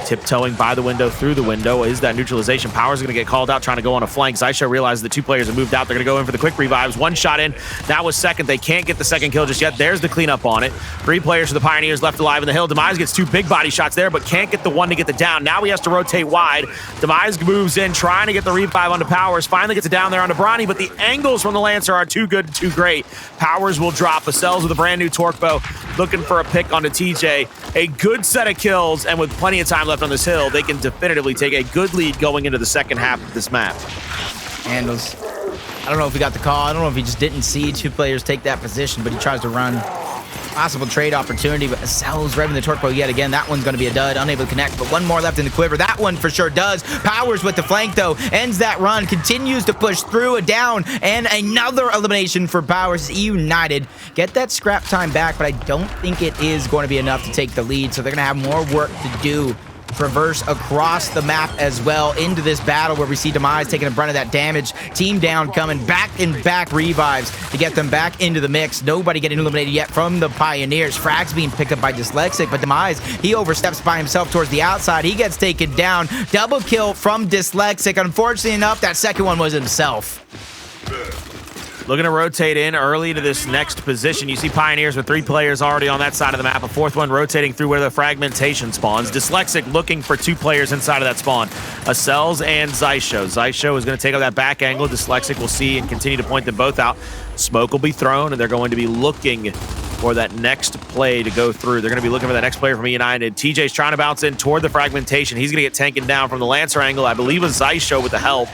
tiptoeing by the window, through the window. Is that neutralization? Powerz going to get called out, trying to go on a flank. Xysho realizes the two players have moved out. They're going to go in for the quick revives. One shot in. That was second. They can't get the second kill just yet. There's the cleanup on it. 3 players for the Pioneers left alive in the hill. Demise gets 2 big body shots there, but can't get the one to get the down. Now he has to rotate wide. Demise moves in, trying to get the revive onto Powerz. Finally gets it down there onto Bronny, but the angles from the Lancer are too good, too great. Powerz will drop. Acells with a brand new torque bow, looking for a pick onto TJ. A good set of kills, and with plenty of time left on this hill, they can definitively take a good lead going into the second half of this map. Hndles. I don't know if he got the call. I don't know if he just didn't see 2 players take that position, but he tries to run. Possible trade opportunity, but Acells revving the torque bow yet again. That one's going to be a dud, unable to connect, but 1 more left in the quiver. That one for sure does. Powerz with the flank, though, ends that run, continues to push through a down, and another elimination for Powerz. eUnited get that scrap time back, but I don't think it is going to be enough to take the lead, so they're going to have more work to do. Traverse across the map as well into this battle where we see Demise taking a brunt of that damage. Team down coming back and back revives to get them back into the mix. Nobody getting eliminated yet from the Pioneers. Frags being picked up by Dyslexic, but Demise, he oversteps by himself towards the outside. He gets taken down. Double kill from Dyslexic. Unfortunately enough, that second one was himself. Looking to rotate in early to this next position. You see Pioneers with 3 players already on that side of the map. A 4th one rotating through where the fragmentation spawns. Dyslexic looking for 2 players inside of that spawn. Acells and Xysho. Xysho is going to take up that back angle. Dyslexic will see and continue to point them both out. Smoke will be thrown, and they're going to be looking for that next play to go through. They're going to be looking for that next player from eUnited. TJ's trying to bounce in toward the fragmentation. He's going to get taken down from the Lancer angle. I believe it was Xysho with the help.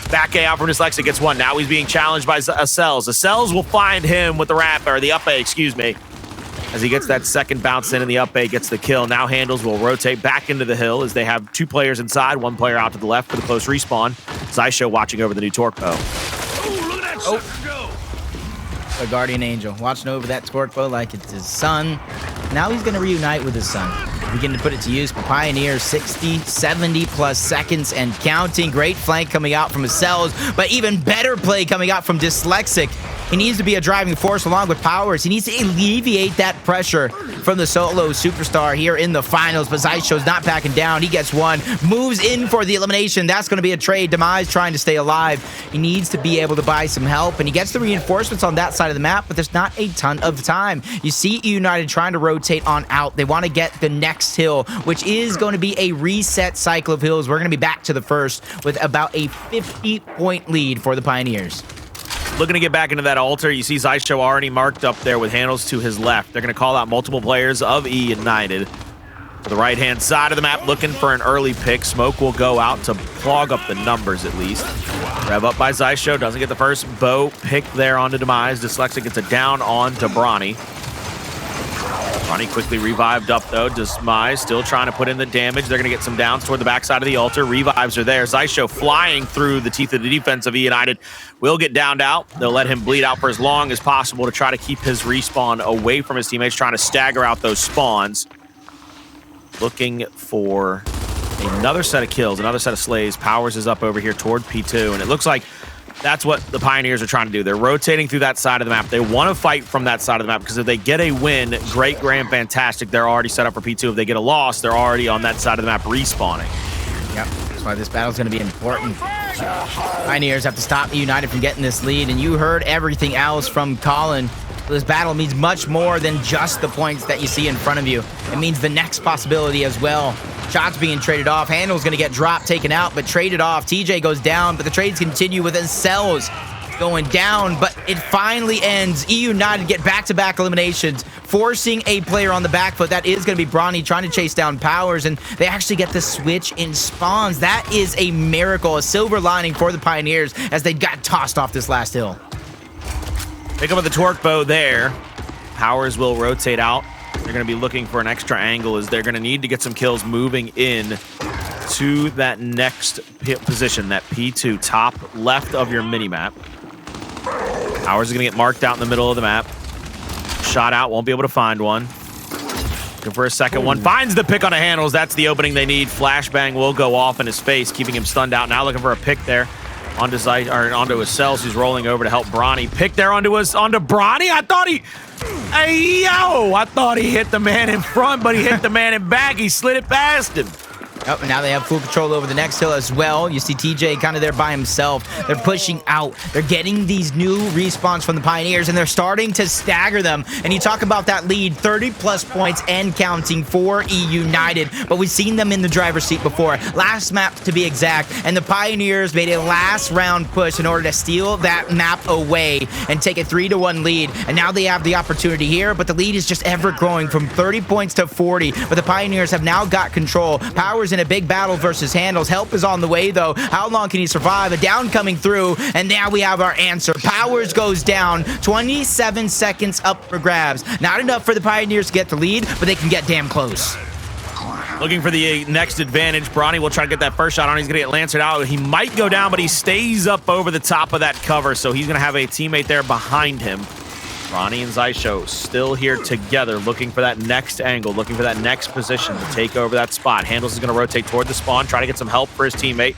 Back A out from Dyslexic gets 1. Now he's being challenged by Acells. Acells will find him with the wrap, or the up A, excuse me. As he gets that second bounce in and the up A gets the kill. Now Hndles will rotate back into the hill as they have 2 players inside, 1 player out to the left for the close respawn. Xysho watching over the new torque bow. Oh, look at that sucker go! A guardian angel watching over that torque bow like it's his son. Now he's going to reunite with his son. Begin to put it to use. But Pioneers 60, 70 plus seconds and counting. Great flank coming out from Acells, but even better play coming out from Dyslexic. He needs to be a driving force along with Powerz. He needs to alleviate that pressure from the solo superstar here in the finals. But Xysho's not backing down. He gets 1, moves in for the elimination. That's going to be a trade. Demise trying to stay alive. He needs to be able to buy some help, and he gets the reinforcements on that side of the map, but there's not a ton of time. You see eUnited trying to rotate on out. They want to get the next hill, which is going to be a reset cycle of hills. We're going to be back to the first with about a 50-point lead for the Pioneers. Looking to get back into that altar. You see Xysho already marked up there with Hndles to his left. They're going to call out multiple players of eUnited. To the right-hand side of the map, looking for an early pick. Smoke will go out to clog up the numbers at least. Rev up by Xysho. Doesn't get the first bow pick there onto Demise. Dyslexic gets a down on to Bronny. Bronny quickly revived up though. Demise still trying to put in the damage. They're going to get some downs toward the backside of the altar. Revives are there. Xysho flying through the teeth of the defense of eUnited will get downed out. They'll let him bleed out for as long as possible to try to keep his respawn away from his teammates, trying to stagger out those spawns. Looking for another set of kills, another set of slays. Powerz is up over here toward P2, and it looks like that's what the Pioneers are trying to do. They're rotating through that side of the map. They want to fight from that side of the map because if they get a win, great, grand, fantastic. They're already set up for P2. If they get a loss, they're already on that side of the map respawning. Yep, that's why this battle's going to be important. Pioneers have to stop eUnited from getting this lead, and you heard everything else from Colin. This battle means much more than just the points that you see in front of you. It means the next possibility as well. Shots being traded off. Hndles going to get dropped, taken out, but traded off. TJ goes down, but the trades continue with Acells going down, but it finally ends. eUnited get back-to-back eliminations, forcing a player on the back foot. That is going to be Bronny trying to chase down Powerz, and they actually get the switch in spawns. That is a miracle, a silver lining for the Pioneers as they got tossed off this last hill. Pick up with the torque bow there. Powerz will rotate out They're going to be looking for an extra angle as they're going to need to get some kills moving in to that next position, that P2, top left of your mini-map. Powerz is going to get marked out in the middle of the map. Shot out, won't be able to find one. Looking for a second one. Finds the pick on a Hndles. That's the opening they need. Flashbang will go off in his face, keeping him stunned out. Now looking for a pick there onto Acells, who's rolling over to help Bronny. Pick there onto Bronny. I thought he hit the man in front, but he hit the man in back. He slid it past him. Oh, and now they have full control over the next hill as well. You see TJ kind of there by himself. They're pushing out. They're getting these new respawns from the Pioneers, and they're starting to stagger them. And you talk about that lead, 30-plus points and counting for eUnited. But we've seen them in the driver's seat before. Last map, to be exact. And the Pioneers made a last-round push in order to steal that map away and take a 3-1 lead. And now they have the opportunity here, but the lead is just ever growing from 30 points to 40. But the Pioneers have now got control. Powerz in a big battle versus Hndles. Help is on the way, though. How long can he survive? A down coming through, and now we have our answer. Powerz goes down. 27 seconds up for grabs. Not enough for the Pioneers to get the lead, but they can get damn close. Looking for the next advantage. Bronny will try to get that first shot on. He's going to get Lancered out. He might go down, but he stays up over the top of that cover, so he's going to have a teammate there behind him. Bronny and Xysho still here together, looking for that next angle, looking for that next position to take over that spot. Hndles is going to rotate toward the spawn, try to get some help for his teammate.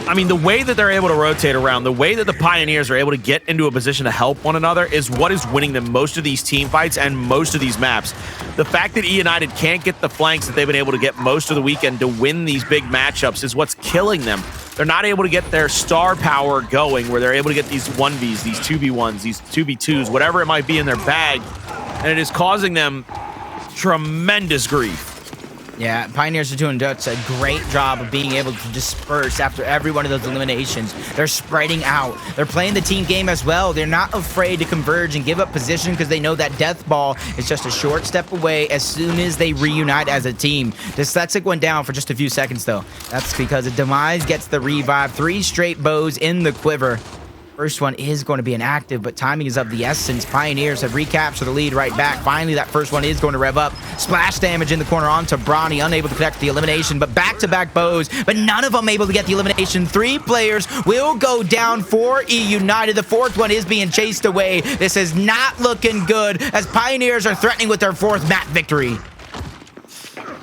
I mean, the way that they're able to rotate around, the way that the Pioneers are able to get into a position to help one another is what is winning them most of these team fights and most of these maps. The fact that eUnited can't get the flanks that they've been able to get most of the weekend to win these big matchups is what's killing them. They're not able to get their star power going where they're able to get these 1Vs, these 2v1s, these 2v2s, whatever it might be in their bag, and it is causing them tremendous grief. Yeah, Pioneers are doing such a great job of being able to disperse after every one of those eliminations. They're spreading out. They're playing the team game as well. They're not afraid to converge and give up position because they know that death ball is just a short step away as soon as they reunite as a team. Dyslexic went down for just a few seconds, though. That's because Demise gets the revive. 3 straight bows in the quiver. First one is going to be inactive, but timing is of the essence. Pioneers have recaptured the lead right back. Finally, that first one is going to rev up. Splash damage in the corner onto Bronny, unable to connect the elimination, but back-to-back bows, but none of them able to get the elimination. 3 players will go down for eUnited. The 4th one is being chased away. This is not looking good as Pioneers are threatening with their 4th map victory.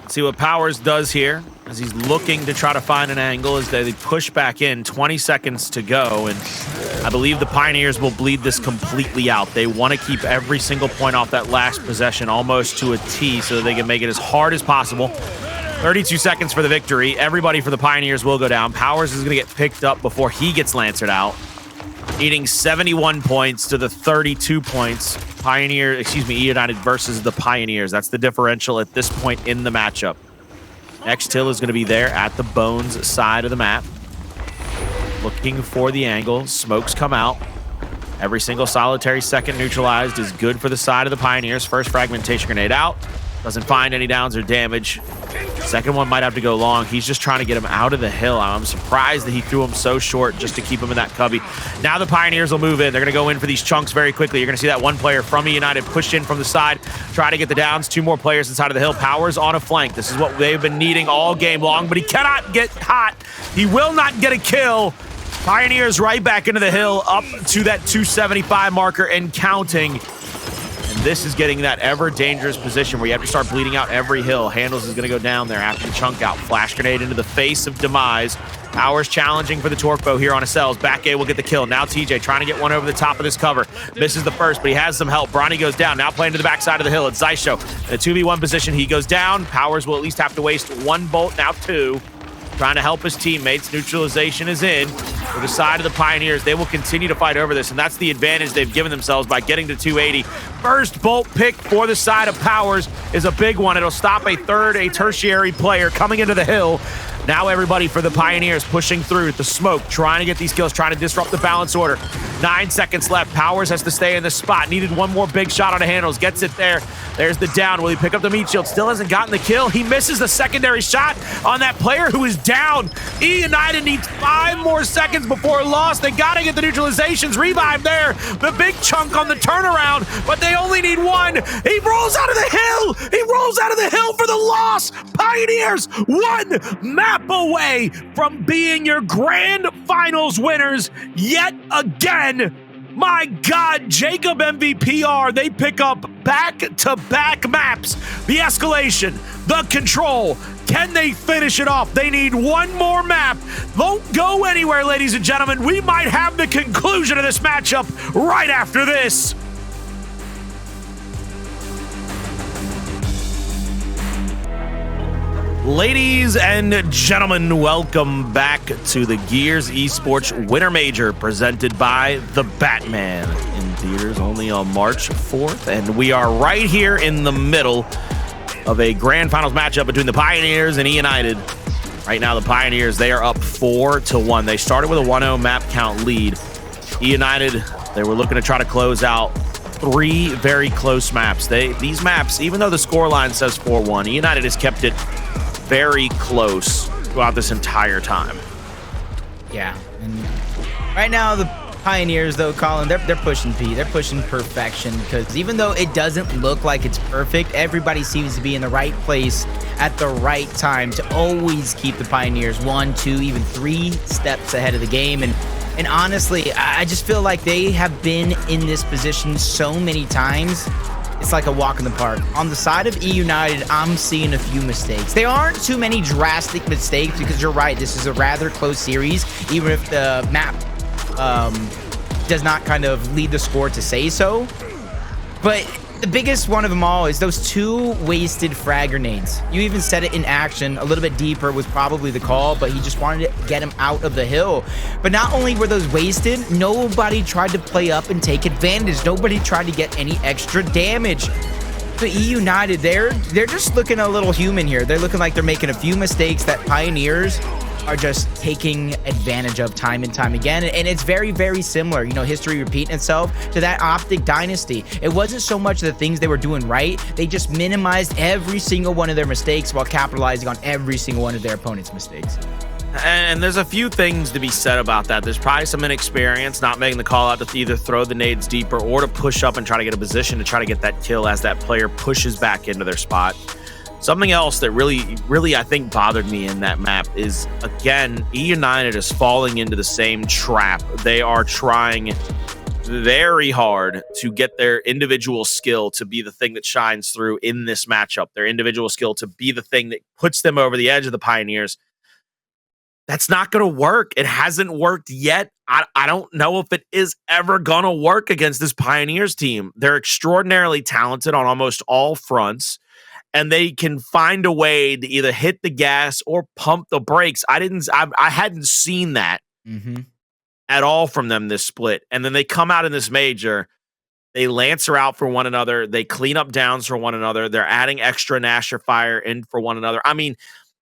See what Powerz does here as he's looking to try to find an angle as they push back in. 20 seconds to go, and I believe the Pioneers will bleed this completely out. They want to keep every single point off that last possession almost to a T so that they can make it as hard as possible. 32 seconds for the victory. Everybody for the Pioneers will go down. Powerz is going to get picked up before he gets Lancered out, needing 71 points to the 32 points. eUnited versus the Pioneers. That's the differential at this point in the matchup. Next hill is going to be there at the Bones side of the map. Looking for the angle. Smokes come out. Every single solitary second neutralized is good for the side of the Pioneers. First fragmentation grenade out. Doesn't find any downs or damage. Second one might have to go long. He's just trying to get him out of the hill. I'm surprised that he threw him so short just to keep him in that cubby. Now the Pioneers will move in. They're going to go in for these chunks very quickly. You're going to see that one player from eUnited push in from the side, try to get the downs. 2 more players inside of the hill. Powerz on a flank. This is what they've been needing all game long, but he cannot get hot. He will not get a kill. Pioneers right back into the hill, up to that 275 marker and counting. And this is getting that ever dangerous position where you have to start bleeding out every hill. Hndles is going to go down there after the chunk out. Flash grenade into the face of Demise. Powerz challenging for the torque bow here on Acells. Back A will get the kill. Now TJ trying to get one over the top of this cover. Misses the first, but he has some help. Bronny goes down. Now playing to the backside of the hill. It's Xysho. In a 2v1 position, he goes down. Powerz will at least have to waste 1 bolt, now 2. Trying to help his teammates. Neutralization is in. For the side of the Pioneers, they will continue to fight over this, and that's the advantage they've given themselves by getting to 280. First bolt pick for the side of Powerz is a big one. It'll stop a tertiary player coming into the hill. Now everybody for the Pioneers pushing through the smoke, trying to get these kills, trying to disrupt the balance order. 9 seconds left. Powerz has to stay in the spot. Needed one more big shot on a Hndles. Gets it there. There's the down. Will he pick up the meat shield? Still hasn't gotten the kill. He misses the secondary shot on that player who is down. eUnited needs 5 more seconds before loss. They got to get the neutralizations. Revive there. The big chunk on the turnaround, but they only need 1. He rolls out of the hill. He rolls out of the hill for the loss. Pioneers 1 map away from being your grand finals winners yet again. My God, Jacob MVPR, they pick up back-to-back maps. The Escalation, the Control. Can they finish it off? They need 1 more map. Don't go anywhere, ladies and gentlemen. We might have the conclusion of this matchup right after this. Ladies and gentlemen, welcome back to the Gears Esports Winter Major presented by the Batman, in theaters only on March 4th. And we are right here in the middle of a grand finals matchup between the Pioneers and eUnited. Right now, the Pioneers, they are up 4-1. They started with a 1-0 map count lead. eUnited, they were looking to try to close out 3 very close maps. These maps, even though the scoreline says 4-1, eUnited has kept it very close throughout this entire time. Yeah, and right now the Pioneers, though, Colin, they're pushing P. They're pushing perfection, because even though it doesn't look like it's perfect, everybody seems to be in the right place at the right time to always keep the Pioneers 1, 2, even 3 steps ahead of the game. And honestly, I just feel like they have been in this position so many times. It's like a walk in the park. On the side of eUnited, I'm seeing a few mistakes. There aren't too many drastic mistakes, because you're right, this is a rather close series, even if the map does not kind of lead the score to say so. But the biggest one of them all is those 2 wasted frag grenades. You even said it in action. A little bit deeper was probably the call, but he just wanted to get him out of the hill. But not only were those wasted, nobody tried to play up and take advantage. Nobody tried to get any extra damage. So eUnited, they're just looking a little human here. They're looking like they're making a few mistakes that Pioneers are just taking advantage of time and time again. And it's very, very similar, you know, history repeating itself to that Optic Dynasty. It wasn't so much the things they were doing right, they just minimized every single one of their mistakes while capitalizing on every single one of their opponent's mistakes. And there's a few things to be said about that. There's probably some inexperience, not making the call out to either throw the nades deeper or to push up and try to get a position to try to get that kill as that player pushes back into their spot. Something else that really, I think bothered me in that map is, again, eUnited is falling into the same trap. They are trying very hard to get their individual skill to be the thing that shines through in this matchup. Their individual skill to be the thing that puts them over the edge of the Pioneers. That's not going to work. It hasn't worked yet. I don't know if it is ever going to work against this Pioneers team. They're extraordinarily talented on almost all fronts, and they can find a way to either hit the gas or pump the brakes. I hadn't seen that at all from them this split. And then they come out in this major, they lancer out for one another, they clean up downs for one another, they're adding extra Nasher fire in for one another. I mean,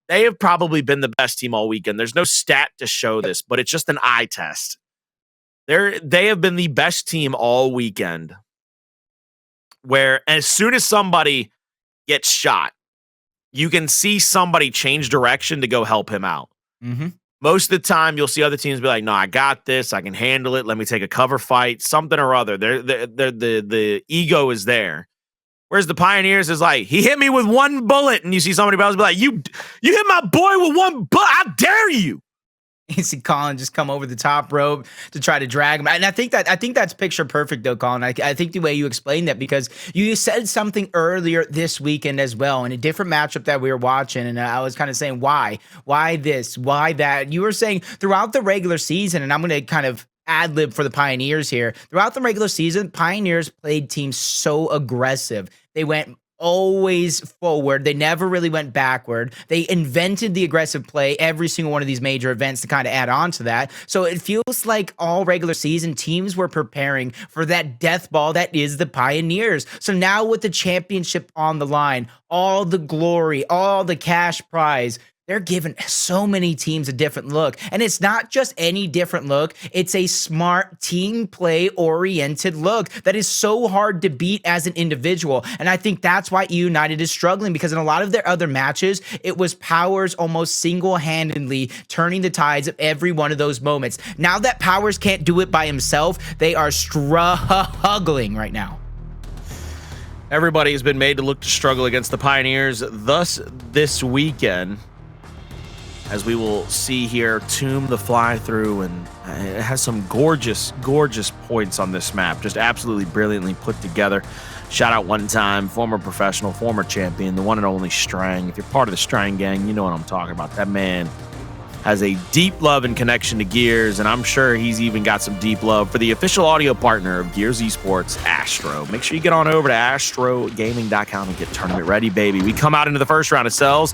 they have probably been the best team all weekend. There's no stat to show this, but it's just an eye test. They have been the best team all weekend, where as soon as somebody gets shot, you can see somebody change direction to go help him out. Most of the time, you'll see other teams be like, no, I got this. I can handle it. Let me take a cover fight, something or other. The ego is there. Whereas the Pioneers is like, he hit me with 1 bullet, and you see somebody else be like, you hit my boy with 1 bullet. How dare you? You see Colin just come over the top rope to try to drag him. And I think that's picture perfect, though, Colin. I think the way you explained that, because you said something earlier this weekend as well in a different matchup that we were watching, and I was kind of saying, why this, why that? You were saying throughout the regular season, and I'm going to kind of ad-lib for the Pioneers here. Throughout the regular season, Pioneers played teams so aggressive. They went always forward. They never really went backward. They invented the aggressive play every single one of these major events to kind of add on to that. So it feels like all regular season teams were preparing for that death ball that is the Pioneers. So now with the championship on the line, all the glory, all the cash prize, they're giving so many teams a different look. And it's not just any different look. It's a smart team play oriented look that is so hard to beat as an individual. And I think that's why eUnited is struggling, because in a lot of their other matches, it was Powerz almost single-handedly turning the tides of every one of those moments. Now that Powerz can't do it by himself, they are struggling right now. Everybody has been made to look to struggle against the Pioneers. Thus, this weekend, as we will see here, Tomb the fly-through, and it has some gorgeous, gorgeous points on this map. Just absolutely brilliantly put together. Shout out one time, former professional, former champion, the one and only Strang. If you're part of the Strang gang, you know what I'm talking about. That man has a deep love and connection to Gears, and I'm sure he's even got some deep love for the official audio partner of Gears Esports, Astro. Make sure you get on over to astrogaming.com and get tournament ready, baby. We come out into the first round of Cells.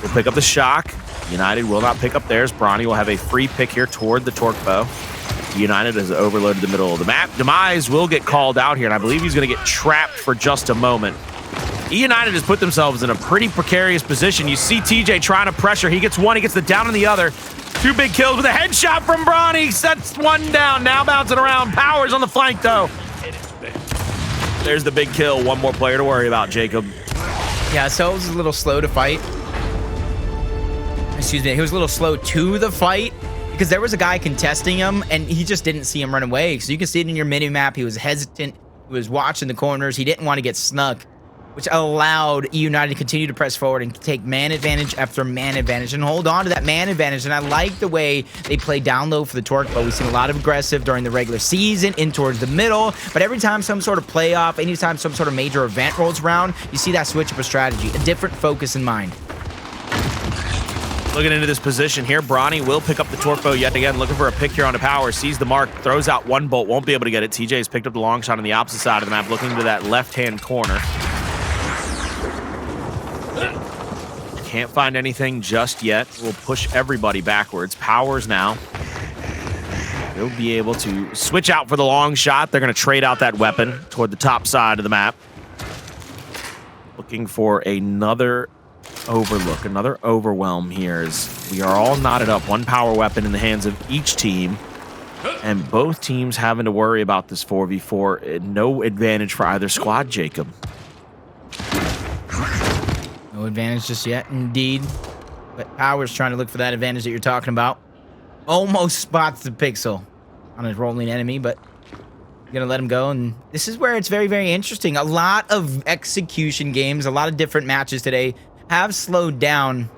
We'll pick up the Shock. United will not pick up theirs. Bronny will have a free pick here toward the Torque Bow. United has overloaded the middle of the map. Demise will get called out here, and I believe he's going to get trapped for just a moment. eUnited has put themselves in a pretty precarious position. You see TJ trying to pressure. He gets one, he gets the down on the other. Two big kills with a headshot from Bronny. Sets one down, now bouncing around. Powerz on the flank, though. There's the big kill. One more player to worry about, Jacob. Yeah, so it was a little slow to fight. Excuse me, he was a little slow to the fight because there was a guy contesting him and he just didn't see him run away. So you can see it in your mini map. He was hesitant. He was watching the corners. He didn't want to get snuck, which allowed eUnited to continue to press forward and take man advantage after man advantage and hold on to that man advantage. And I like the way they play down low for the Torque, but we've seen a lot of aggressive during the regular season in towards the middle. But every time some sort of playoff, anytime some sort of major event rolls around, you see that switch up a strategy, a different focus in mind. Looking into this position here, Bronny will pick up the Torque Bow yet again, looking for a pick here on the Power. Sees the mark, throws out one bolt, won't be able to get it. TJ has picked up the long shot on the opposite side of the map, looking to that left-hand corner. Can't find anything just yet. We'll push everybody backwards. Powerz now. He'll be able to switch out for the long shot. They're going to trade out that weapon toward the top side of the map. Looking for another overlook, another overwhelm here as we are all knotted up. One power weapon in the hands of each team, and both teams having to worry about this 4v4. No advantage for either squad, Jacob. No advantage just yet, indeed. But Powerz trying to look for that advantage that you're talking about. Almost spots the pixel on his rolling enemy, but gonna let him go. And this is where it's very, very interesting. A lot of execution games, a lot of different matches today have slowed down,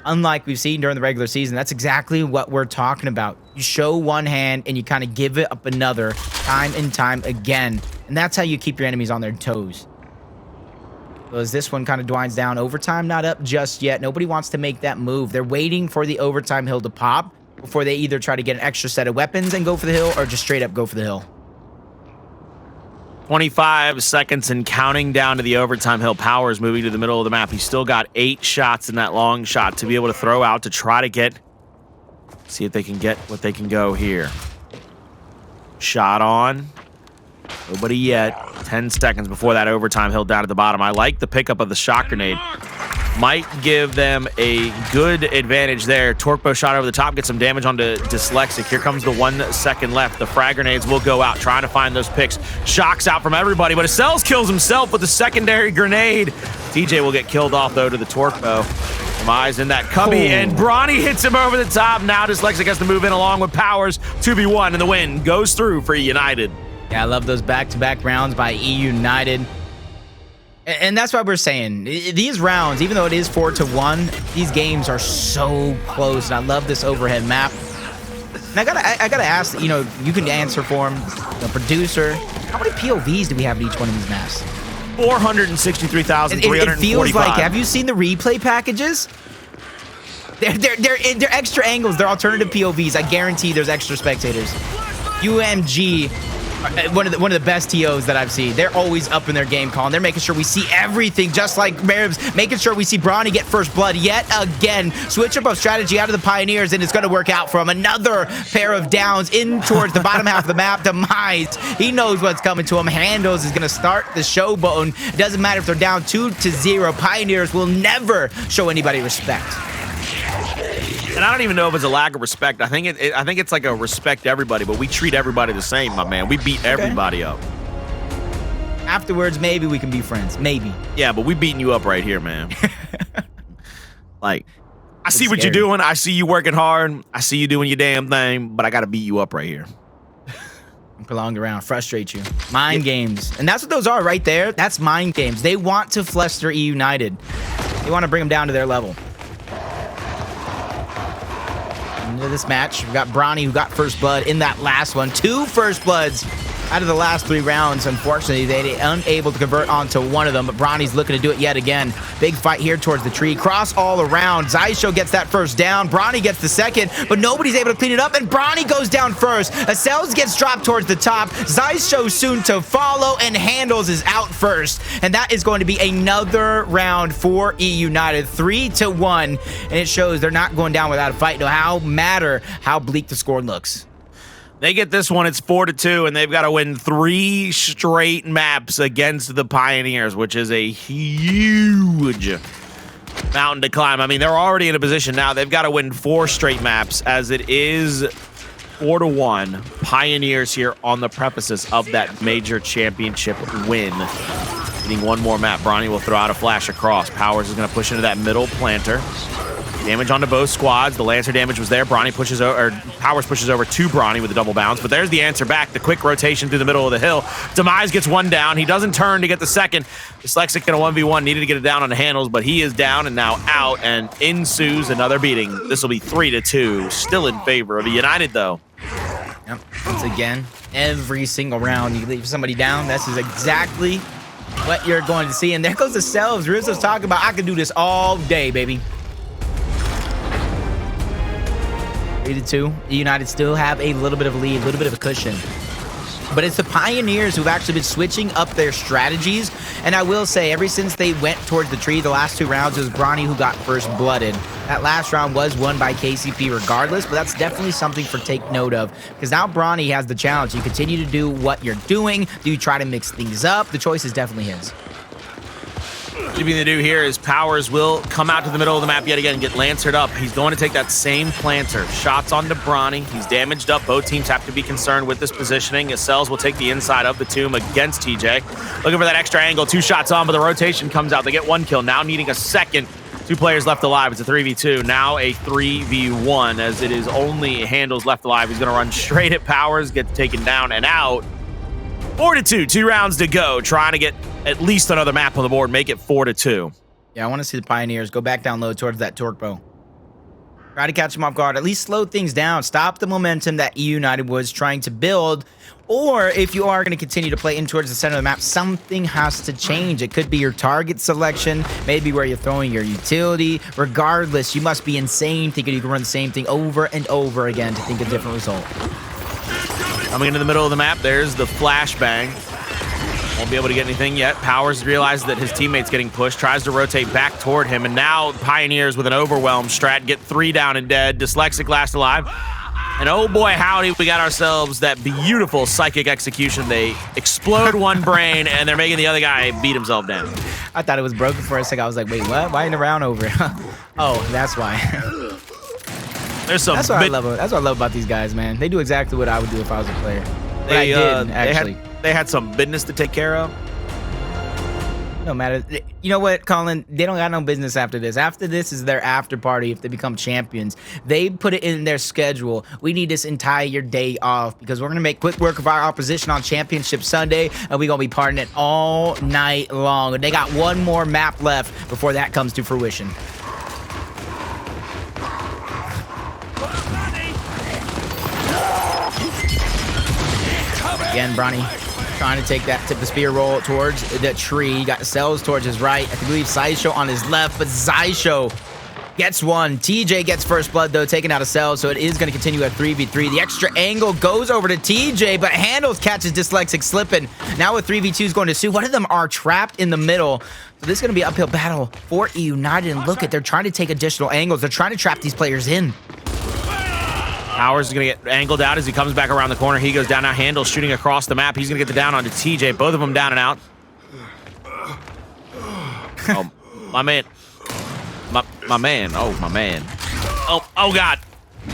unlike we've seen during the regular season. That's exactly what we're talking about. You show one hand and you kind of give it up another time and time again. And that's how you keep your enemies on their toes. So as this one kind of winds down, overtime not up just yet. Nobody wants to make that move. They're waiting for the overtime hill to pop before they either try to get an extra set of weapons and go for the hill, or just straight up go for the hill. 25 seconds and counting down to the overtime hill. Powerz moving to the middle of the map. He's still got 8 shots in that long shot to be able to throw out to try to get, see if they can get what they can go here. Shot on. Nobody yet. 10 seconds before that overtime hill down at the bottom. I like the pickup of the shock grenade. Might give them a good advantage there. Torque Bow shot over the top, get some damage onto Dyslexic. Here comes the 1 second left. The frag grenades will go out, trying to find those picks. Shocks out from everybody, but Acells kills himself with the secondary grenade. TJ will get killed off, though, to the Torque Bow. Demise in that cubby, and Bronny hits him over the top. Now Dyslexic has to move in along with Powerz. 2v1, and the win goes through for United. Yeah, I love those back-to-back rounds by eUnited. And that's why we're saying these rounds, even though it is 4-1, these games are so close. And I love this overhead map. And I gotta ask, you know, you can answer for him, the producer. How many POVs do we have in each one of these maps? 463,345. It feels like, have you seen the replay packages? They're extra angles. They're alternative POVs. I guarantee there's extra spectators. UMG. One of the best TOs that I've seen. They're always up in their game call, and they're making sure we see everything, just like Maribs, making sure we see Bronny get first blood yet again. Switch up of strategy out of the Pioneers, and it's going to work out for him. Another pair of downs in towards the bottom half of the map. Demise, he knows what's coming to him. Hndles is going to start the showboat. It doesn't matter if they're down 2-0. Pioneers will never show anybody respect. And I don't even know if it's a lack of respect. I think it's like a respect everybody, but we treat everybody the same, my man. We beat everybody up. Afterwards, maybe we can be friends. Maybe. Yeah, but we beating you up right here, man. Like, I see what scary. you're doing. I see you working hard. I see you doing your damn thing, but I got to beat you up right here. Prolonged around, frustrate you. Mind games. And that's what those are right there. That's mind games. They want to fluster eUnited. They want to bring them down to their level. Into this match, we got Bronny, who got first blood in that last one. 2 first bloods out of the last 3 rounds. Unfortunately, they unable to convert onto one of them, but Bronny's looking to do it yet again. Big fight here towards the tree. Cross all around. Xysho gets that first down. Bronny gets the second, but nobody's able to clean it up, and Bronny goes down first. Acells gets dropped towards the top. Xysho soon to follow, and Hndles is out first. And that is going to be another round for eUnited. 3-1, and it shows they're not going down without a fight, no matter how bleak the score looks. They get this one, it's 4-2, and they've got to win 3 straight maps against the Pioneers, which is a huge mountain to climb. I mean, they're already in a position now. They've got to win 4 straight maps, as it is 4-1. Pioneers here on the premises of that major championship win. Needing one more map. Bronny will throw out a flash across. Powerz is going to push into that middle planter. Damage onto both squads. The Lancer damage was there. Bronny pushes over, or Powerz pushes over to Bronny with a double bounce, but there's the answer back. The quick rotation through the middle of the hill. Demise gets one down. He doesn't turn to get the second. Dyslexic in a 1v1, needed to get it down on the Hndles, but he is down and now out, and ensues another beating. This will be 3-2. Still in favor of eUnited, though. Yep. Once again, every single round you leave somebody down. This is exactly what you're going to see. And there goes the Acells. Rizzo's talking about, I could do this all day, baby. 3-2. eUnited still have a little bit of a lead, a little bit of a cushion. But it's the Pioneers who've actually been switching up their strategies. And I will say, ever since they went towards the tree, the last 2 rounds, it was Bronny who got first blooded. That last round was won by KCP regardless, but that's definitely something for take note of. Because now Bronny has the challenge. You continue to do what you're doing. Do you try to mix things up? The choice is definitely his. What you're going to do here is Powerz will come out to the middle of the map yet again and get Lancered up. He's going to take that same planter. Shots onto Bronny. He's damaged up. Both teams have to be concerned with this positioning. Acells will take the inside of the tomb against TJ. Looking for that extra angle. 2 shots on, but the rotation comes out. They get 1 kill. Now needing a second. 2 players left alive. It's a 3v2. Now a 3v1, as it is only Hndles left alive. He's going to run straight at Powerz, gets taken down and out. 4-2, 2 rounds to go. Trying to get at least another map on the board, make it 4-2. Yeah, I want to see the Pioneers go back down low towards that torque bow. Try to catch them off guard. At least slow things down. Stop the momentum that eUnited was trying to build. Or if you are going to continue to play in towards the center of the map, something has to change. It could be your target selection, maybe where you're throwing your utility. Regardless, you must be insane thinking you can run the same thing over and over again to think a different result. Coming into the middle of the map, there's the flashbang. Won't be able to get anything yet. Powerz realizes that his teammate's getting pushed, tries to rotate back toward him, and now Pioneers with an overwhelm strat get 3 down and dead. Dyslexic last alive. And oh boy, howdy, we got ourselves that beautiful psychic execution. They explode one brain, and they're making the other guy beat himself down. I thought it was broken for a second. I was like, wait, what? Why ain't the round over? Oh, that's why. There's some. That's what I love about these guys, man. They do exactly what I would do if I was a player. But I did, actually. They had some business to take care of. No matter. You know what, Colin? They don't got no business after this. After this is their after party if they become champions. They put it in their schedule. We need this entire day off because we're going to make quick work of our opposition on Championship Sunday, and we're going to be partying it all night long. And they got 1 more map left before that comes to fruition. Again, Bronny trying to take that tip of spear roll towards the tree. Got Acells towards his right. I believe Xysho on his left, but Xysho gets 1. TJ gets first blood, though, taking out Acells, so it is going to continue at 3v3. The extra angle goes over to TJ, but Hndles catches Dyslexic slipping. Now with 3v2s going to Sue. One of them are trapped in the middle. So this is going to be an uphill battle for eUnited. And look at, they're trying to take additional angles. They're trying to trap these players in. Powerz is going to get angled out as he comes back around the corner. He goes down now. Hndles shooting across the map. He's going to get the down onto TJ. Both of them down and out. Oh, my man. My man. Oh, my man. Oh God.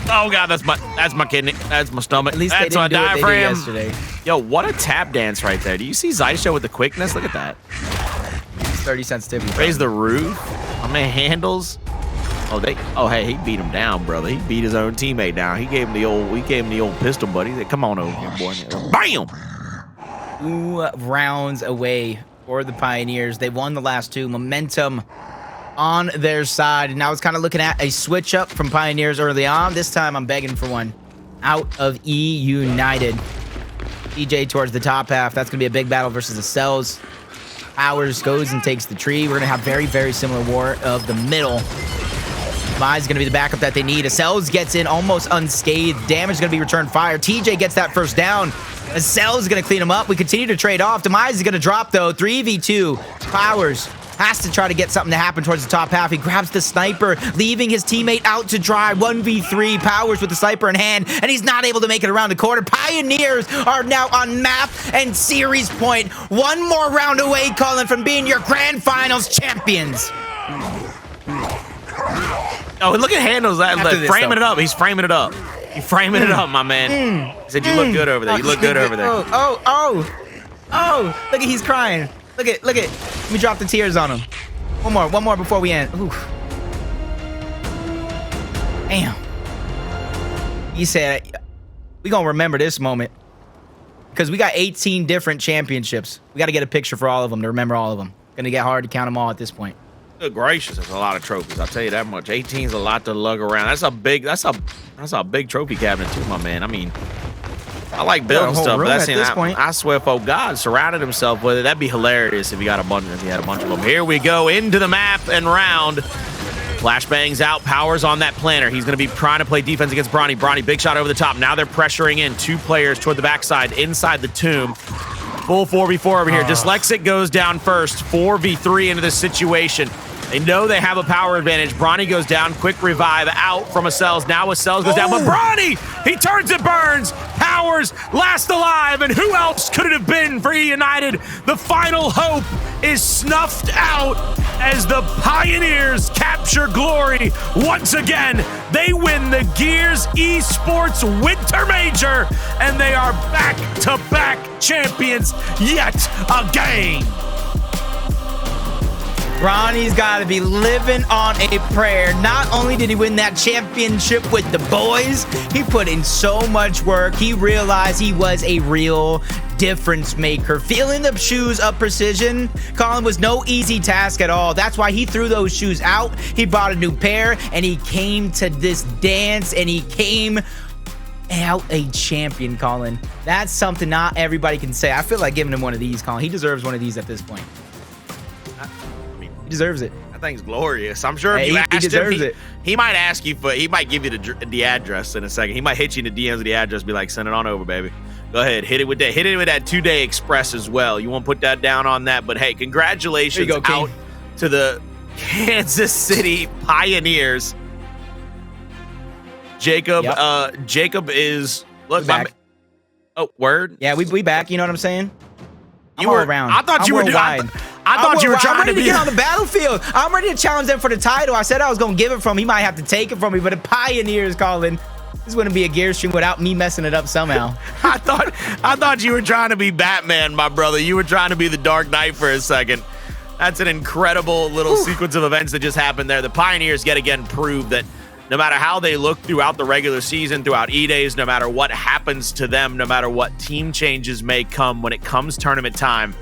Oh God, that's my kidney. That's my stomach. At least that's they my didn't do what they did diaphragm. yesterday. Yo, what a tap dance right there. Do you see Xysho with the quickness? Look at that. 30 sensitivity. Raise the roof. My man Hndles. Hey, he beat him down, brother. He beat his own teammate down. He gave him the old pistol, buddy. He said, come on over here, boy. Bam! 2 rounds away for the Pioneers. They won the last 2. Momentum on their side. And now it's kind of looking at a switch up from Pioneers early on. This time I'm begging for one out of eUnited. TJ towards the top half. That's going to be a big battle versus Acells. Powerz goes and takes the tree. We're going to have very, very similar war of the middle. Demise is going to be the backup that they need. Acells gets in almost unscathed. Damage is going to be returned fire. TJ gets that first down. Acells is going to clean him up. We continue to trade off. Demise is going to drop, though. 3v2. Powerz has to try to get something to happen towards the top half. He grabs the sniper, leaving his teammate out to dry. 1v3. Powerz with the sniper in hand, and he's not able to make it around the corner. Pioneers are now on map and series point. One more round away, Colin, from being your grand finals champions. Oh, look at Hndles framing it up. He's framing it up. He's framing it up, my man. He said, you look good over there. You look good over there. Oh, look at, he's crying. Look at. Let me drop the tears on him. One more before we end. Oof. Damn. He said, we gonna remember this moment because we got 18 different championships. We got to get a picture for all of them to remember all of them. Gonna get hard to count them all at this point. Good gracious, that's a lot of trophies. I'll tell you that much. 18 is a lot to lug around. That's a big trophy cabinet too, my man. I mean, I like building stuff, but that's I swear, for God, surrounded himself with it. That'd be hilarious if he had a bunch of them. Here we go into the map and round. Flashbangs out. Powerz on that planner. He's going to be trying to play defense against Bronny. Bronny, big shot over the top. Now they're pressuring in 2 players toward the backside inside the tomb. Full 4v4 over here. Dyslexic goes down first. 4v3 into this situation. They know they have a power advantage. Bronny goes down. Quick revive out from Acells. Now Acells goes down, but Bronny, he turns and burns. Powerz last alive, and who else could it have been for eUnited? The final hope is snuffed out as the Pioneers capture glory once again. They win the Gears Esports Winter Major, and they are back-to-back champions yet again. Bronny's got to be living on a prayer. Not only did he win that championship with the boys, he put in so much work. He realized he was a real difference maker. Feeling the shoes of precision, Colin, was no easy task at all. That's why he threw those shoes out. He bought a new pair, and he came to this dance, and he came out a champion, Colin. That's something not everybody can say. I feel like giving him one of these, Colin. He deserves one of these at this point. He deserves it. That thing's glorious. I'm sure if you asked him, he might ask you for, he might give you the address in a second. He might hit you in the DMs with the address, be like, send it on over, baby. Go ahead, hit it with that 2-day express as well. You won't put that down on that, but hey, congratulations out to the Kansas City Pioneers. Jacob, Jacob is back. Oh, word? Yeah, we back. You know what I'm saying? You were around. I thought you were doing. I thought you were trying to get on the battlefield. I'm ready to challenge them for the title. I said I was gonna give it from him. He might have to take it from me, but the Pioneers, Colin. This wouldn't be a gear stream without me messing it up somehow. I thought you were trying to be Batman, my brother. You were trying to be the Dark Knight for a second. That's an incredible little sequence of events that just happened there. The Pioneers yet again proved that no matter how they look throughout the regular season, throughout E-Days, no matter what happens to them, no matter what team changes may come when it comes tournament time,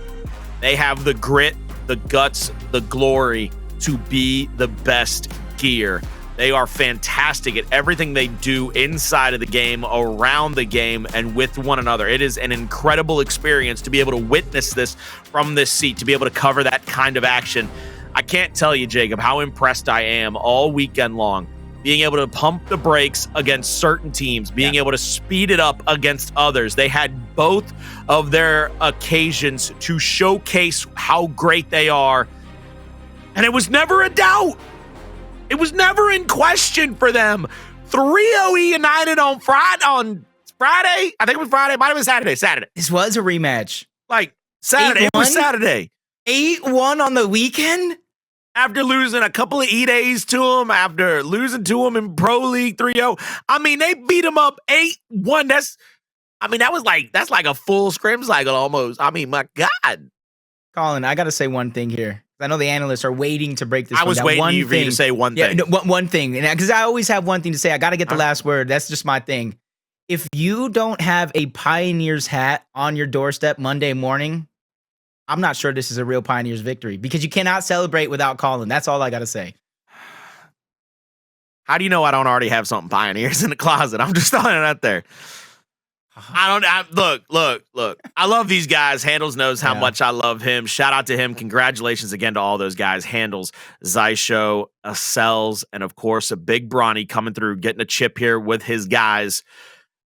they have the grit, the guts, the glory to be the best gear. They are fantastic at everything they do inside of the game, around the game, and with one another. It is an incredible experience to be able to witness this from this seat, to be able to cover that kind of action. I can't tell you, Jacob, how impressed I am all weekend long. Being able to pump the brakes against certain teams, being able to speed it up against others. They had both of their occasions to showcase how great they are. And it was never a doubt. It was never in question for them. 3-0 United on Friday. I think it was Friday. Might have been Saturday. This was a rematch. Like Saturday. 8-1? It was Saturday. 8-1 on the weekend? after losing a couple of E-Days to him, after losing to him in Pro League 3-0. I mean, they beat him up 8-1. That's like a full scrim cycle almost. I mean, my God. Colin, I got to say one thing here. I know the analysts are waiting to break this. I was waiting for you to say one thing. Yeah, one thing. Because I always have one thing to say. I got to get the last word. That's just my thing. If you don't have a Pioneers hat on your doorstep Monday morning, I'm not sure this is a real Pioneers victory because you cannot celebrate without Colin. That's all I got to say. How do you know I don't already have something Pioneers in the closet? I'm just throwing it out there. Look. I love these guys. Hndles knows how much I love him. Shout out to him. Congratulations again to all those guys. Hndles, Xysho, Acells, and of course a big Bronny coming through, getting a chip here with his guys.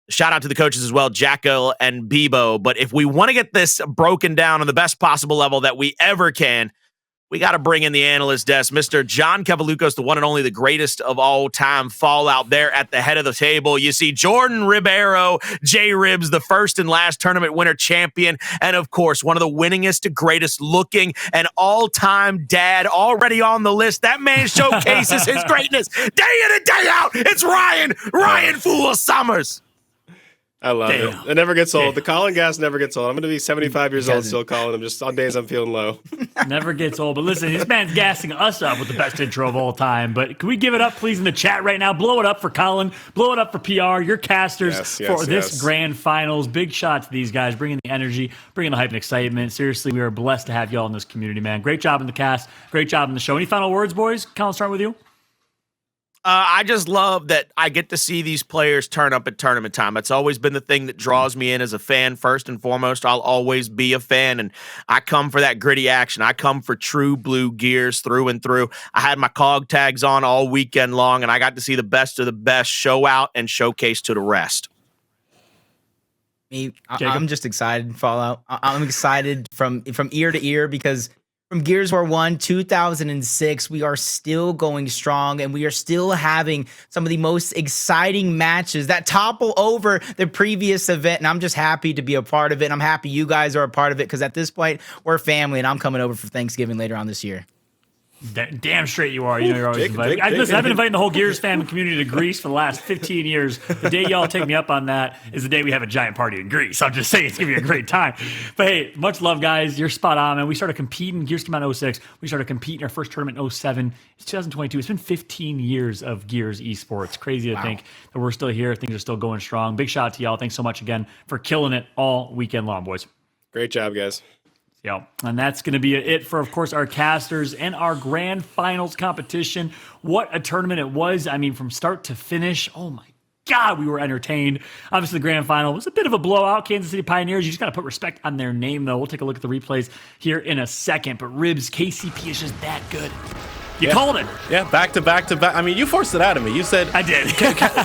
Shout out to the coaches as well, Jacko and Bebo. But if we want to get this broken down on the best possible level that we ever can, we got to bring in the analyst desk. Mr. John Cavalucos, the one and only, the greatest of all time, Fallout there at the head of the table. You see Jordan Ribeiro, J-Ribs, the first and last tournament winner champion, and of course, one of the winningest, greatest looking, and all-time dad already on the list. That man showcases his greatness day in and day out. It's Ryan Fool Summers. I love it. It never gets old. The Colin gas never gets old. I'm going to be 75 years old still calling him. Just on days I'm feeling low. Never gets old. But listen, this man's gassing us up with the best intro of all time. But can we give it up, please, in the chat right now? Blow it up for Colin. Blow it up for PR, your casters for this grand finals. Big shot to these guys, bringing the energy, bringing the hype and excitement. Seriously, we are blessed to have you all in this community, man. Great job in the cast. Great job in the show. Any final words, boys? Colin, start with you. I just love that I get to see these players turn up at tournament time. It's always been the thing that draws me in as a fan. First and foremost, I'll always be a fan, and I come for that gritty action. I come for true blue gears through and through. I had my COG tags on all weekend long, and I got to see the best of the best show out and showcase to the rest. I'm just excited, Fallout. I'm excited from ear to ear because from Gears War 1, 2006, we are still going strong, and we are still having some of the most exciting matches that topple over the previous event, and I'm just happy to be a part of it, and I'm happy you guys are a part of it, because at this point, we're family, and I'm coming over for Thanksgiving later on this year. Damn straight you are. You know you're always invited. Listen, I've been inviting the whole Gears fan community to Greece for the last 15 years. The day y'all take me up on that is the day we have a giant party in Greece. I'm just saying it's going to be a great time. But hey, much love, guys. You're spot on, man. We started competing. Gears came out in 06. We started competing our first tournament in 07. It's 2022. It's been 15 years of Gears esports. Crazy to think that we're still here. Things are still going strong. Big shout out to y'all. Thanks so much again for killing it all weekend long, boys. Great job, guys. Yeah, and that's going to be it for, of course, our casters and our grand finals competition. What a tournament it was. I mean, from start to finish, oh my God, we were entertained. Obviously, the grand final was a bit of a blowout. Kansas City Pioneers, you just got to put respect on their name, though. We'll take a look at the replays here in a second. But Ribs, KCP is just that good. You called it. Yeah, back to back to back. I mean, you forced it out of me. You said, I did.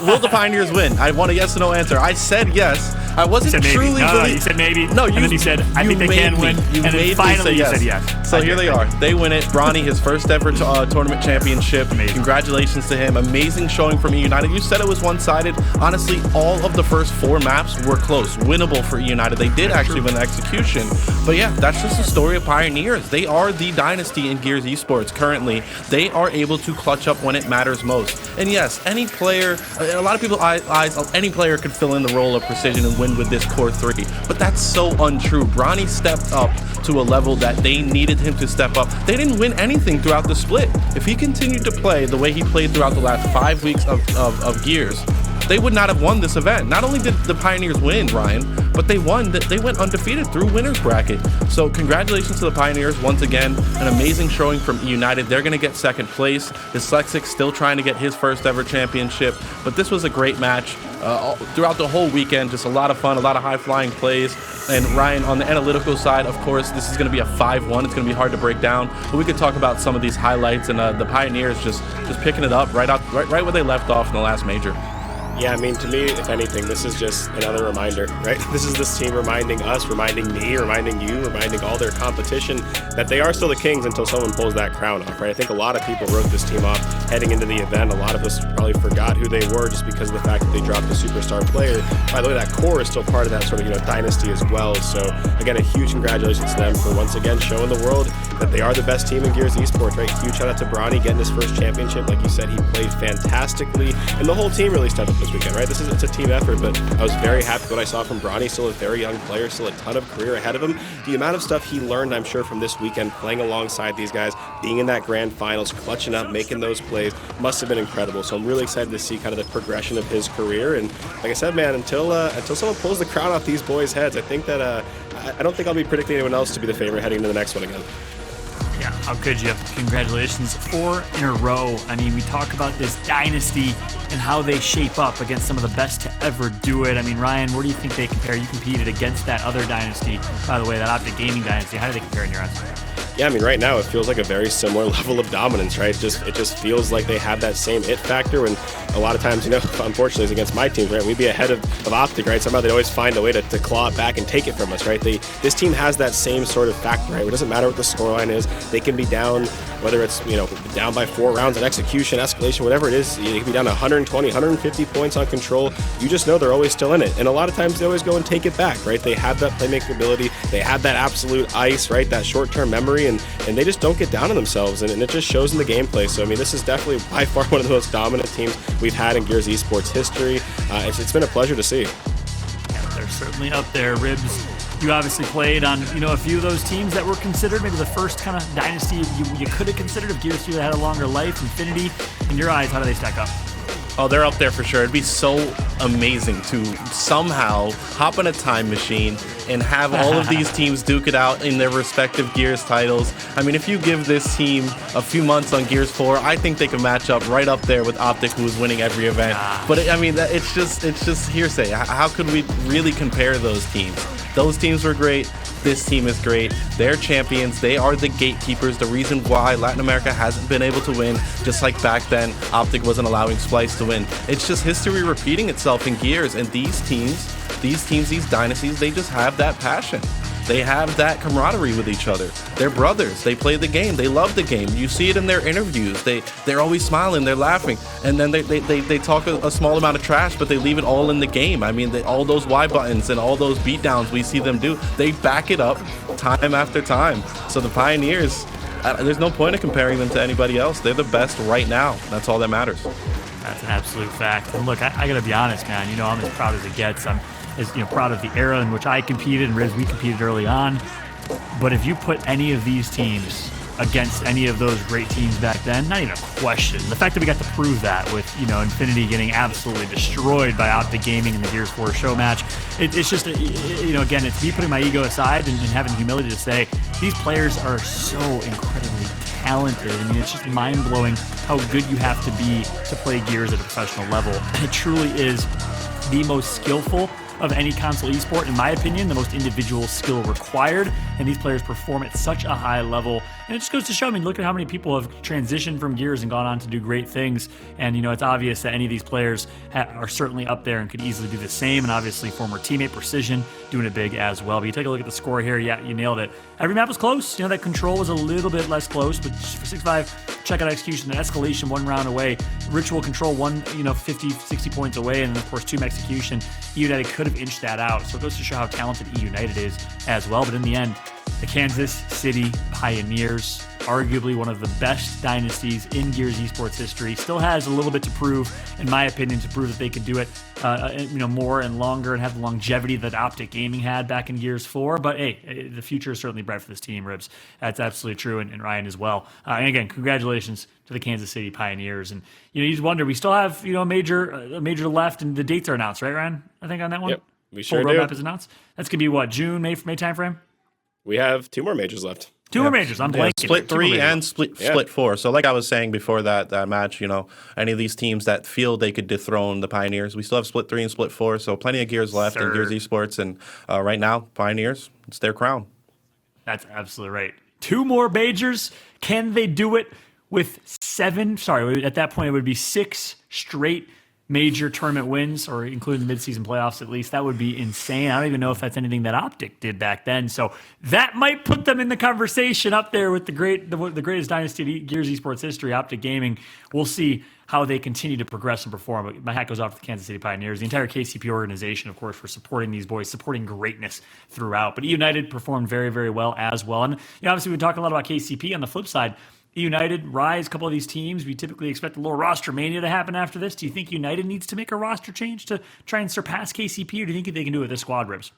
Will the Pioneers win? I want a yes or no answer. I said yes. I wasn't truly No, you said maybe. No, and then you said, I think they can win. You and then finally you said yes. So here they are. They win it. Bronny, his first ever tournament championship. Amazing. Congratulations to him. Amazing showing from eUnited. You said it was one-sided. Honestly, all of the first 4 maps were close. Winnable for eUnited. They did actually win the execution. But yeah, that's just the story of Pioneers. They are the dynasty in Gears esports currently. They are able to clutch up when it matters most. And yes, any player, a lot of people eyes, any player could fill in the role of Precision and win with this core 3, but that's so untrue. Bronny stepped up to a level that they needed him to step up. They didn't win anything throughout the split. If he continued to play the way he played throughout the last 5 weeks of Gears, they would not have won this event. Not only did the Pioneers win, Ryan, but they won. They went undefeated through winners bracket. So congratulations to the Pioneers once again. An amazing showing from eUnited. They're going to get second place. Dyslexic still trying to get his first ever championship. But this was a great match. Throughout the whole weekend, just a lot of fun, a lot of high-flying plays. And Ryan, on the analytical side, of course, this is going to be a 5-1. It's going to be hard to break down. But we could talk about some of these highlights and the Pioneers just picking it up right where they left off in the last major. Yeah, I mean, to me, if anything, this is just another reminder, right? This is this team reminding us, reminding me, reminding you, reminding all their competition that they are still the kings until someone pulls that crown off, right? I think a lot of people wrote this team off heading into the event. A lot of us probably forgot who they were just because of the fact that they dropped a superstar player. By the way, that core is still part of that sort of, dynasty as well. So, again, a huge congratulations to them for once again showing the world that they are the best team in Gears Esports, right? Huge shout out to Bronny getting his first championship. Like you said, he played fantastically, and the whole team really stepped up this weekend, right? It's a team effort, but I was very happy with what I saw from Bronny. Still a very young player, still a ton of career ahead of him. The amount of stuff he learned, I'm sure, from this weekend, playing alongside these guys, being in that grand finals, clutching up, making those plays, must have been incredible. So I'm really excited to see kind of the progression of his career. And like I said, man, until someone pulls the crown off these boys' heads, I think that I don't think I'll be predicting anyone else to be the favorite heading into the next one again. Yeah, how could you? Congratulations, 4 in a row. I mean, we talk about this dynasty and how they shape up against some of the best to ever do it. I mean, Ryan, where do you think they compare? You competed against that other dynasty, by the way, that Optic Gaming dynasty. How do they compare in your eyes? Yeah, I mean, right now it feels like a very similar level of dominance, right? It just feels like they have that same it factor. And a lot of times, unfortunately, it's against my teams, right? We'd be ahead of Optic, right? Somehow they'd always find a way to claw it back and take it from us, right? This team has that same sort of factor, right? It doesn't matter what the scoreline is. They can be down, whether it's, down by 4 rounds on execution, escalation, whatever it is. You can be down 120, 150 points on control. You just know they're always still in it. And a lot of times they always go and take it back, right? They have that playmaking ability. They have that absolute ice, right? That short-term memory. And they just don't get down on themselves, and it just shows in the gameplay. So, I mean, this is definitely by far one of the most dominant teams we've had in Gears Esports history. It's been a pleasure to see. Yeah, they're certainly up there. Ribs, you obviously played on, a few of those teams that were considered maybe the first kind of dynasty you could have considered if Gears 2 had a longer life. Infinity, in your eyes, how do they stack up? Oh, they're up there for sure. It'd be so amazing to somehow hop in a time machine and have all of these teams duke it out in their respective Gears titles. I mean, if you give this team a few months on Gears 4, I think they can match up right up there with Optic, who's winning every event. But it's just hearsay. How could we really compare those teams? Those teams were great. This team is great. They're champions. They are the gatekeepers. The reason why Latin America hasn't been able to win, just like back then, Optic wasn't allowing Splice to win. It's just history repeating itself in Gears. And these teams, these dynasties, they just have that passion. They have that camaraderie with each other. They're brothers. They play the game. They love the game. You see it in their interviews. They're always smiling. They're laughing. And then they talk a small amount of trash, but they leave it all in the game. I mean, all those Y buttons and all those beatdowns we see them do, they back it up time after time. So the Pioneers, there's no point in comparing them to anybody else. They're the best right now. That's all that matters. That's an absolute fact. And look, I got to be honest, man. I'm as proud as it gets. I'm proud of the era in which I competed and Riz, we competed early on. But if you put any of these teams against any of those great teams back then, not even a question. The fact that we got to prove that with, Infinity getting absolutely destroyed by Optic Gaming in the Gears 4 show match, it's just, again, it's me putting my ego aside and having humility to say these players are so incredibly talented. I mean, it's just mind-blowing how good you have to be to play Gears at a professional level. It truly is the most skillful of any console esport, in my opinion, the most individual skill required, and these players perform at such a high level. And it just goes to show, look at how many people have transitioned from Gears and gone on to do great things. And, it's obvious that any of these players are certainly up there and could easily do the same. And obviously, former teammate Precision doing it big as well. But you take a look at the score here, yeah, you nailed it. Every map was close. That control was a little bit less close, but for 6-5, check out execution. The Escalation 1 round away. Ritual control 50, 60 points away. And then, of course, 2 execution. eUnited could have inched that out. So it goes to show how talented eUnited is as well. But in the end, the Kansas City Pioneers, arguably one of the best dynasties in Gears Esports history, still has a little bit to prove, in my opinion, to prove that they could do it, more and longer and have the longevity that Optic Gaming had back in Gears 4. But hey, the future is certainly bright for this team, Ribs. That's absolutely true, and Ryan as well. And again, congratulations to the Kansas City Pioneers. And you just wonder, we still have a major left, and the dates are announced, right, Ryan? I think on that one. Yep, we sure Full do. roadmap is announced. That's gonna be what, June, May timeframe. We have 2 more majors left. 2 more majors. I'm blanking. Split 3 and split 4. So like I was saying before that match, any of these teams that feel they could dethrone the Pioneers, we still have split 3 and split 4. So plenty of Gears left in Gears Esports. And right now, Pioneers, it's their crown. That's absolutely right. 2 more majors. Can they do it with 7? Sorry, at that point, it would be 6 straight major tournament wins, or including the midseason playoffs at least. That would be insane. I don't even know if that's anything that Optic did back then. So that might put them in the conversation up there with the greatest dynasty in Gears Esports history, Optic Gaming. We'll see how they continue to progress and perform. But my hat goes off to the Kansas City Pioneers, the entire KCP organization, of course, for supporting these boys, supporting greatness throughout. But eUnited performed very, very well as well. And obviously, we talk a lot about KCP. On the flip side, United, Rise, a couple of these teams, we typically expect a little roster mania to happen after this. Do you think United needs to make a roster change to try and surpass KCP, or do you think they can do it with the squad ribs?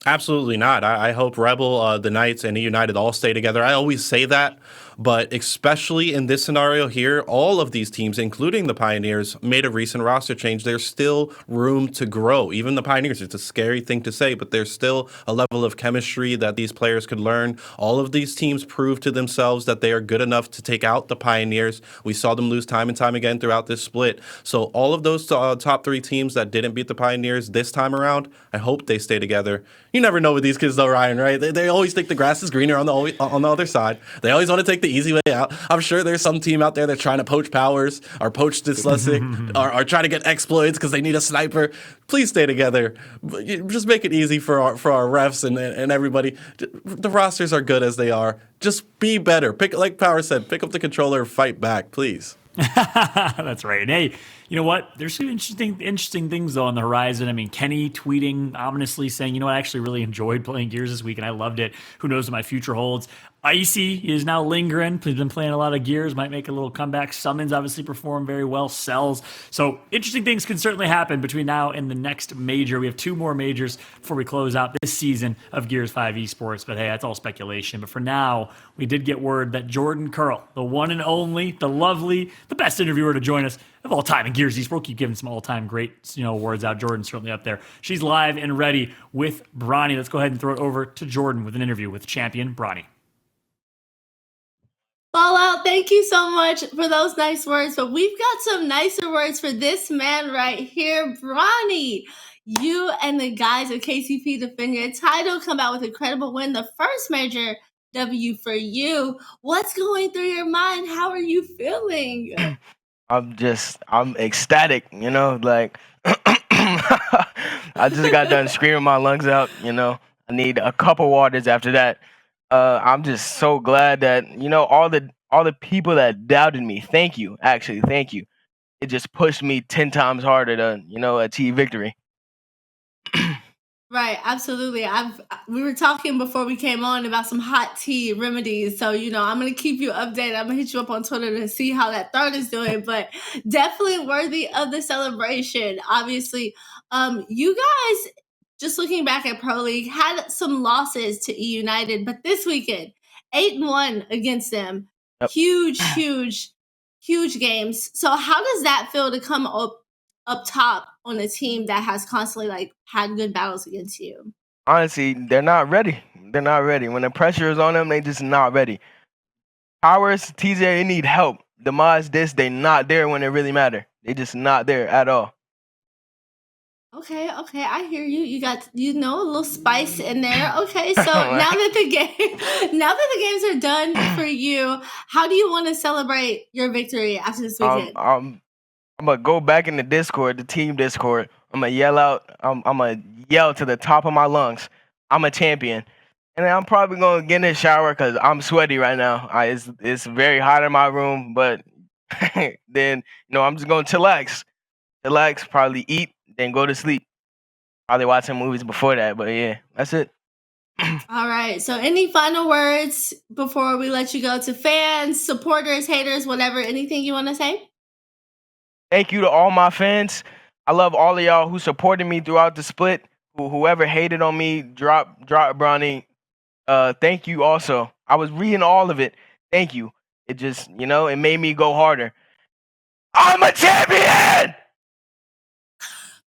Absolutely not. I hope Rebel, the Knights, and United all stay together. I always say that, but especially in this scenario here, all of these teams, including the Pioneers, made a recent roster change. There's still room to grow. Even the Pioneers, it's a scary thing to say, but there's still a level of chemistry that these players could learn. All of these teams prove to themselves that they are good enough to take out the Pioneers. We saw them lose time and time again throughout this split. So all of those top three teams that didn't beat the Pioneers this time around, I hope they stay together. You never know with these kids though, Ryan, right? They always think the grass is greener on the other side. They always want to take the easy way out. I'm sure there's some team out there that's trying to poach Powerz or poach Dyslexic or trying to get exploits because they need a sniper. Please stay together. Just make it easy for our refs and everybody. The rosters are good as they are. Just be better. Like Powerz said, pick up the controller and fight back, please. That's right. And hey, you know what? There's some interesting things though on the horizon. I mean, Kenny tweeting ominously saying, you know what, I actually really enjoyed playing Gears this week and I loved it. Who knows what my future holds? Icy is now lingering. He's been playing a lot of Gears, might make a little comeback. Summons obviously perform very well. Cells. So interesting things can certainly happen between now and the next major. We have two more majors before we close out this season of Gears 5 Esports. But hey, that's all speculation. But for now, we did get word that Jordan Curl, the one and only, the lovely, the best interviewer to join us of all time in Gears Esports. We'll keep giving some all-time great awards out. Jordan's certainly up there. She's live and ready with Bronny. Let's go ahead and throw it over to Jordan with an interview with champion Bronny. Fallout, thank you so much for those nice words, but we've got some nicer words for this man right here, Bronny. You and the guys at KCP defend your title, come out with an incredible win, the first major W for you. What's going through your mind? How are you feeling? I'm ecstatic, like I just got done screaming my lungs out, I need a cup of waters after that. I'm just so glad that, all the people that doubted me, thank you. It just pushed me 10 times harder to, achieve victory. Right, absolutely. We were talking before we came on about some hot tea remedies. So, I'm going to keep you updated. I'm going to hit you up on Twitter to see how that throat is doing, but definitely worthy of the celebration. Obviously, you guys, just looking back at Pro League, had some losses to eUnited, but this weekend, 8-1 against them. Yep. Huge games. So how does that feel to come up top on a team that has constantly had good battles against you? Honestly, they're not ready. When the pressure is on them, they just not ready. Powerz, TJ, they need help. Demise, they not there when it really matter. They just not there at all. Okay, I hear you. You got, a little spice in there. Okay, so now that the games are done for you, how do you want to celebrate your victory after this weekend? I'm gonna go back in the Discord, the team Discord. I'm gonna yell out. I'm gonna yell to the top of my lungs. I'm a champion, and then I'm probably gonna get in the shower because I'm sweaty right now. It's very hot in my room, but then I'm just gonna chillax, probably eat, then go to sleep. Probably watch some movies before that, but yeah, that's it. All right. So any final words before we let you go to fans, supporters, haters, whatever, anything you want to say? Thank you to all my fans. I love all of y'all who supported me throughout the split. Whoever hated on me, drop Bronny. Thank you also. I was reading all of it. Thank you. It just, it made me go harder. I'm a champion!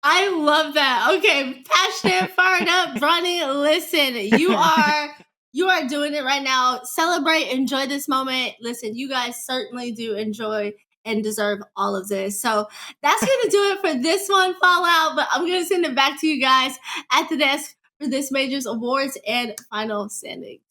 I love that. Okay, passionate, fired up, Bronny. Listen, you are doing it right now. Celebrate, enjoy this moment. Listen, you guys certainly do enjoy and deserve all of this. So that's gonna do it for this one, Fallout. But I'm gonna send it back to you guys at the desk for this major's awards and final standings.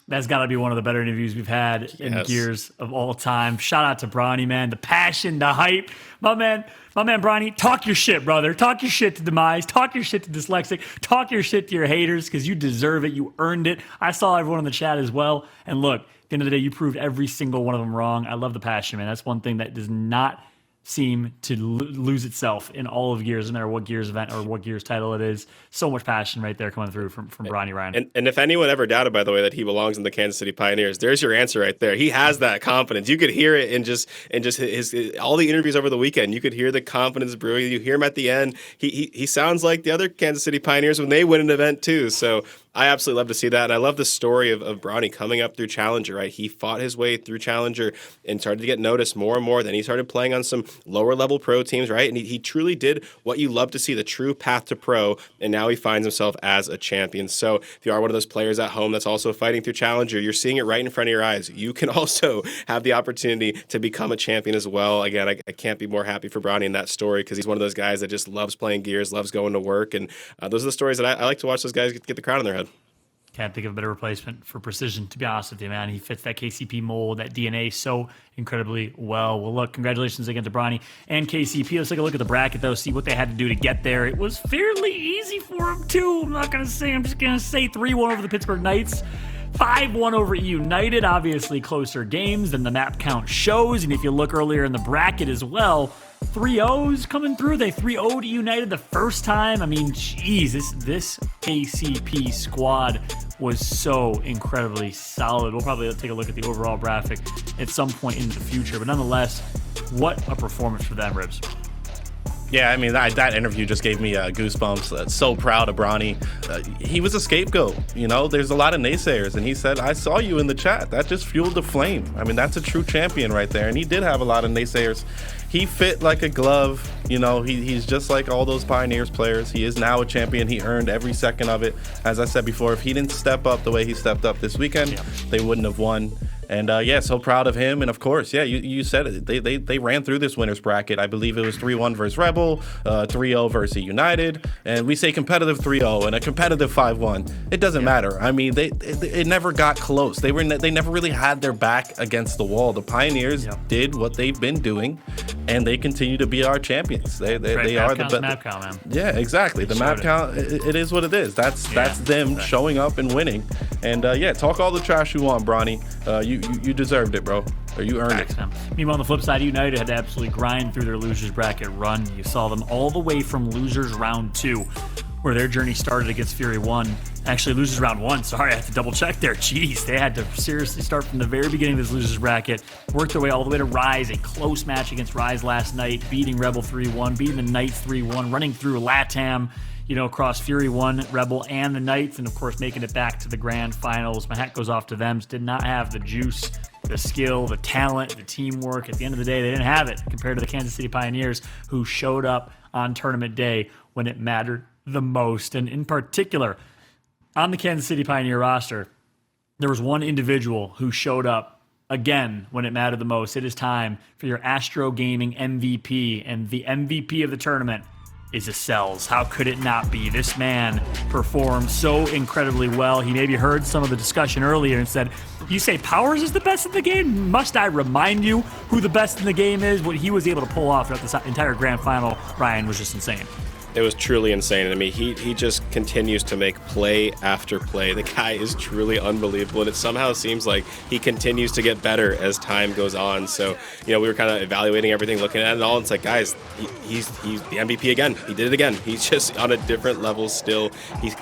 That's got to be one of the better interviews we've had in Gears of all time. Shout out to Bronny, man. The passion, the hype. My man Bronny, talk your shit, brother. Talk your shit to Demise. Talk your shit to Dyslexic. Talk your shit to your haters because you deserve it. You earned it. I saw everyone in the chat as well. And look, at the end of the day, you proved every single one of them wrong. I love the passion, man. That's one thing that does not seem to lose itself in all of Gears, no matter what Gears event or what Gears title it is. So much passion right there coming through from Bronny Ryan. And if anyone ever doubted, by the way, that he belongs in the Kansas City Pioneers, there's your answer right there. He has that confidence. You could hear it in just his all the interviews over the weekend. You could hear the confidence brewing. You hear him at the end. He sounds like the other Kansas City Pioneers when they win an event too. So I absolutely love to see that. And I love the story of Bronny coming up through Challenger, right? He fought his way through Challenger and started to get noticed more and more. Then he started playing on some lower level pro teams, right? And he truly did what you love to see, the true path to pro. And now he finds himself as a champion. So if you are one of those players at home that's also fighting through Challenger, you're seeing it right in front of your eyes. You can also have the opportunity to become a champion as well. Again, I can't be more happy for Bronny in that story because he's one of those guys that just loves playing Gears, loves going to work. And those are the stories that I like to watch those guys get the crown on their head. Can't think of a better replacement for Precision, to be honest with you, man. He fits that KCP mold, that DNA so incredibly well. Well, look, congratulations again to Bronny and KCP. Let's take a look at the bracket, though, see what they had to do to get there. It was fairly easy for them, too. I'm just going to say 3-1 over the Pittsburgh Knights. 5-1 over eUnited, obviously closer games than the map count shows. And if you look earlier in the bracket as well, 3-0s coming through. They 3-0'd eUnited the first time. I mean, geez, this KCP squad was so incredibly solid. We'll probably take a look at the overall graphic at some point in the future. But nonetheless, what a performance for them, Ribs. Yeah, I mean, that interview just gave me goosebumps. So proud of Bronny. He was a scapegoat. You know, there's a lot of naysayers, and he said, I saw you in the chat. That just fueled the flame. I mean, that's a true champion right there, and he did have a lot of naysayers. He fit like a glove. You know, he's just like all those Pioneers players. He is now a champion. He earned every second of it. As I said before, if he didn't step up the way he stepped up this weekend, they wouldn't have won. And yeah, so proud of him. And of course, yeah, you said it. They ran through this winners bracket. I believe it was 3-1 versus Rebel, 3-0 versus United, and we say competitive 3-0 and a competitive 5-1. It doesn't matter. I mean, it never got close. They never really had their back against the wall. The Pioneers did what they've been doing, and they continue to be our champions. They are the best. Map count, man. Yeah, exactly. The map count. It is what it is. That's them showing up and winning. And yeah, talk all the trash you want, Bronny. You deserved it, bro. Or you earned it. Meanwhile, on the flip side, United had to absolutely grind through their losers bracket run. You saw them all the way from losers round 2, where their journey started against Fury 1. Actually, losers round 1. Sorry, I have to double check there. Jeez, they had to seriously start from the very beginning of this losers bracket, work their way all the way to Rise, a close match against Rise last night, beating Rebel 3-1, beating the Knights 3-1, running through LATAM, across Fury 1, Rebel, and the Knights, and of course making it back to the grand finals. My hat goes off to them. Just did not have the juice, the skill, the talent, the teamwork. At the end of the day, they didn't have it compared to the Kansas City Pioneers, who showed up on tournament day when it mattered the most. And in particular, on the Kansas City Pioneer roster, there was one individual who showed up again when it mattered the most. It is time for your Astro Gaming MVP, and the MVP of the tournament is Acells. How could it not be? This man performed so incredibly well. He maybe heard some of the discussion earlier and said, you say Powerz is the best in the game? Must I remind you who the best in the game is? What he was able to pull off throughout the entire grand final, Ryan, was just insane. It was truly insane. I mean, he just continues to make play after play. The guy is truly unbelievable, and it somehow seems like he continues to get better as time goes on. So, we were kind of evaluating everything, looking at it all, and it's like, guys, he's the MVP again. He did it again. He's just on a different level still.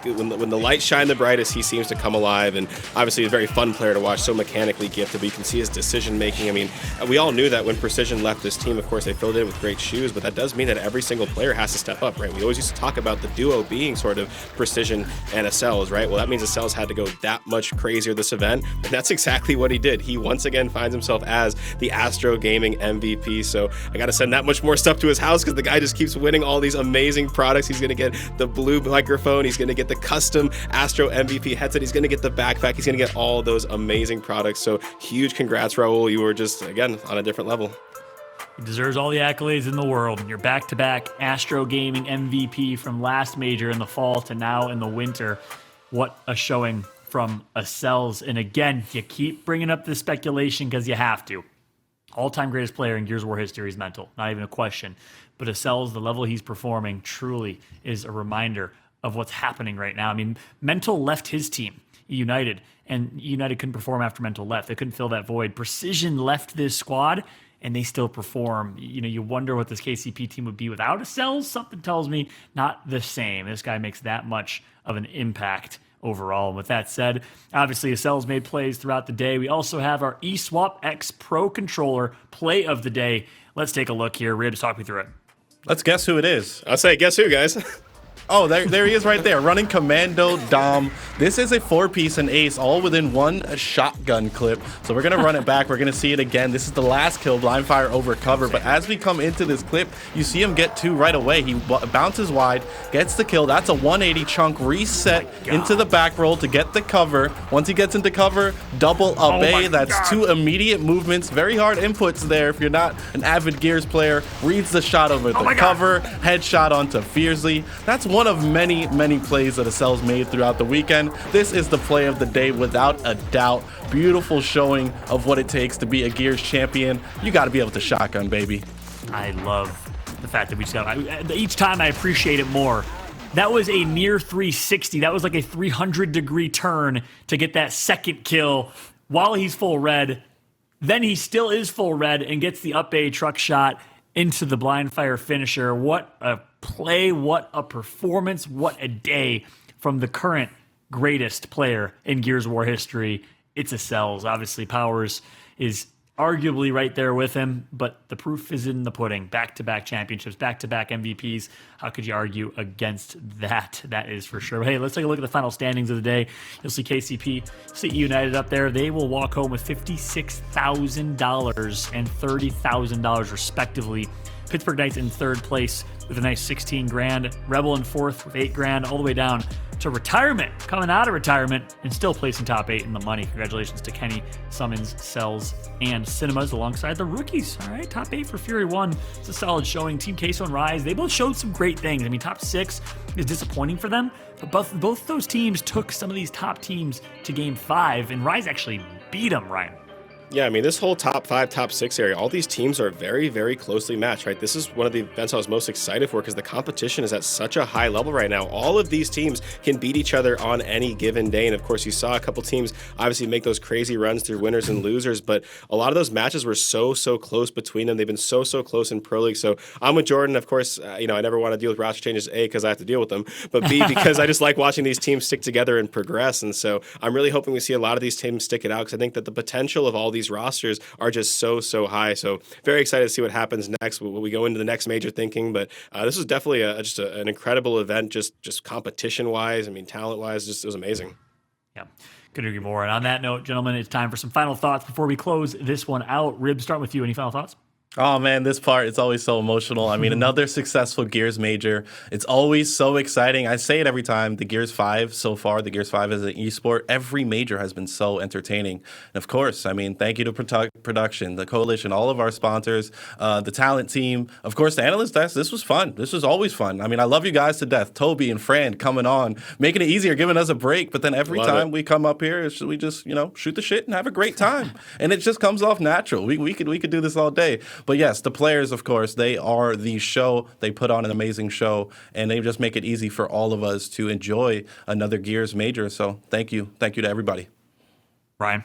When the lights shine the brightest, he seems to come alive, and obviously he's a very fun player to watch, so mechanically gifted, but you can see his decision-making. I mean, we all knew that when Precision left this team, of course, they filled it with great shoes, but that does mean that every single player has to step up, right? We always used to talk about the duo being sort of Precision and Acells, right? Well, that means Acells had to go that much crazier this event, and that's exactly what he did. He once again finds himself as the Astro Gaming MVP, so I got to send that much more stuff to his house because the guy just keeps winning all these amazing products. He's going to get the blue microphone, he's going to get the custom Astro MVP headset, he's going to get the backpack, he's going to get all those amazing products. So huge congrats, Raul. You were just, again, on a different level. He deserves all the accolades in the world. You're back-to-back Astro Gaming MVP from last major in the fall to now in the winter. What a showing from Acells. And again, you keep bringing up this speculation because you have to. All-time greatest player in Gears of War history is Mental, not even a question. But Acells, the level he's performing, truly is a reminder of what's happening right now. I mean, Mental left his team, eUnited, and eUnited couldn't perform after Mental left. They couldn't fill that void. Precision left this squad, and they still perform. You know, you wonder what this KCP team would be without Acells. Something tells me not the same. This guy makes that much of an impact overall. And with that said, obviously Acells made plays throughout the day. We also have our eSwap X Pro Controller play of the day. Let's take a look here. Ribs, talk me through it. Let's guess who it is. I'll say, guess who, guys? Oh, there he is right there, running Commando Dom. This is a 4-piece and ace, all within one shotgun clip. So we're going to run it back. We're going to see it again. This is the last kill, blind fire over cover. But as we come into this clip, you see him get 2 right away. He bounces wide, gets the kill. That's a 180 chunk reset into the back roll to get the cover. Once he gets into cover, double up A. That's 2 immediate movements. Very hard inputs there if you're not an avid Gears player. Reads the shot over the cover, headshot onto Fiercely. That's one of many, many plays that Acells made throughout the weekend. This is the play of the day without a doubt. Beautiful showing of what it takes to be a Gears champion. You got to be able to shotgun, baby. I love the fact that we just got, each time I appreciate it more. That was a near 360. That was like a 300-degree turn to get that second kill while he's full red. Then he still is full red and gets the up A truck shot into the blind fire finisher. What a play, what a performance, what a day from the current greatest player in Gears of War history. It's Acells. Obviously, Powerz is arguably right there with him, but the proof is in the pudding. Back-to-back championships, back-to-back MVPs. How could you argue against that? That is for sure. But hey, let's take a look at the final standings of the day. You'll see KCP, see eUnited up there. They will walk home with $56,000 and $30,000 respectively. Pittsburgh Knights in third place with a nice 16 grand. Rebel in fourth with 8 grand, all the way down to retirement, coming out of retirement and still placing top 8 in the money. Congratulations to Kenny, Summons, Cells, and Cinemas alongside the rookies. All right, top 8 for Fury 1. It's a solid showing. Team Queso and Rise, they both showed some great things. I mean, top 6 is disappointing for them, but both those teams took some of these top teams to game 5, and Rise actually beat them, Ryan. Yeah, I mean, this whole top 5, top 6 area, all these teams are very, very closely matched, right? This is one of the events I was most excited for because the competition is at such a high level right now. All of these teams can beat each other on any given day. And of course, you saw a couple teams obviously make those crazy runs through winners and losers, but a lot of those matches were so close between them. They've been so close in Pro League. So I'm with Jordan. Of course, I never want to deal with roster changes, A, because I have to deal with them, but B, because I just like watching these teams stick together and progress. And so I'm really hoping we see a lot of these teams stick it out because I think that the potential of all these rosters are just so high. So very excited to see what happens next. Will we go into the next major thinking? But this was definitely just an incredible event, just competition-wise. I mean, talent-wise, it was amazing. Yeah, couldn't agree more. And on that note, gentlemen, it's time for some final thoughts before we close this one out. Rib, start with you. Any final thoughts? Oh man, this part, it's always so emotional. I mean, another successful Gears major. It's always so exciting. I say it every time. The Gears 5 so far, the Gears 5 as an esport, every major has been so entertaining. And of course, I mean, thank you to production, the coalition, all of our sponsors, the talent team, of course, the analyst desk. This was fun. This was always fun. I mean, I love you guys to death. Toby and Fran coming on, making it easier, giving us a break. But then every time we come up here, we just, shoot the shit and have a great time. And it just comes off natural. We could do this all day. But yes, the players, of course, they are the show. They put on an amazing show, and they just make it easy for all of us to enjoy another Gears major. So thank you. Thank you to everybody. Ryan?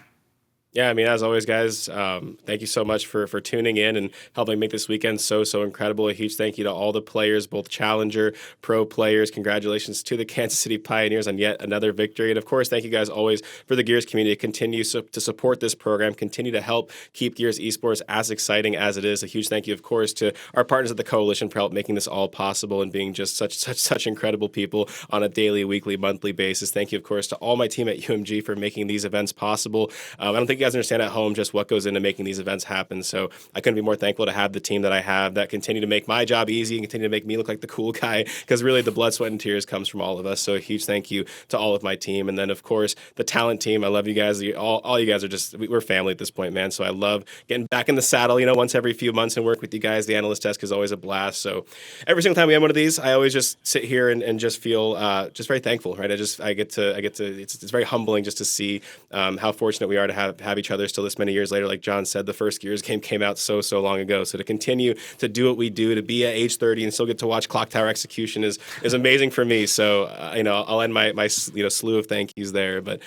Yeah, I mean, as always, guys, thank you so much for tuning in and helping make this weekend so incredible. A huge thank you to all the players, both Challenger, Pro players. Congratulations to the Kansas City Pioneers on yet another victory. And of course, thank you guys always for the Gears community. Continue to support this program, continue to help keep Gears esports as exciting as it is. A huge thank you, of course, to our partners at the Coalition for help making this all possible and being just such incredible people on a daily, weekly, monthly basis. Thank you, of course, to all my team at UMG for making these events possible. I don't think you guys understand at home just what goes into making these events happen. So I couldn't be more thankful to have the team that I have that continue to make my job easy and continue to make me look like the cool guy, because really the blood, sweat, and tears comes from all of us. So a huge thank you to all of my team. And then, of course, the talent team. I love you guys. All you guys are just, we're family at this point, man. So I love getting back in the saddle, once every few months and work with you guys. The analyst desk is always a blast. So every single time we have one of these, I always just sit here and just feel just very thankful, right? I get to it's very humbling just to see how fortunate we are to have each other still this many years later. Like John said, the first Gears game came out so long ago. So to continue to do what we do, to be at age 30 and still get to watch Clock Tower execution is amazing for me. So I'll end my slew of thank yous there. But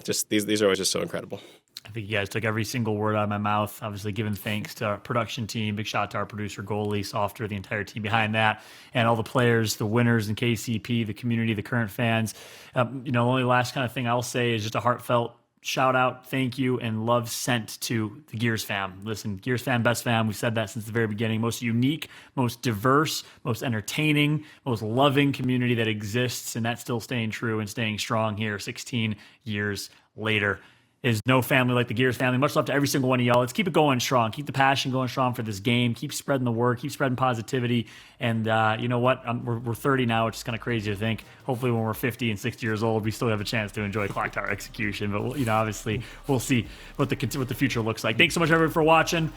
just these are always just so incredible. I think you guys took every single word out of my mouth. Obviously, giving thanks to our production team. Big shout out to our producer, Goalie, Softer, the entire team behind that, and all the players, the winners in KCP, the community, the current fans. The only last kind of thing I'll say is just a heartfelt shout out, thank you, and love sent to the Gears fam. Listen, Gears fam, best fam. We've said that since the very beginning. Most unique, most diverse, most entertaining, most loving community that exists, and that's still staying true and staying strong here 16 years later. Is no family like the Gears family. Much love to every single one of y'all. Let's keep it going strong. Keep the passion going strong for this game. Keep spreading the word. Keep spreading positivity. And you know what? We're 30 now, which is kind of crazy to think. Hopefully when we're 50 and 60 years old, we still have a chance to enjoy Clock Tower execution. But obviously, we'll see what the future looks like. Thanks so much, everyone, for watching.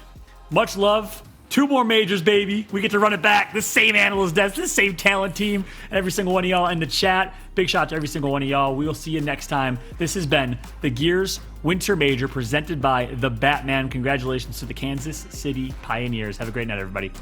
Much love. 2 more majors, baby. We get to run it back. The same analyst desk, the same talent team, and every single one of y'all in the chat. Big shout out to every single one of y'all. We will see you next time. This has been the Gears Winter Major presented by the Batman. Congratulations to the Kansas City Pioneers. Have a great night, everybody.